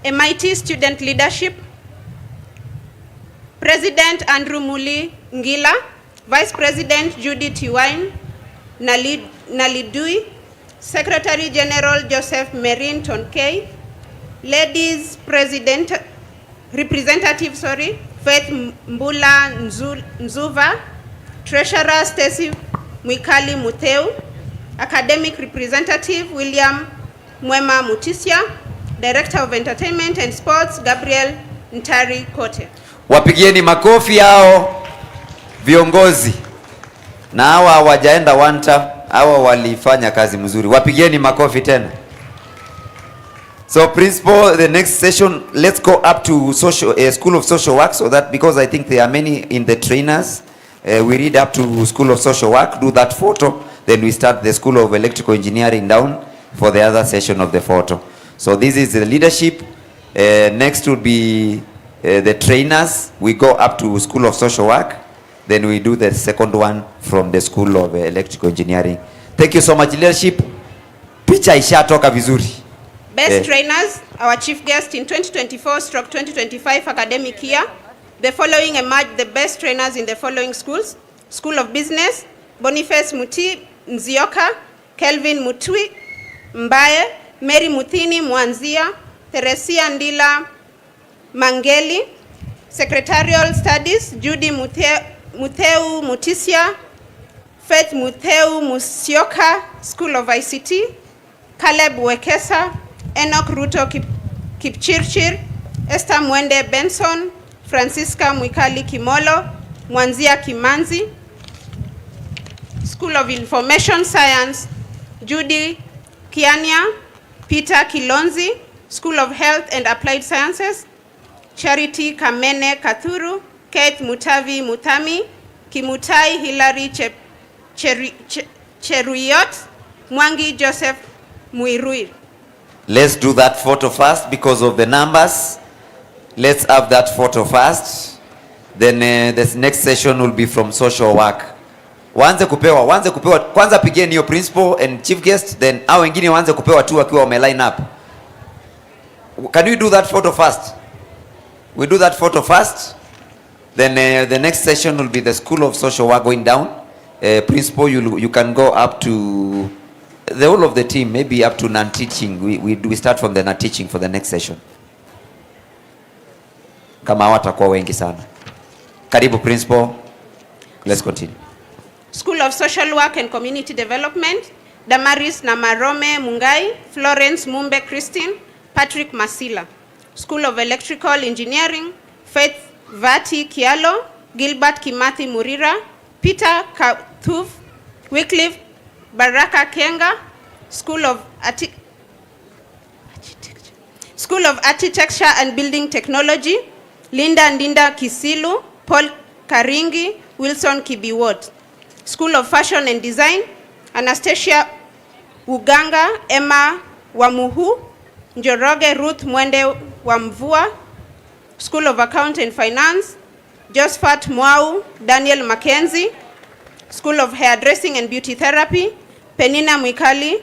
MIT student leadership. President Andrew Muli Ngila, Vice President Judy Tiwine Nalidui, Secretary General Joseph Merin Tonkei, Ladies Representative Faith Mbula Nzuva, Treasurer Stacy Mwikali Mutheu, Academic Representative William Mwema Mutisia, Director of Entertainment and Sports Gabriel Ntari Kote. Wapigieni makofi hao viongozi. Na hawa hawajaenda one term, hawa walifanya kazi mzuri. Wapigieni makofi tena. So principal, the next session, let's go up to School of Social Work, so that, because I think there are many in the trainers, we read up to School of Social Work, do that photo, then we start the School of Electrical Engineering down for the other session of the photo. So this is the leadership. Next would be the trainers. We go up to School of Social Work, then we do the second one from the School of Electrical Engineering. Thank you so much, leadership. Picha ishatoka vizuri. Best trainers, our chief guest in 2024/2025 academic year. The following emerged the best trainers in the following schools: School of Business, Boniface Muti Nzioka, Kelvin Mutwi Mbaye, Mary Muthini Mwanzia, Teresia Ndila Mangeli. Secretarial Studies, Judy Mutheu Mutisia, Faith Mutheu Musioka, School of ICT, Caleb Wekesa, Enoch Ruto Kipchirchir, Esther Mwende Benson, Francisca Mwikali Kimolo, Mwanzia Kimanzi. School of Information Science, Judy Kiania, Peter Kilonzi, School of Health and Applied Sciences, Charity Kamene Kathuru, Kate Mutavi Mutami, Kimutai Hilary Cheruyot, Mwangi Joseph Muirui. Let's do that photo first because of the numbers. Let's have that photo first. Then this next session will be from social work. Waanze kupewa. Kwanza pigeni hiyo principal and chief guest, then hao wengine waanze kupewa tu wakiwa wame line up. Can we do that photo first? We do that photo first. Then the next session will be the School of Social Work going down. Principal, you can go up to the whole of the team, maybe up to non-teaching. We start from the non-teaching for the next session. Kama watakuwa wengi sana. Karibu principal. Let's continue. School of Social Work and Community Development, Damaris Namarome Mungai, Florence Mumbe Christine, Patrick Masila. School of Electrical Engineering, Faith Vati Kialo, Gilbert Kimathi Murira, Peter Kathuv, Wycliffe Baraka Kenga. School of Architecture and Building Technology, Linda Ndinda Kisilu, Paul Karingi, Wilson Kibiwot. School of Fashion and Design, Anastasia Uganga, Emma Wamuhu, Njoroge Ruth Mwende Wamvua. School of Account and Finance, Josephat Mwau, Daniel Mackenzie. School of Hairdressing and Beauty Therapy, Penina Mwikali,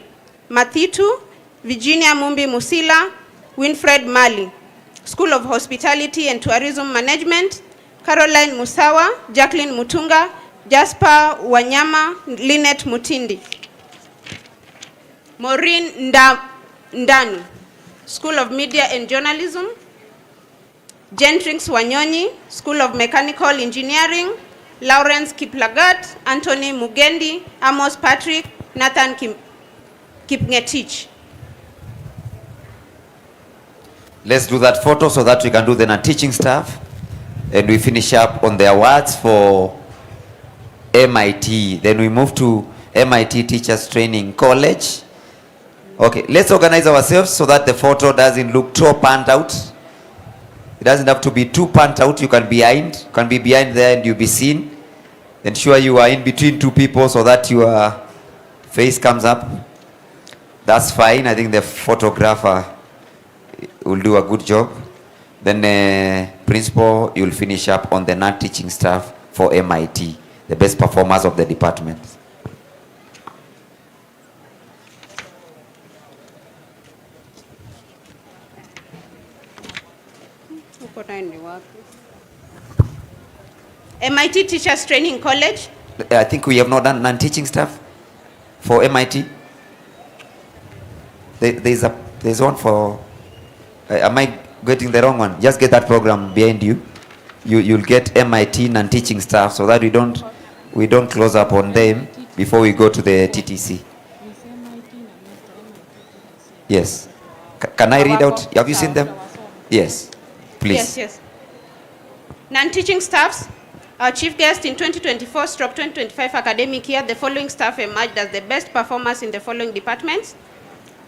Mathitu, Virginia Mumbi Musila, Winfred Mali. School of Hospitality and Tourism Management, Caroline Musawa, Jacqueline Mutunga, Jasper Wanyama, Lynette Mutindi. Maureen Ndanu. School of Media and Journalism, Gentrix Wanyonyi, School of Mechanical Engineering, Lawrence Kiplagat, Anthony Mugendi, Amos Patrick, Nathan Kipngetich. Let's do that photo so that we can do the non-teaching staff. And we finish up on the awards for MIT. Then we move to MIT Teachers Training College. Okay, let's organize ourselves so that the photo doesn't look too panned out. It doesn't have to be too panned out. You can be behind there and you'll be seen. Ensure you are in between two people so that your face comes up. That's fine. I think the photographer will do a good job. Then principal, you'll finish up on the non-teaching staff for MIT, the best performers of the department. MIT Teachers Training College. I think we have not done non-teaching staff for MIT. There's one for. Am I getting the wrong one? Just get that program behind you. You'll get MIT non-teaching staff so that we don't close up on them before we go to the TTC. Yes. Can I read out? Have you seen them? Yes. Please. Yes. Non-teaching staffs. Our chief guest in 2024/2025 academic year, the following staff emerged as the best performers in the following departments.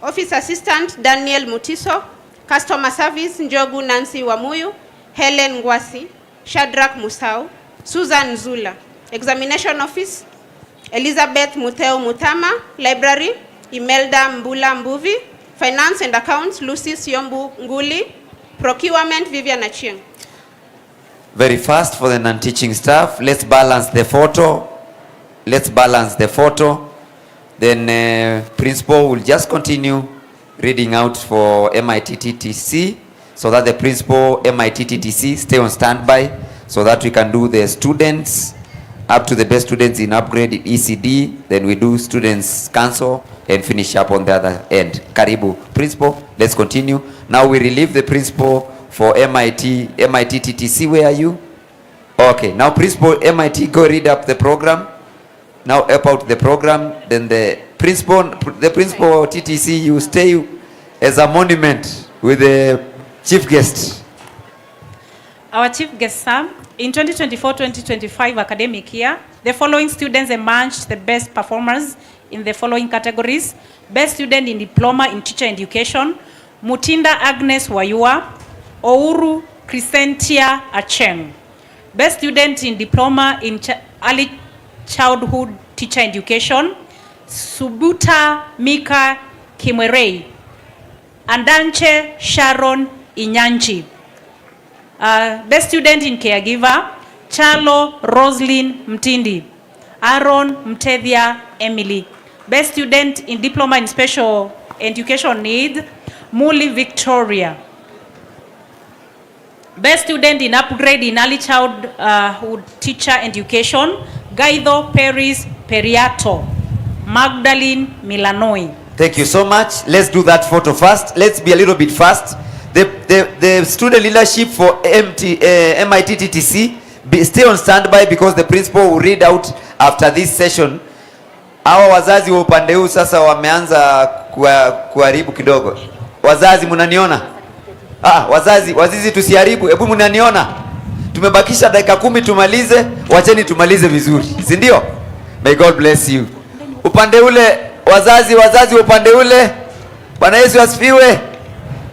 Office Assistant Daniel Mutiso, Customer Service Njogu Nancy Wamuyu, Helen Ngwasi, Shadrach Musau, Susan Zula. Examination Office Elizabeth Muteo Mutama, Library Imelda Mbula Mbuvi, Finance and Accounts Lucy Siombu Nguli, Procurement Vivian Achieng. Very fast for the non-teaching staff. Let's balance the photo. Then principal will just continue reading out for MIT TTC so that the principal MIT TTC stay on standby so that we can do the students up to the best students in upgrade in ECD. Then we do students council and finish up on the other end. Karibu principal. Let's continue. Now we relieve the principal for MIT TTC. Where are you? Okay, now principal MIT, go read up the program. Now help out the program. Then the principal TTC, you stay as a monument with the chief guest. Our chief guest, sir, in 2024-2025 academic year, the following students emerged the best performers in the following categories. Best student in diploma in teacher education, Mutinda Agnes Wayua, Ouru Crescentia Acheng. Best student in diploma in early childhood teacher education, Subuta Mika Kimwerei. Andanche Sharon Inyanchi. Best student in caregiver, Chalo Roslyn Mtindi. Aaron Mtevia Emily. Best student in diploma in special education needs, Muli Victoria. Best student in upgrade in early childhood teacher education, Gaido Peris Periato. Magdalene Milanoi. Thank you so much. Let's do that photo first. Let's be a little bit fast. The student leadership for MIT TTC, stay on standby because the principal will read out after this session. Hawa wazazi wa upande huu sasa wameanza kuharibu kidogo. Wazazi mnaniona? Wazazi tusiharibu. Hebu mnaniona? Tumebakisha dakika 10 tumalize. Wacheni tumalize vizuri. Si ndio? May God bless you. Upande ule wazazi upande ule. Bwana Yesu asifiwe.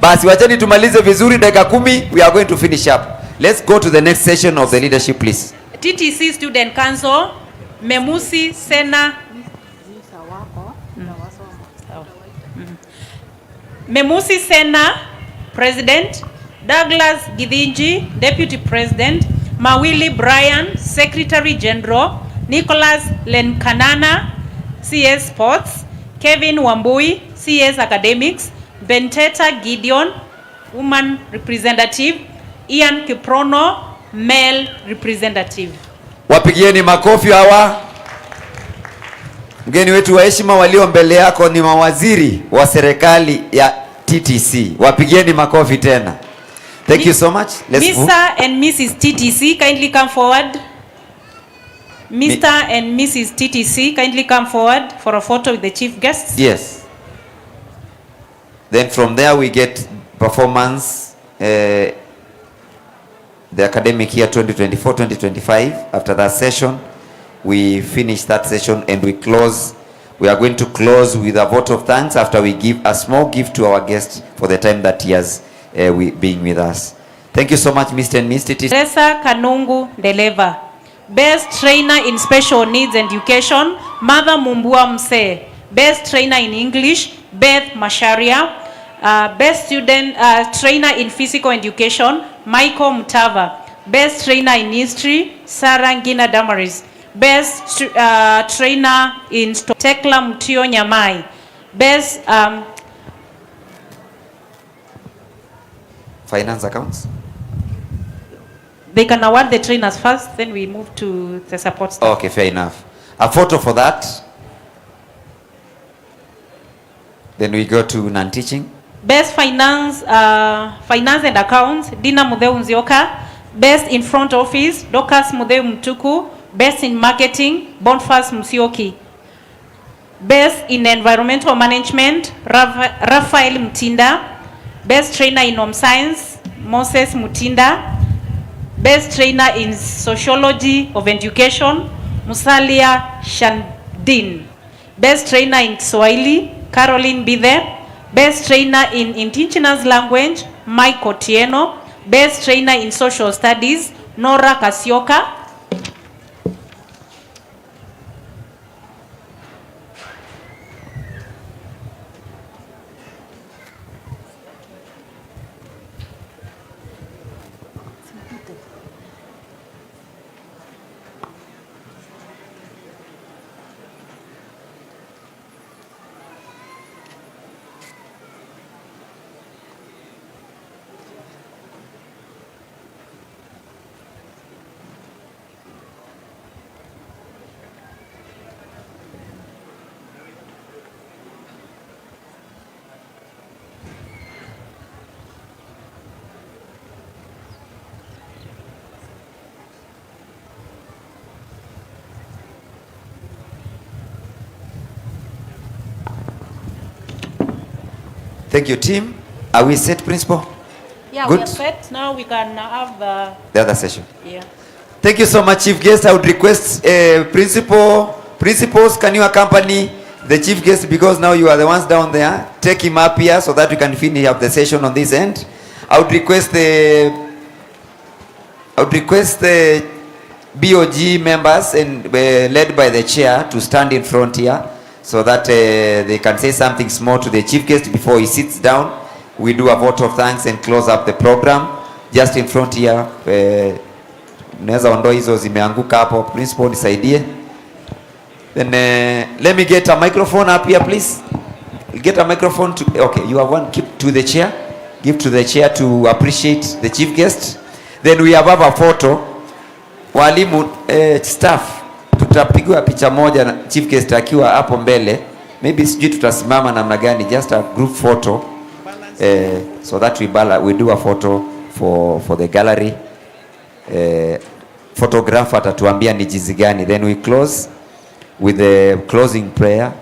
Basi wacheni tumalize vizuri dakika 10. We are going to finish up. Let's go to the next session of the leadership, please. TTC Student Council, Memusi Sena. Memusi Sena, President. Douglas Githinji, Deputy President. Mawili Brian, Secretary General. Nicholas Lenkanana, CS Sports. Kevin Wambui, CS Academics. Benteta Gideon, Woman Representative. Ian Kiprono, Male Representative. Wapigieni makofi hawa. Mgeni wetu wa heshima walio mbele yako ni mawaziri wa serikali ya TTC. Wapigieni makofi tena. Thank you so much. Let's move. Mr. and Mrs. TTC, kindly come forward. Mr. and Mrs. TTC, kindly come forward for a photo with the chief guests. Yes. Then from there we get performance, the academic year 2024-2025. After that session, we finish that session and we close. We are going to close with a vote of thanks after we give a small gift to our guest for the time that he has being with us. Thank you so much, Mr. and Ms. TTC. Teresa Kanungu Deleva. Best trainer in special needs education, Mother Mumbua Mse. Best trainer in English, Beth Masharia. Best student trainer in physical education, Michael Mutava. Best trainer in history, Sarah Ngina Damaris. Best trainer in Tekla Mutio Nyamai. Best finance accounts. They can award the trainers first, then we move to the support staff. Okay, fair enough. A photo for that. Then we go to non-teaching. Best finance and accounts, Dina Mudeu Nzioka. Best in front office, Dokas Mudeu Mtuku. Best in marketing, Bonfas Musioki. Best in environmental management, Rafael Mutinda. Best trainer in home science, Moses Mutinda. Best trainer in sociology of education, Musalia Shandin. Best trainer in Kiswahili, Caroline Bide. Best trainer in indigenous language, Mike Otieno. Best trainer in social studies, Nora Kasioka. Thank you, team. Are we set, Principal? Yeah, good. We are set. Now we can have the other session. Yeah. Thank you so much, Chief Guest. I would request principals, can you accompany the chief guest, because now you are the ones down there, take him up here so that we can finish up the session on this end. I would request the BOG members and led by the chair to stand in front here so that they can say something small to the chief guest before he sits down. We do a vote of thanks and close up the program. Just in front here, naweza ondoa hizo zimeanguka hapo, principal nisaidie. Then let me get a microphone up here, please. Get a microphone to, okay, you have one, keep to the chair. Give to the chair to appreciate the chief guest. Then we have a photo. Walimu staff, tutapigwa picha moja na chief guest akiwa hapo mbele. Maybe sijui tutasimama namna gani, just a group photo. So that we do a photo for the gallery. Photographer atatuambia ni jinsi gani. Then we close with the closing prayer.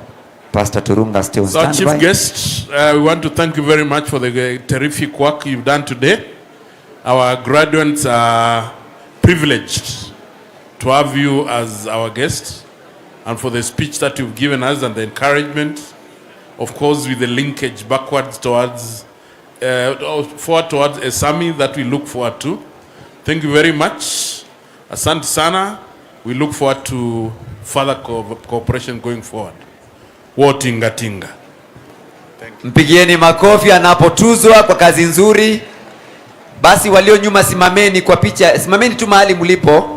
Pastor Turunga still stand by. So chief guest, we want to thank you very much for the terrific work you've done today. Our graduates are privileged to have you as our guest, and for the speech that you've given us and the encouragement, of course with the linkage backwards towards forward towards ESAMI that we look forward to. Thank you very much. Asante sana. We look forward to further cooperation going forward. Wotinga tinga. Mpigieni makofi anapotuzwa kwa kazi nzuri. Basi walio nyuma simameni kwa picha, simameni tu mahali mlipo.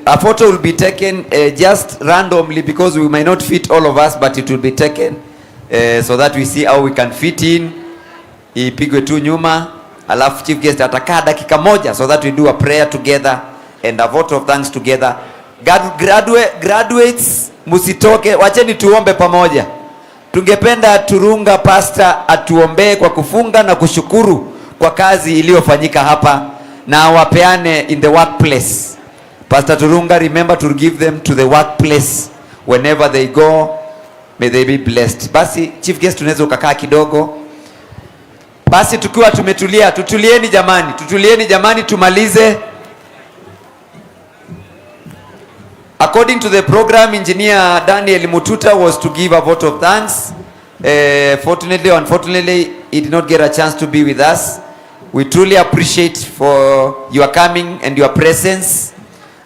A photo will be taken just randomly because we may not fit all of us, but it will be taken so that we see how we can fit in. Ipigwe tu nyuma, alafu chief guest atakaa dakika moja so that we do a prayer together and a vote of thanks together. Graduates musitoke, wacheni tuombe pamoja. Tungependa Turunga pastor atuombee kwa kufunga na kushukuru kwa kazi iliyofanyika hapa na wapeane in the workplace. Pastor Turunga, remember to give them to the workplace whenever they go. May they be blessed. Basi chief guest tunaweza ukakaa kidogo. Basi tukiwa tumetulia, tutulieni jamani, tumalize. According to the program, Engineer Daniel Mututa was to give a vote of thanks. Fortunately or unfortunately, he did not get a chance to be with us. We truly appreciate for your coming and your presence.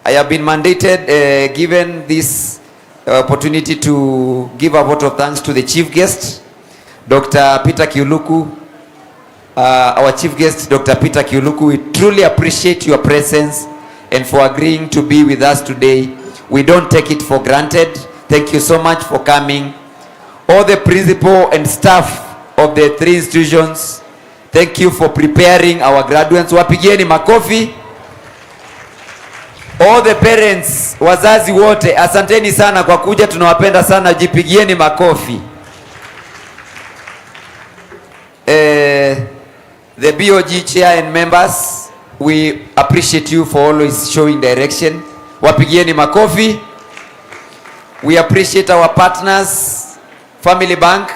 I have been mandated, given this opportunity to give a vote of thanks to the chief guest, Dr. Peter Kiuluku. Our chief guest, Dr. Peter Kiuluku, we truly appreciate your presence and for agreeing to be with us today. We don't take it for granted. Thank you so much for coming. All the principal and staff of the three institutions, thank you for preparing our graduates. Wapigieni makofi. All the parents, wazazi wote, asanteni sana kwa kuja, tunawapenda sana, jipigieni makofi. The BOG chair and members, we appreciate you for always showing direction. Wapigieni makofi. We appreciate our partners, Family Bank,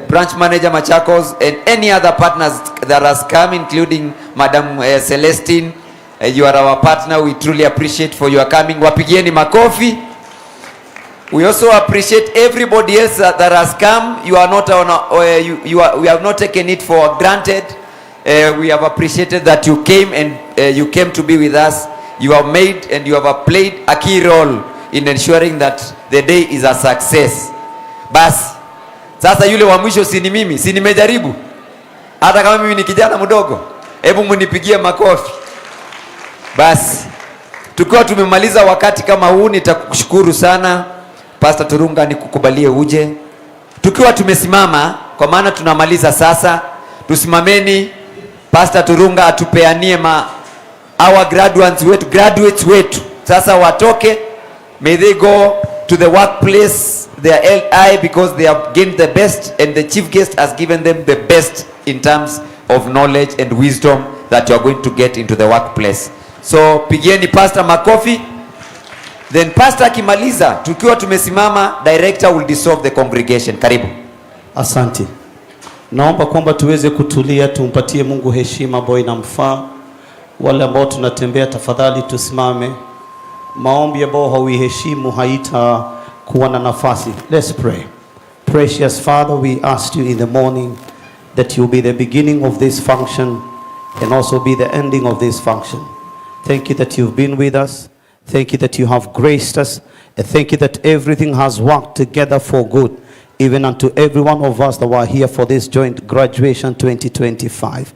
branch manager Machakos, and any other partners that has come, including Madam Celestine. You are our partner. We truly appreciate for your coming. Wapigieni makofi. We also appreciate everybody else that has come. You are not on we have not taken it for granted. We have appreciated that you came and you came to be with us. You have made and you have played a key role in ensuring that the day is a success. Basi sasa yule wa mwisho si ni mimi, si nimejaribu. Hata kama mimi ni kijana mdogo, hebu munipigie makofi. Basi tukiwa tumemaliza wakati kama huu, nitakushukuru sana Pastor Turunga, nikukubalie uje. Tukiwa tumesimama kwa maana tunamaliza sasa, tusimameni. Pastor Turunga atupeanie our graduates wetu sasa watoke. May they go to the workplace, their LI, because they have gained the best and the chief guest has given them the best in terms of knowledge and wisdom that you are going to get into the workplace. So pigieni pastor makofi. Then pastor akimaliza, tukiwa tumesimama, director will dissolve the congregation. Karibu. Asante. Naomba kwamba tuweze kutulia, tumpatie Mungu heshima ambayo inamfaa. Wale ambao tunatembea, tafadhali tusimame. Maombi ambao hauiheshimu haita kuwa na nafasi. Let's pray. Precious Father, we ask you in the morning that you be the beginning of this function and also be the ending of this function. Thank you that you've been with us. Thank you that you have graced us. And thank you that everything has worked together for good, even unto every one of us that were here for this joint graduation 2025.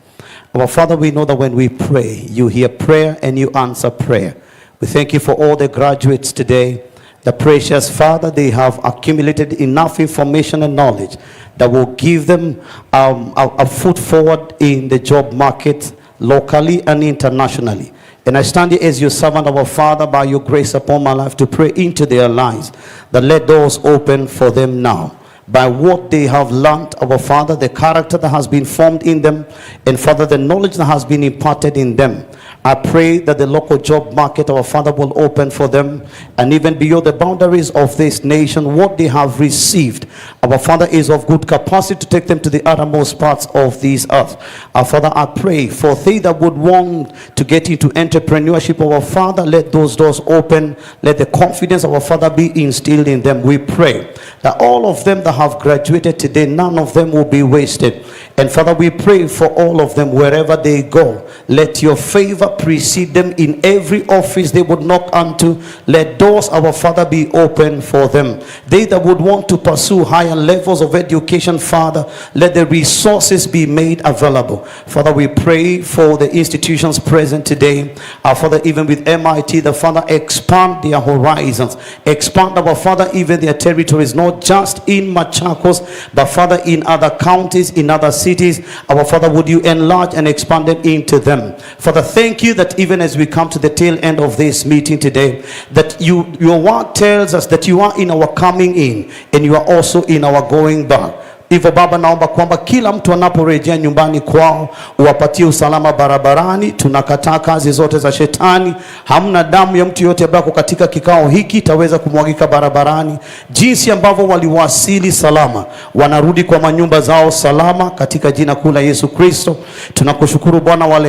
Our Father, we know that when we pray, you hear prayer and you answer prayer. We thank you for all the graduates today. The precious Father, they have accumulated enough information and knowledge that will give them a foot forward in the job market locally and internationally. And I stand here as your servant, our Father, by your grace upon my life to pray into their lives, that let doors open for them now. By what they have learned, our Father, the character that has been formed in them, and Father, the knowledge that has been imparted in them. I pray that the local job market, our Father, will open for them, and even beyond the boundaries of this nation, what they have received, our Father, is of good capacity to take them to the uttermost parts of this earth. Our Father, I pray for they that would want to get into entrepreneurship, our Father, let those doors open. Let the confidence of our Father be instilled in them. We pray that all of them that have graduated today, none of them will be wasted. And Father, we pray for all of them wherever they go. Let your favor precede them in every office they would knock unto. Let doors, our Father, be open for them. They that would want to pursue higher levels of education, Father, let the resources be made available. Father, we pray for the institutions present today. Our Father, even with MIT, the Father, expand their horizons. Expand, our Father, even their territories, not just in Machakos, but Father, in other counties, in other cities. Our Father, would you enlarge and expand them into them. Father, thank you that even as we come to the tail end of this meeting today, that your word tells us that you are in our coming in and you are also in our going back. Hivyo Baba, naomba kwamba kila mtu anaporejea nyumbani kwao uwapatie usalama barabarani. Tunakataa kazi zote za shetani. Hamna damu ya mtu yote ambaye katika kikao hiki itaweza kumwagika barabarani. Jinsi ambavyo waliwasili salama, wanarudi kwa manyumba zao salama, katika jina kuu la Yesu Kristo. Tunakushukuru Bwana wa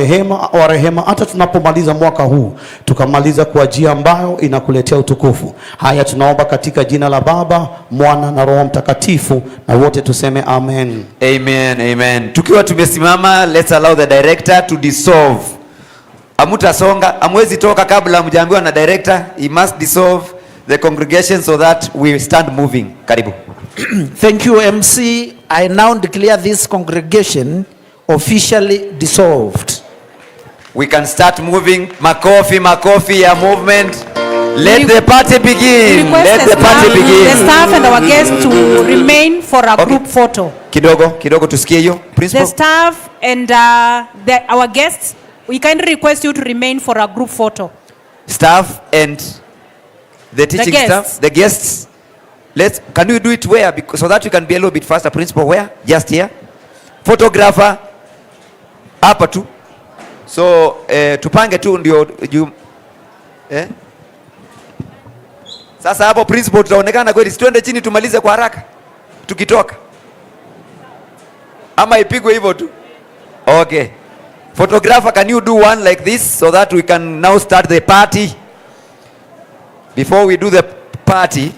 rehema, hata tunapomaliza mwaka huu tukamaliza kwa njia ambayo inakuletea utukufu. Haya tunaomba katika jina la Baba, Mwana na Roho Mtakatifu, na wote tuseme amen. Amen, amen. Tukiwa tumesimama, let's allow the director to dissolve. Amutasonga, amwezi toka kabla mjaambiwa na director. He must dissolve the congregation so that we stand moving. Karibu. Thank you, MC. I now declare this congregation officially dissolved. We can start moving. Makofi ya movement. Let the party begin. Let the party begin. The staff and our guests to remain for a group photo. Kidogo tusikie hiyo. Principal. The staff and our guests, we kindly request you to remain for a group photo. Staff and the teaching staff, the guests. Can you do it where? Because so that you can be a little bit faster. Principal, where? Just here. Photographer hapa tu. So tupange tu ndio Sasa hapo principal tutaonekana kweli, twende chini tumalize kwa haraka tukitoka, ama ipigwe hivyo tu. Okay, photographer, can you do one like this so that we can now start the party? Before we do the party,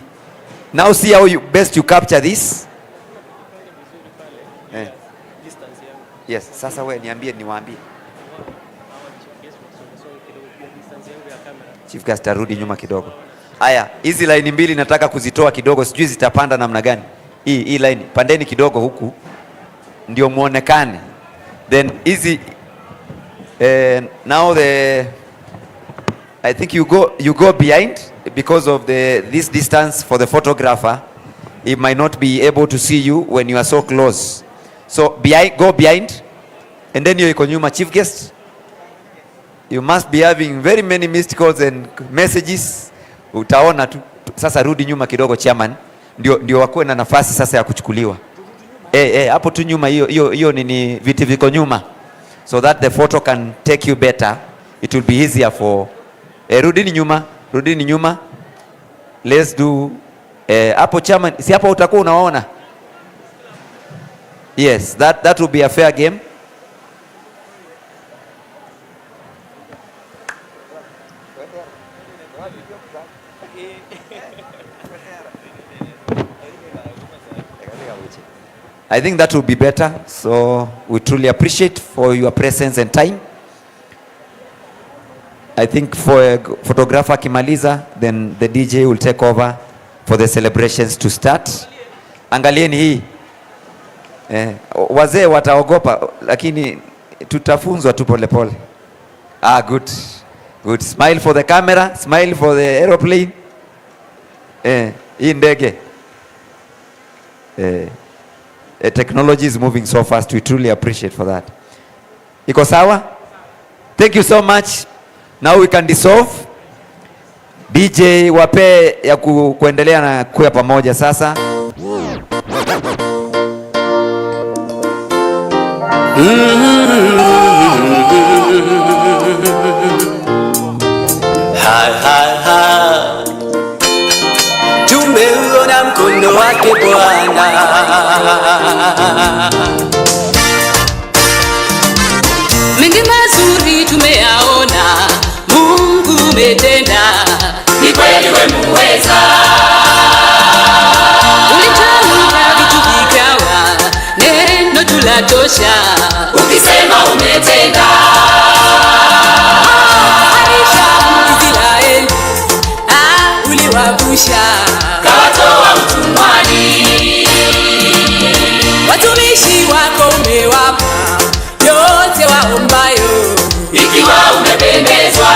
now see how best you capture this. Yes, sasa wewe niwaambie. Chief Guest arudi nyuma kidogo. Aya, hizi line mbili nataka kuzitoa kidogo, sijui zitapanda namna gani. Hii line pandeni kidogo huku ndio muonekane. Then hizi now I think you go behind because of this distance for the photographer. He might not be able to see you when you are so close. So go behind, and then you iko nyuma. Chief Guest, you must be having very many missed calls and messages. Utaona tu. Sasa rudi nyuma kidogo chairman, ndio wakuwe na nafasi sasa ya kuchukuliwa. Hapo tu nyuma, hiyo nini, viti viko nyuma, so that the photo can take you better. It will be easier for rudini nyuma. Let's do hapo chairman, si hapo utakuwa unaona. Yes, that will be a fair game. I think that will be better. So we truly appreciate for your presence and time. I think for a photographer kimaliza, then the DJ will take over for the celebrations to start. Angalieni hii. Wazee wataogopa lakini tutafunzwa tu pole pole. Good. Good. Smile for the camera, smile for the aeroplane. Hii ndege. Technology is moving so fast. We truly appreciate for that. Iko sawa? Thank you so much. Now we can dissolve. DJ wape ya kuendelea na kuya pamoja sasa. Tumeuona mkono wake Bwana, mengi mazuri tumeyaona, Mungu umetenda, ni kweli wewe muweza. Ulitamka vitu vikawa, neno tulatosha, ukisema umetenda. Israeli uliwavusha, kawatoa utumwani, watumishi wako umewapa yote waombayo, ikiwa umependezwa.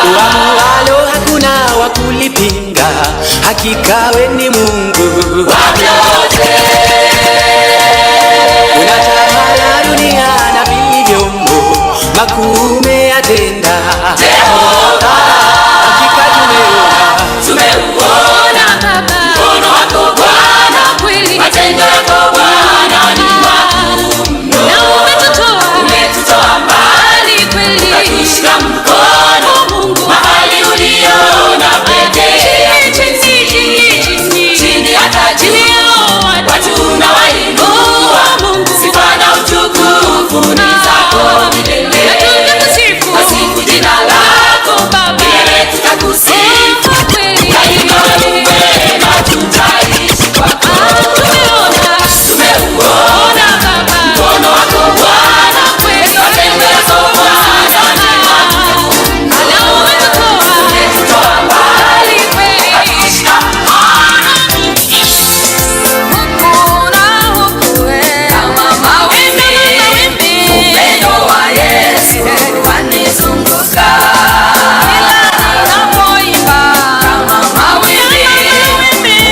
Uamualo hakuna wa kulipinga, hakika we ni Mungu wa vyote. Unatawala dunia na vilivyomo, makuu umeyatenda Jehova. Hakika tumeuona mkono wako Bwana, kweli matendo yako Bwana ni makuu mno. Na umetutoa mbali kweli, ukatushika mkono Mungu mahali uliona pekee. Chini hata juu watu unawainua Mungu, sifa na utukufu ni zako milele. Wasifu jina lako Baba, milele tutakusifu kweli. Daima wewe mwema, tutaishi kwako. Tumeuona Baba mkono wako Bwana, kweli matendo yako Bwana ni makuu mno. Umetutoa mbali kweli, ukatushika mkono kama mawimbi. Upendo wa Yesu wanizunguka, kama mawimbi.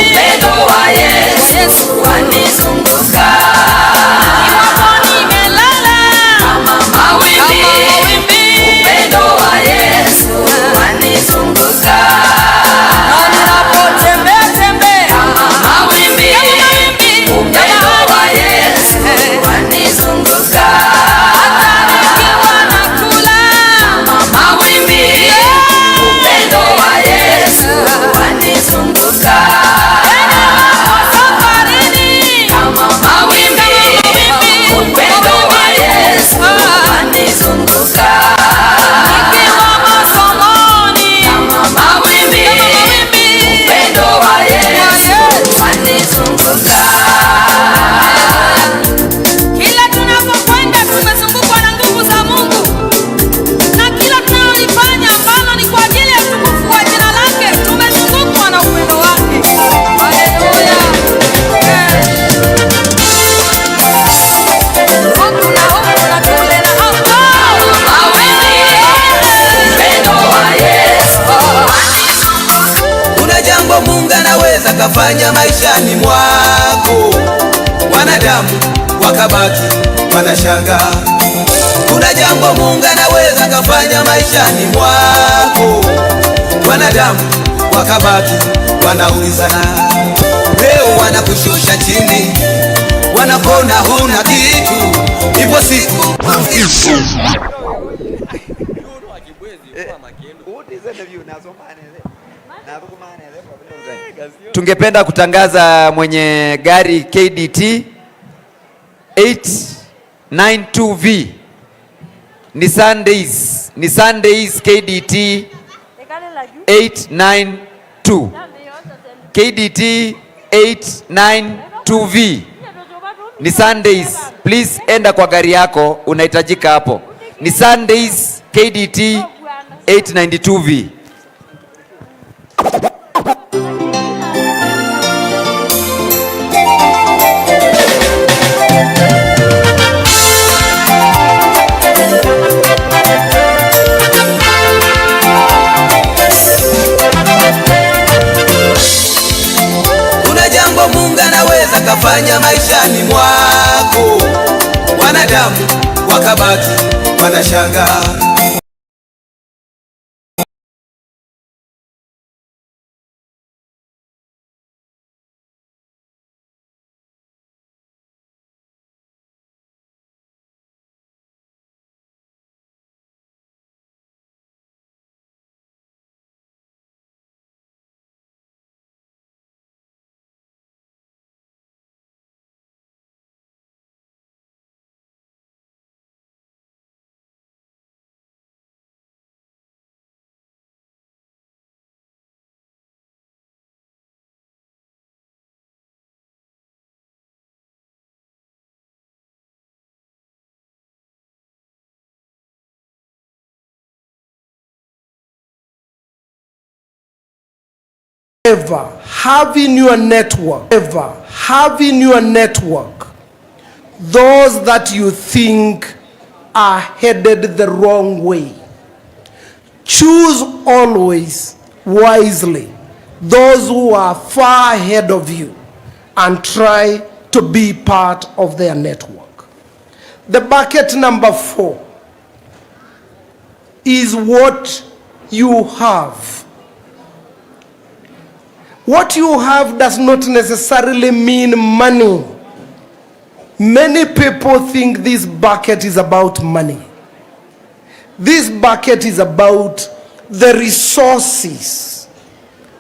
Upendo wa Yesu wanizunguka, kama mawimbi. Upendo wa Yesu wanizunguka, kama mawimbi. Upendo wa Yesu wanizunguka, kama mawimbi. Upendo wa Yesu wanizunguka, kama mawimbi. Upendo wa Yesu wanizunguka, kama mawimbi. Upendo wa Yesu wanizunguka. Kila tunapokwenda tumezungukwa na nguvu za Mungu, na kila tunalolifanya ambalo ni kwa ajili ya utukufu wa jina lake, tumezungukwa na upendo wake. Haleluya. Kuna jambo Mungu anaweza kafanya maishani mwako, wanadamu wakabaki wanashangaa. Kuna jambo Mungu anaweza kafanya maishani mwako, wanadamu wakabaki wanaulizana. Leo wanakushusha chini, wanapona huna kitu, ipo siku Tungependa kutangaza mwenye gari KDT 892V Ni Sundays KDT 892. KDT 892V. Ni Sundays. Please enda kwa gari yako, unahitajika hapo. Ni Sundays KDT 892V. Kuna jambo Mungu anaweza kafanya maishani mwako, wanadamu wakabaki wanashangaa. Ever having your network, those that you think are headed the wrong way, choose always wisely those who are far ahead of you and try to be part of their network. The bucket number 4 is what you have. What you have does not necessarily mean money. Many people think this bucket is about money. This bucket is about the resources,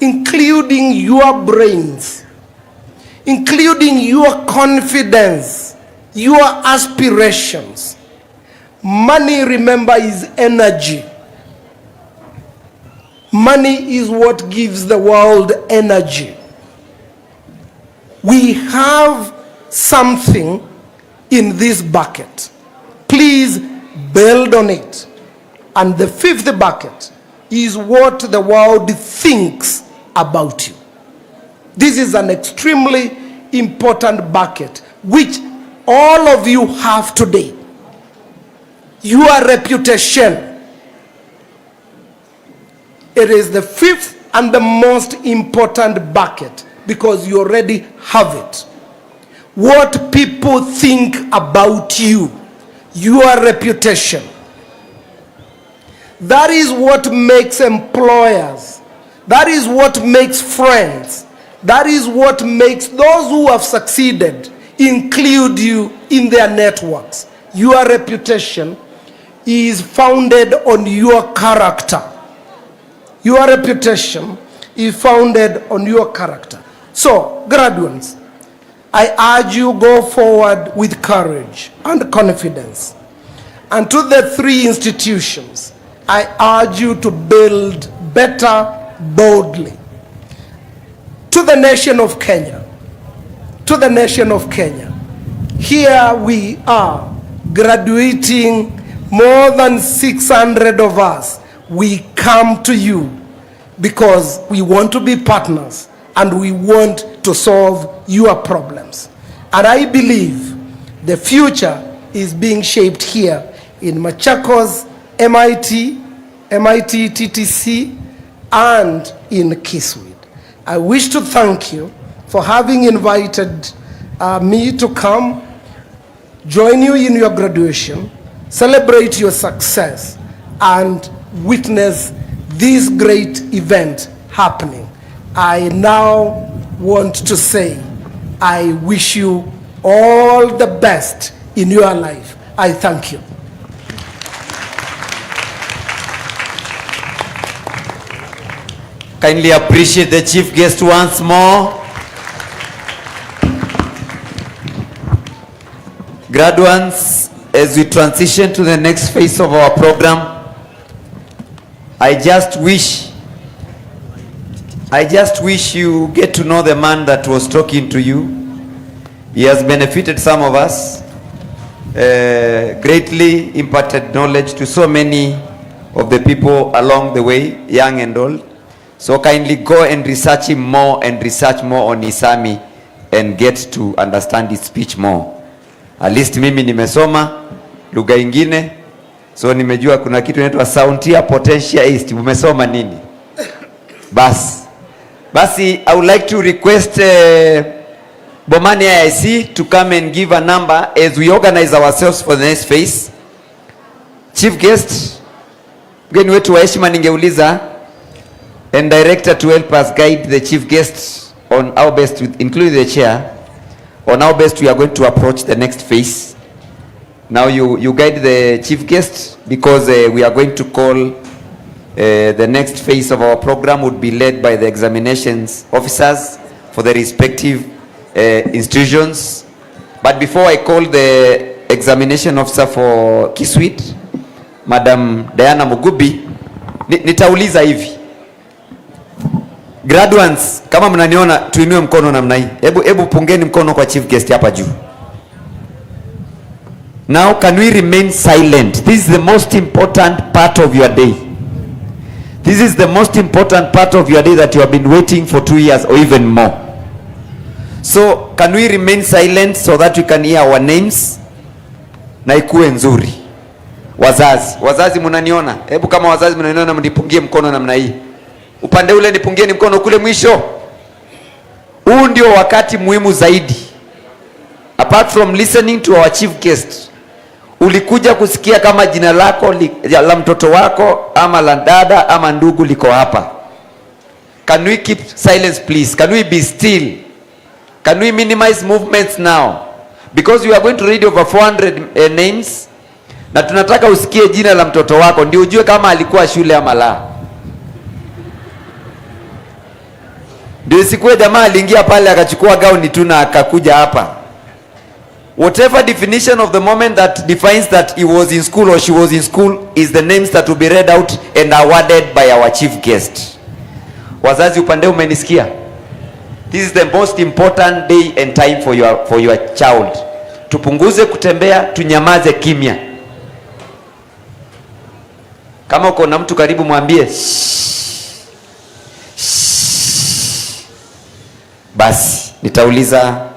including your brains, including your confidence, your aspirations. Money, remember, is energy. Money is what gives the world energy. We have something in this bucket. Please build on it. And the 5th bucket is what the world thinks about you. This is an extremely important bucket, which all of you have today. Your reputation. It is the 5th and the most important bucket because you already have it. What people think about you, your reputation. That is what makes employers. That is what makes friends. That is what makes those who have succeeded include you in their networks. Your reputation is founded on your character. Your reputation is founded on your character. So, graduates, I urge you go forward with courage and confidence. And to the 3 institutions, I urge you to build better boldly. To the nation of Kenya, here we are graduating more than 600 of us. We come to you because we want to be partners and we want to solve your problems. And I believe the future is being shaped here in Machakos, MIT, TTC, and in Kiswcd. I wish to thank you for having invited me to come, join you in your graduation, celebrate your success, and witness this great event happening. I now want to say, I wish you all the best in your life. I thank you. Kindly appreciate the chief guest once more. Graduates, as we transition to the next phase of our program, I just wish you get to know the man that was talking to you. He has benefited some of us, greatly imparted knowledge to so many of the people along the way, young and old. So kindly go and research him more and research more on ESAMI and get to understand his speech more. At least mimi nimesoma lugha ingine, so nimejua kuna kitu inaitwa Soundia Potential East. Umesoma nini? Basi, I would like to request Bomani IIC to come and give a number as we organize ourselves for the next phase. Chief guest, mgeni wetu wa heshima ningeuliza, and director to help us guide the chief guest on how best, including the chair, on how best we are going to approach the next phase. Now you guide the chief guest, because we are going to call the next phase of our program would be led by the examinations officers for the respective institutions. But before I call the examination officer for Kiswcd, Madam Diana Mugubi, nitauliza hivi. Graduates, kama mnaniona tuinue mkono namna hii. Hebu pungeni mkono kwa chief guest hapa juu. Now can we remain silent? This is the most important part of your day. This is the most important part of your day that you have been waiting for 2 years or even more. So can we remain silent so that we can hear our names? Na ikuwe nzuri. Wazazi mnaniona? Hebu kama wazazi mnaniona mnipungie mkono namna hii. Upande ule nipungieni mkono kule mwisho. Huu ndio wakati muhimu zaidi. Apart from listening to our chief guest, ulikuja kusikia kama jina lako la mtoto wako ama la dada ama ndugu liko hapa. Can we keep silence please? Can we be still? Can we minimize movements now? Because we are going to read over 400 names. Na tunataka usikie jina la mtoto wako ndio ujue kama alikuwa shule ama la. Ndio sikuwe jamaa aliingia pale akachukua gauni tu na akakuja hapa. Whatever definition of the moment that defines that he was in school or she was in school is the names that will be read out and awarded by our chief guest. Wazazi upande umenisikia? This is the most important day and time for your child. Tupunguze kutembea, tunyamaze kimya. Kama uko na mtu karibu mwambie basi. Nitauliza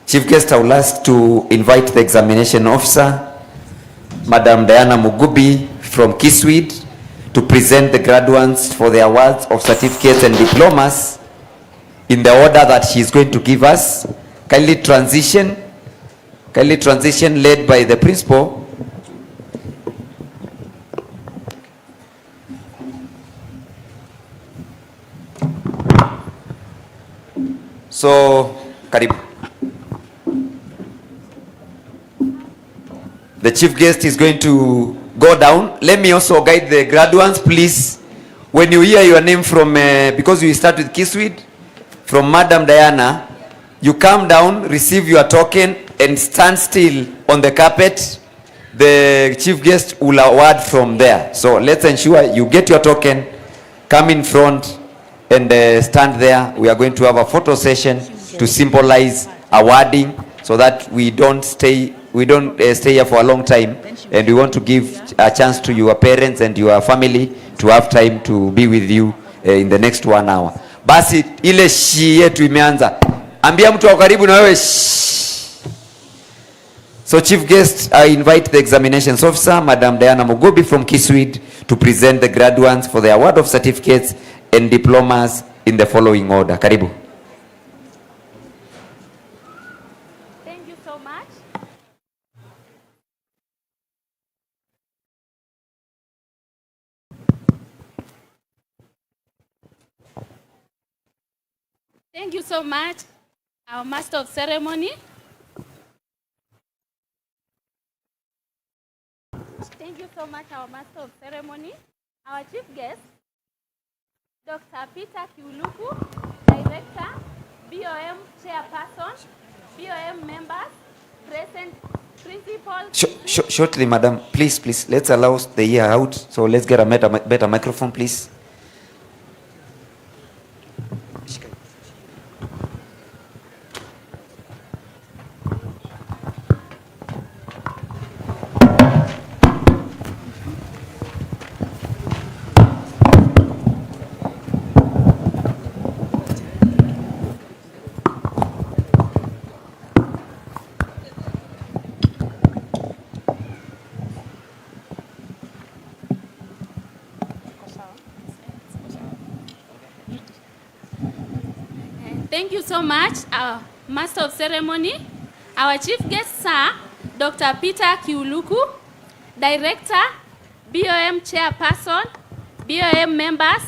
chief guest, I will ask to invite the examination officer, Madam Diana Mugubi from Kiswcd, to present the graduates for the awards of certificates and diplomas in the order that she is going to give us. Kindly transition led by the principal. So, karibu. The chief guest is going to go down. Let me also guide the graduates, please. When you hear your name from, because we start with Kiswcd, from Madam Diana, you come down, receive your token, and stand still on the carpet. The chief guest will award from there. So let's ensure you get your token, come in front, and stand there. We are going to have a photo session to symbolize awarding, so that we don't stay here for a long time, and we want to give a chance to your parents and your family to have time to be with you in the next 1 hour. Basi ile shi yetu imeanza. Ambia mtu wa karibu na wewe shh. So chief guest, I invite the examinations officer, Madam Diana Mugubi from Kiswcd, to present the graduates for the award of certificates and diplomas in the following order. Karibu. Thank you so much. Thank you so much, our Master of Ceremony. Thank you so much, our Master of Ceremony. Our chief guest, Dr. Peter Kiuluku, Director, BOM Chairperson, BOM members present Shortly, madam. Please. Let's allow the year out. So let's get a better microphone, please. Thank you so much, our Master of Ceremony, our Chief Guest, Sir, Dr. Peter Kiuluku, Director, BOM Chairperson, BOM members,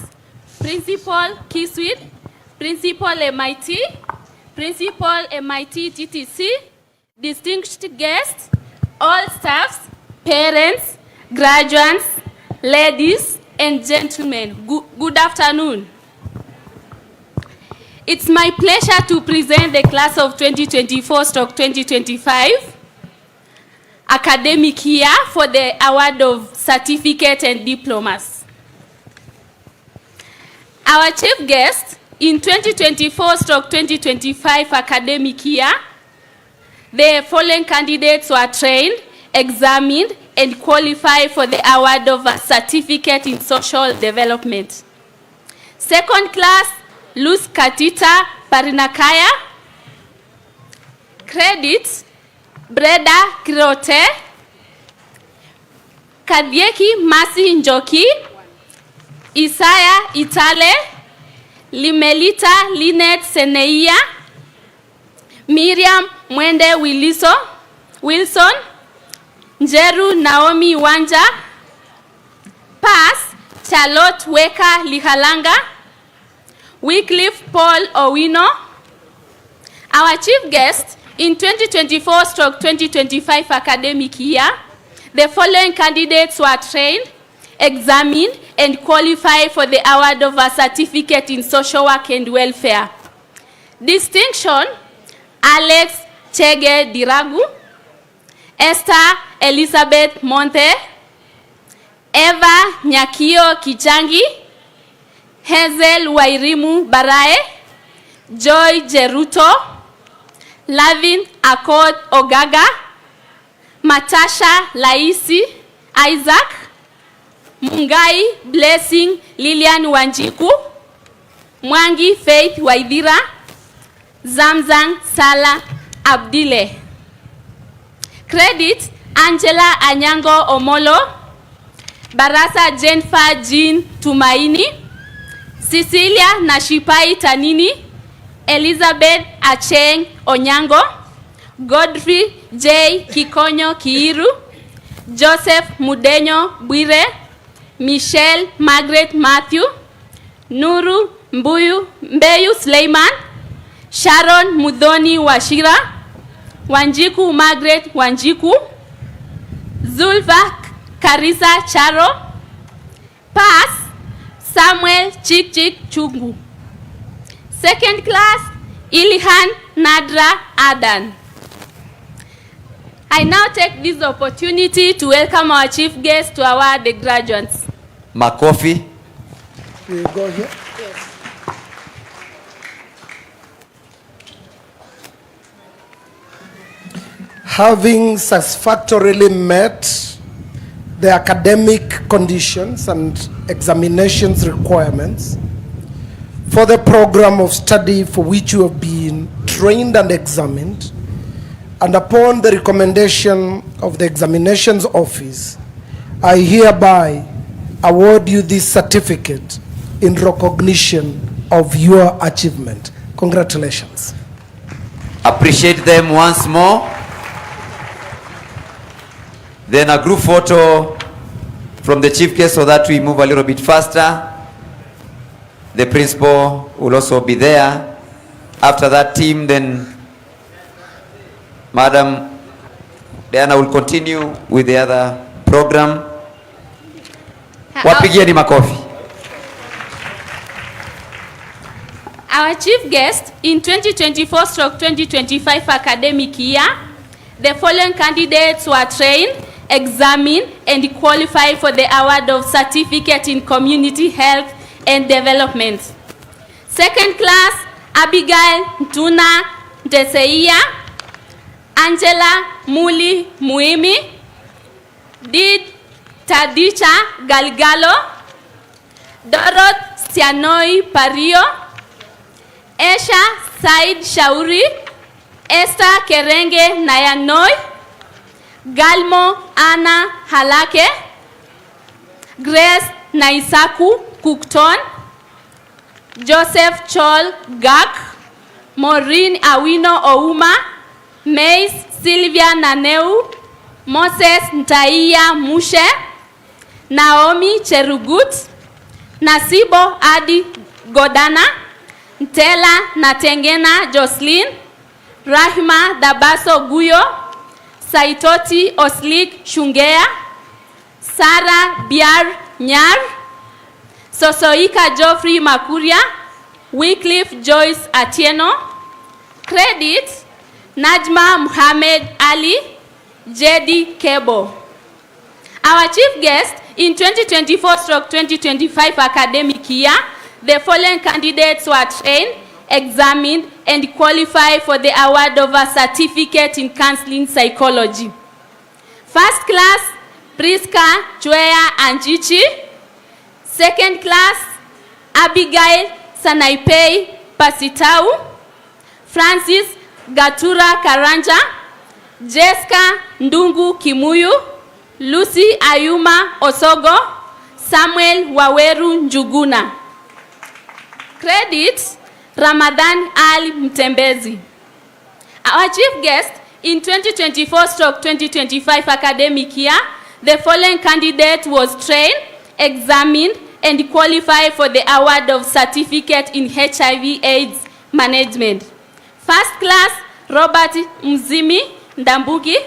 Principal Kiswcd, Principal MIT, Principal MIT TTC, distinguished guests, all staffs, parents, graduates, ladies and gentlemen, good afternoon. It's my pleasure to present the class of 2024/2025 academic year for the award of certificate and diplomas. Our chief guest in 2024/2025 academic year, the following candidates were trained, examined, and qualified for the award of a certificate in social development. Second class, Luz Katita Parinakaya. Credit, Breda Kirote, Kadieki Masi Njoki, Isaya Itale, Limelita Linet Seneia, Miriam Mwende Wilson, Njeru Naomi Wanja, Pass Charlotte Weka Lihalanga, Wycliffe Paul Owino. Our chief guest in 2024/2025 academic year, the following candidates were trained, examined, and qualified for the award of a certificate in social work and welfare. Distinction, Alex Chege Diragu, Esther Elizabeth Monte, Eva Nyakio Kichangi, Hazel Wairimu Barae, Joy Jeruto, Lavin Akod Ogaga, Matasha Laisi Isaac, Mungai Blessing Lilian Wanjiku, Mwangi Faith Waidira, Zamzang Sala Abdile. Credit, Angela Anyango Omolo, Barasa Jenfa Jean Tumaini, Cecilia Nashipai Tanini, Elizabeth Acheng Onyango, Godfrey J. Kikonyo Kiiru, Joseph Mudenyo Bwire, Michelle Margaret Matthew, Nuru Mbeyu Sleiman, Sharon Mudhoni Washira, Wanjiku Margaret Wanjiku, Zulfa Karisa Charo, Pass Samuel Chik Chungu. Second class, Ilihan Nadra Adan. I now take this opportunity to welcome our chief guest to award the graduates. Makofi. We go here. Yes. Having satisfactorily met the academic conditions and examinations requirements for the program of study for which you have been trained and examined, and upon the recommendation of the examinations office, I hereby award you this certificate in recognition of your achievement. Congratulations. Appreciate them once more. Then a group photo from the chief guest so that we move a little bit faster. The principal will also be there. After that team, then Madam Diana will continue with the other program. Wapigieni makofi. Our chief guest in 2024/2025 academic year, the following candidates were trained, examined, and qualified for the award of Certificate in Community Health and Development. Second class, Abigail Ntuna Nteseia, Angela Muli Muimi, Did Tadicha Galgalo, Dorot Sianoi Pario, Esha Said Shauri, Esther Kerenge Nayanoi, Galmo Anna Halake, Grace Naisaku Kukton, Joseph Chol Gak, Maureen Awino Ouma, Mace Sylvia Naneu, Moses Ntaia Mushe, Naomi Cherugut, Nasibo Adi Godana, Ntela Natengena Jocelyn, Rahima Dabaso Guyo, Saitoti Oslik Shungea, Sarah Biar Nyar, Sosoika Geoffrey Makuria, Wycliffe Joyce Atieno. Credit Najma Muhammad Ali, Jedi Kebo. Our chief guest in 2024/2025 academic year, the following candidates were trained, examined, and qualified for the award of a certificate in counseling psychology. First class, Priska Chwea Anjichi. Second class, Abigail Sanaipei Pasitau. Francis Gatura Karanja. Jessica Ndungu Kimuyu. Lucy Ayuma Osogo. Samuel Waweru Njuguna. Credit Ramadan Ali Mtembezi. Our chief guest in 2024/2025 academic year, the following candidate was trained, examined, and qualified for the award of Certificate in HIV/AIDS Management. First class, Robert Mzimi Ndambugi.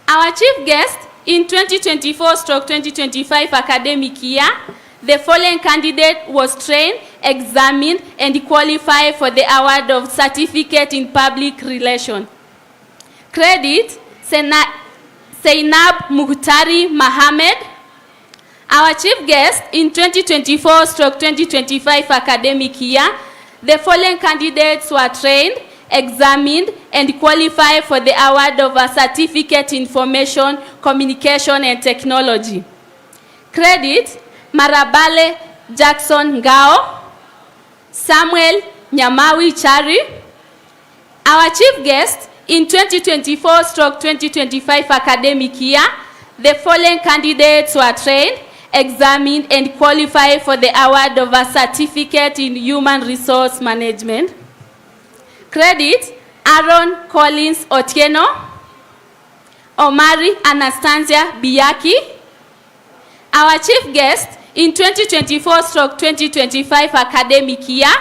Our chief guest in 2024/2025 academic year, the following candidate was trained, examined, and qualified for the award of Certificate in Public Relations. Credit Seinab Muhtari Mohammed. Our chief guest in 2024/2025 academic year, the following candidates were trained, examined, and qualified for the award of a Certificate in Information, Communication, and Technology. Credit Marabale Jackson Ngao, Samuel Nyamawi Chari. Our chief guest in 2024/2025 academic year, the following candidates were trained, examined, and qualified for the award of a Certificate in Human Resource Management. Credit Aaron Collins Otieno, Omari Anastasia Biyaki. Our chief guest in 2024/2025 academic year,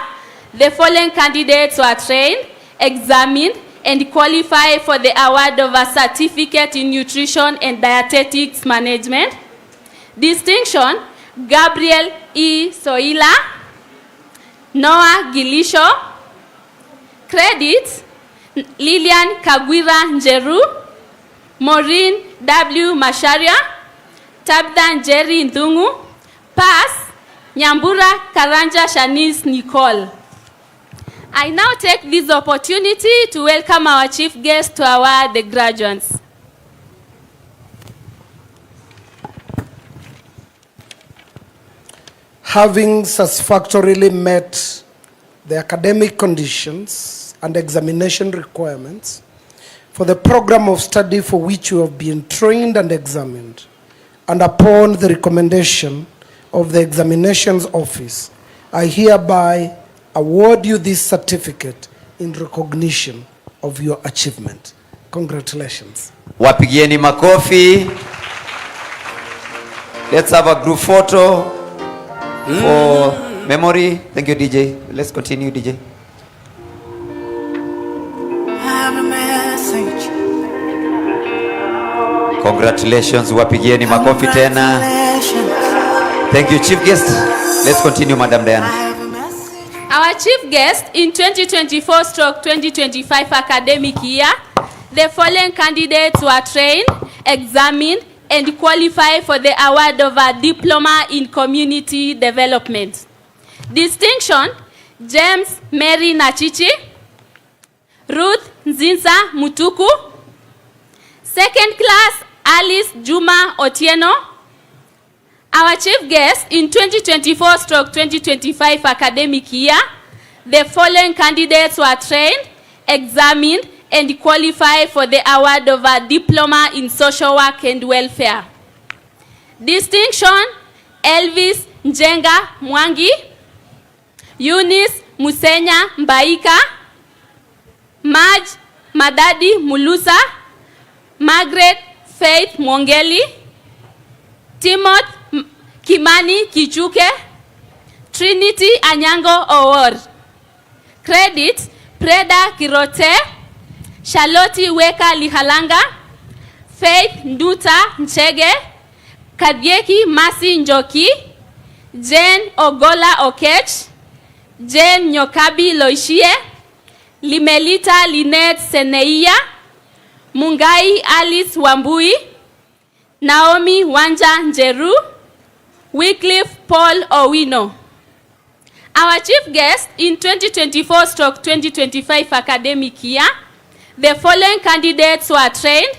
the following candidates were trained, examined, and qualified for the award of a Certificate in Nutrition and Dietetics Management. Distinction, Gabriel E. Soila, Noah Gilisho. Credit, Lilian Kagwira Njeru, Maureen W. Masharia, Tabitha Njeri Ndungu. Pass, Nyambura Karanja Shanice Nicole. I now take this opportunity to welcome our chief guest to award the graduates. Having satisfactorily met the academic conditions and examination requirements for the program of study for which you have been trained and examined, and upon the recommendation of the examinations office, I hereby award you this certificate in recognition of your achievement. Congratulations. Wapigieni makofi. Let's have a group photo for memory. Thank you, DJ. Let's continue, DJ. have a message. Congratulations, wapigieni makofi tena. Thank you, chief guest. Let's continue, Madam Diana. Our chief guest in 2024/2025 academic year, the following candidates were trained, examined, and qualified for the award of a Diploma in Community Development. Distinction: James Mary Nachichi, Ruth Nzinza Mutuku. Second class, Alice Juma Otieno. Our chief guest in 2024/2025 academic year, the following candidates were trained, examined, and qualified for the award of a Diploma in Social Work and Welfare. Distinction: Elvis Njenga Mwangi, Eunice Musenya Mbaika, Maj Madadi Mulusa, Margaret Faith Mwongeli, Timothy Kimani Kichuke, Trinity Anyango Owor. Credit: Preda Kirote, Charlotte Weka Lihalanga, Faith Nduta Nchege, Kadieki Masi Njoki, Jane Ogola Okech, Jane Nyokabi Loishie, Limelita Linet Seneia, Mungai Alice Wambui, Naomi Wanja Njeru, Wycliffe Paul Owino. Our chief guest in 2024/2025 academic year, the following candidates were trained,